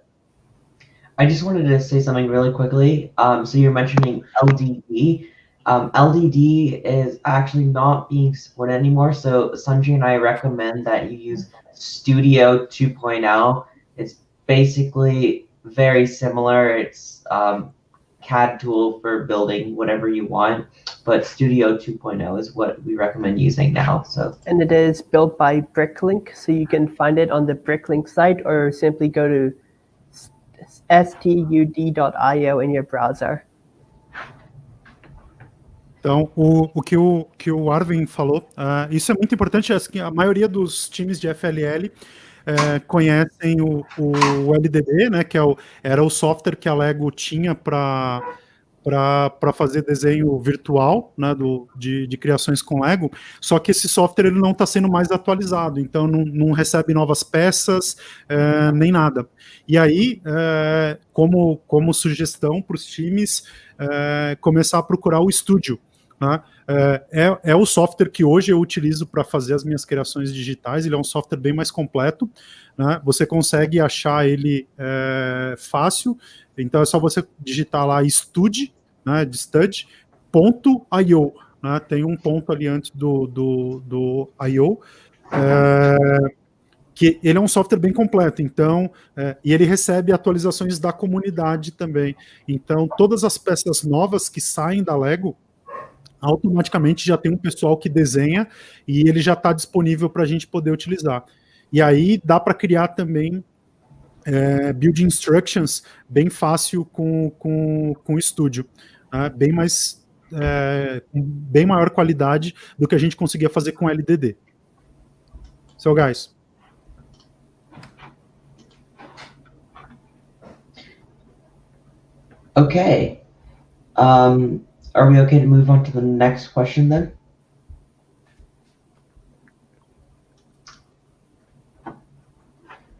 I just wanted to say something really quickly. So you're mentioning LDD. LDD is actually not being supported anymore. So Sanjay and I recommend that you use Studio 2.0. It's basically very similar. It's CAD tool for building whatever you want, but Studio 2.0 is what we recommend using now. And it is built by Bricklink, so you can find it on the Bricklink site or simply go to stud.io in your browser. Então, o que o Arvin falou, isso é muito importante. A maioria dos times de FLL conhecem o LDD, né, que era o software que a Lego tinha para fazer desenho virtual, né, de criações com Lego, só que esse software ele não está sendo mais atualizado, então não recebe novas peças, nem nada. E aí, como sugestão para os times, começar a procurar o Studio, né? É o software que hoje eu utilizo para fazer as minhas criações digitais. Ele é um software bem mais completo, né? Você consegue achar ele fácil, então é só você digitar lá stud, né, de stud.io, né? Tem um ponto ali antes do IO, que ele é um software bem completo, então, e ele recebe atualizações da comunidade também. Então, todas as peças novas que saem da Lego, automaticamente já tem um pessoal que desenha e ele já está disponível para a gente poder utilizar. E aí dá para criar também build instructions bem fácil com o Studio, né? Bem maior qualidade do que a gente conseguia fazer com LDD. So guys. Okay. Are we okay to move on to the next question then?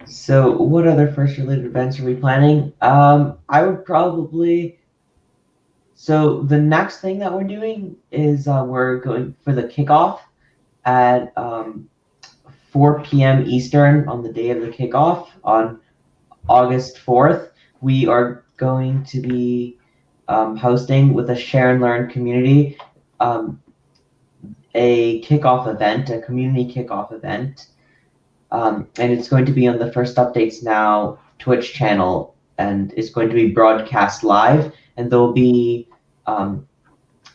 So what other first related events are we planning? I would probably, so the next thing that we're doing is we're going for the kickoff at 4 p.m. Eastern on the day of the kickoff on August 4th. We are going to be hosting with a Share and Learn community a kickoff event, a community kickoff event. And it's going to be on the First Updates Now Twitch channel, and it's going to be broadcast live. And there'll be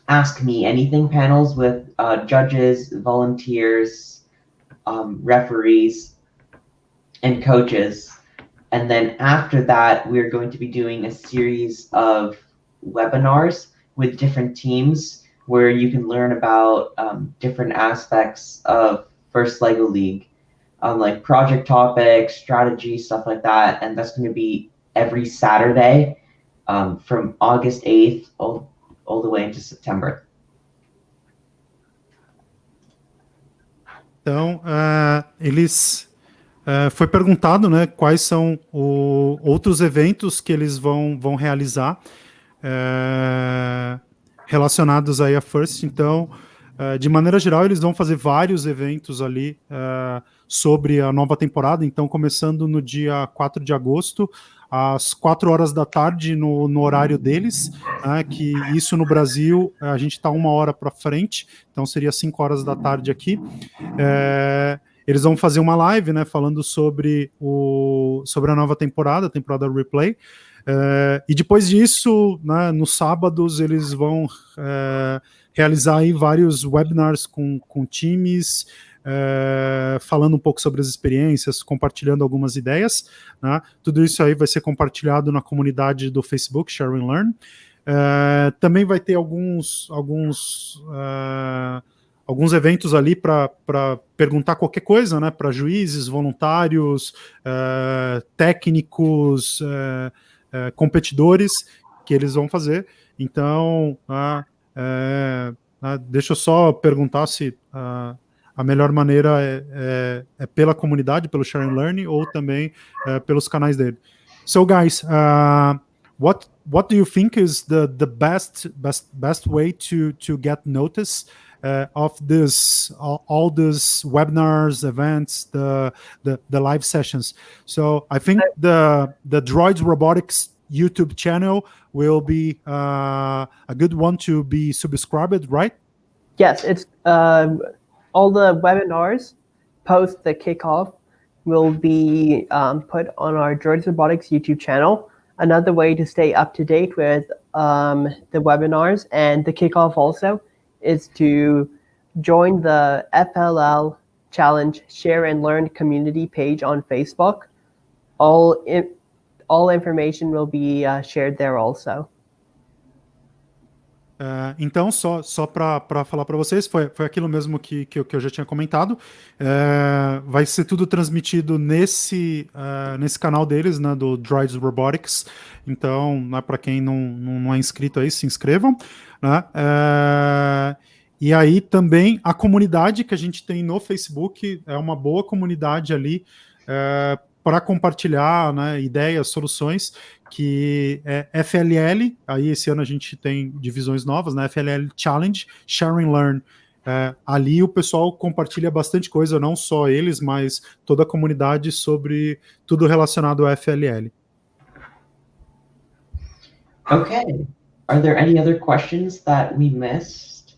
Ask Me Anything panels with judges, volunteers, referees, and coaches. And then after that, we're going to be doing a series of webinars with different teams where you can learn about different aspects of First LEGO League, like project topics, strategy, stuff like that. And that's going to be every Saturday from August 8th all the way into September. Então, foi perguntado, né, quais são outros eventos que eles vão realizar relacionados aí a First. Então, De maneira geral, eles vão fazer vários eventos ali sobre a nova temporada, então começando no dia 4 de agosto, às 4 horas da tarde no horário deles, que isso no Brasil, a gente está 1 hora para frente, então seria 5 horas da tarde aqui. Eles vão fazer uma live, né, falando sobre a nova temporada, a temporada Replay. E depois disso, né, nos sábados, eles vão realizar aí vários webinars com times, falando um pouco sobre as experiências, compartilhando algumas ideias, né? Tudo isso aí vai ser compartilhado na comunidade do Facebook, Share and Learn. Também vai ter alguns eventos ali para perguntar qualquer coisa, né, para juízes, voluntários, técnicos, competidores, que eles vão fazer. Então, deixa eu só perguntar se a melhor maneira é pela comunidade, pelo Share and Learn, ou também pelos canais dele. So, guys, what do you think is the best way to get notice of this all these webinars, events, the live sessions? So I think the Droids Robotics YouTube channel will be a good one to be subscribed, right? Yes, it's all the webinars post the kickoff will be put on our Droids Robotics YouTube channel. Another way to stay up to date with the webinars and the kickoff also is to join the FLL Challenge Share and Learn community page on Facebook. All information will be shared there also. Então, só para falar para vocês, foi aquilo mesmo que eu já tinha comentado. Vai ser tudo transmitido nesse canal deles, né, do Droids Robotics. Então, né, para quem não é inscrito aí, se inscrevam. Né? E aí também a comunidade que a gente tem no Facebook é uma boa comunidade ali para compartilhar, né, ideias, soluções, que é FLL, aí esse ano a gente tem divisões novas, né, FLL Challenge, Share and Learn. Ali o pessoal compartilha bastante coisa, não só eles, mas toda a comunidade sobre tudo relacionado ao FLL. Okay. Are there any other questions that we missed?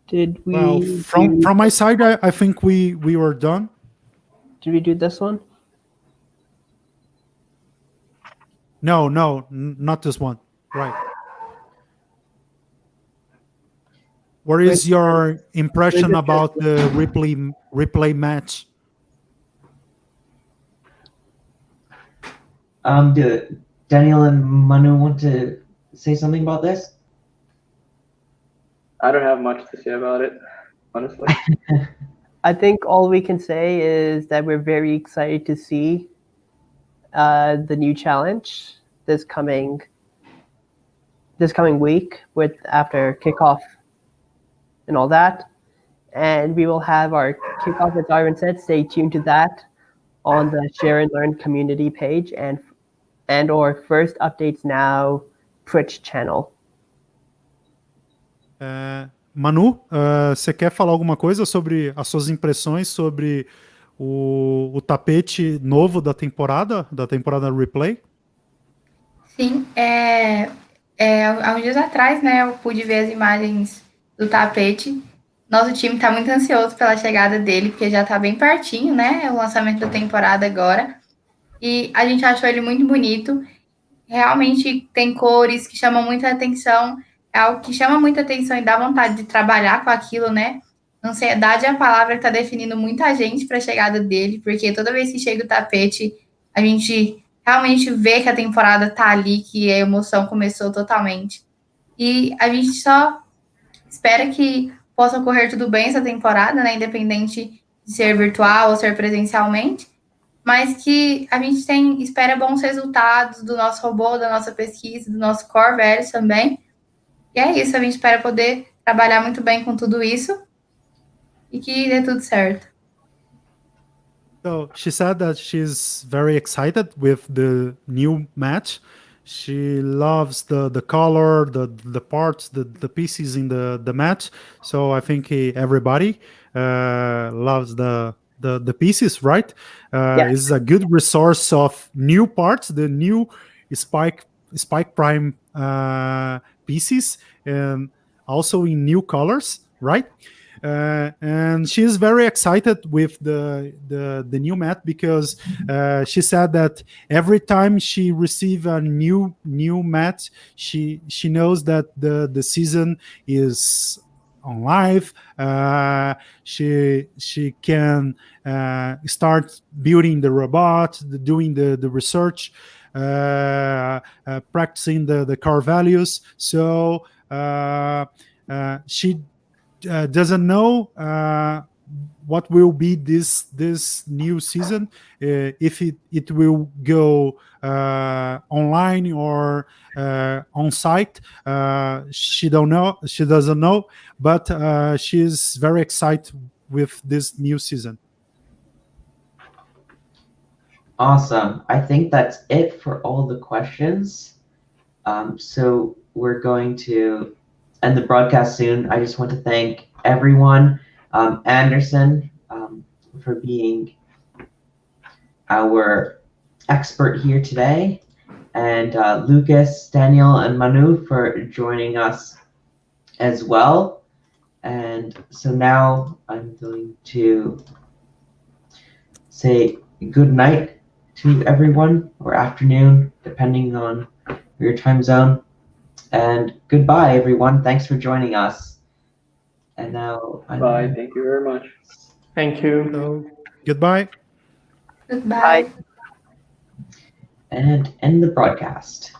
Did we? Well, from my side, I think we were done. Did we do this one? No, not this one. Right. What is your impression about the replay match? Do Daniel and Manu want to say something about this? I don't have much to say about it, honestly. I think all we can say is that we're very excited to see the new challenge this coming week after kickoff and all that. And we will have our kickoff, as Iron said. Stay tuned to that on the Share and Learn community page and or First Updates Now Twitch channel. Manu, você quer falar alguma coisa sobre as suas impressões sobre o tapete novo da temporada Replay? Sim, há uns dias atrás, né, eu pude ver as imagens do tapete. Nosso time está muito ansioso pela chegada dele, porque já está bem pertinho, né, o lançamento da temporada agora. E a gente achou ele muito bonito. Realmente tem cores que chamam muita atenção. É algo que chama muita atenção e dá vontade de trabalhar com aquilo, né? Ansiedade é a palavra que está definindo muita gente para a chegada dele, porque toda vez que chega o tapete, a gente realmente vê que a temporada está ali, que a emoção começou totalmente. E a gente só espera que possa ocorrer tudo bem essa temporada, né? Independente de ser virtual ou ser presencialmente, mas que a gente espera bons resultados do nosso robô, da nossa pesquisa, do nosso core values também. E é isso, a gente espera poder trabalhar muito bem com tudo isso e que dê tudo certo. So she said that she's very excited with the new match. She loves the color, the parts, the pieces in the match. So I think everybody loves the pieces, right? Yeah. It's a good resource of new parts, the new Spike Prime pieces, and also in new colors, right? And she is very excited with the new mat because she said that every time she receives a new mat, she knows that the season is on live. She can start building the robot, doing the research, practicing the car values. So she doesn't know what will be this new season, if it will go online or on site. She doesn't know, but she's very excited with this new season. Awesome. I think that's it for all the questions. So we're going to end the broadcast soon. I just want to thank everyone. Anderson, for being our expert here today, and Lucas, Daniel, and Manu for joining us as well. And so now I'm going to say good night to everyone, or afternoon, depending on your time zone. And goodbye, everyone. Thanks for joining us. And now Bye. Thank you very much. Thank you. So goodbye. Goodbye. And end the broadcast.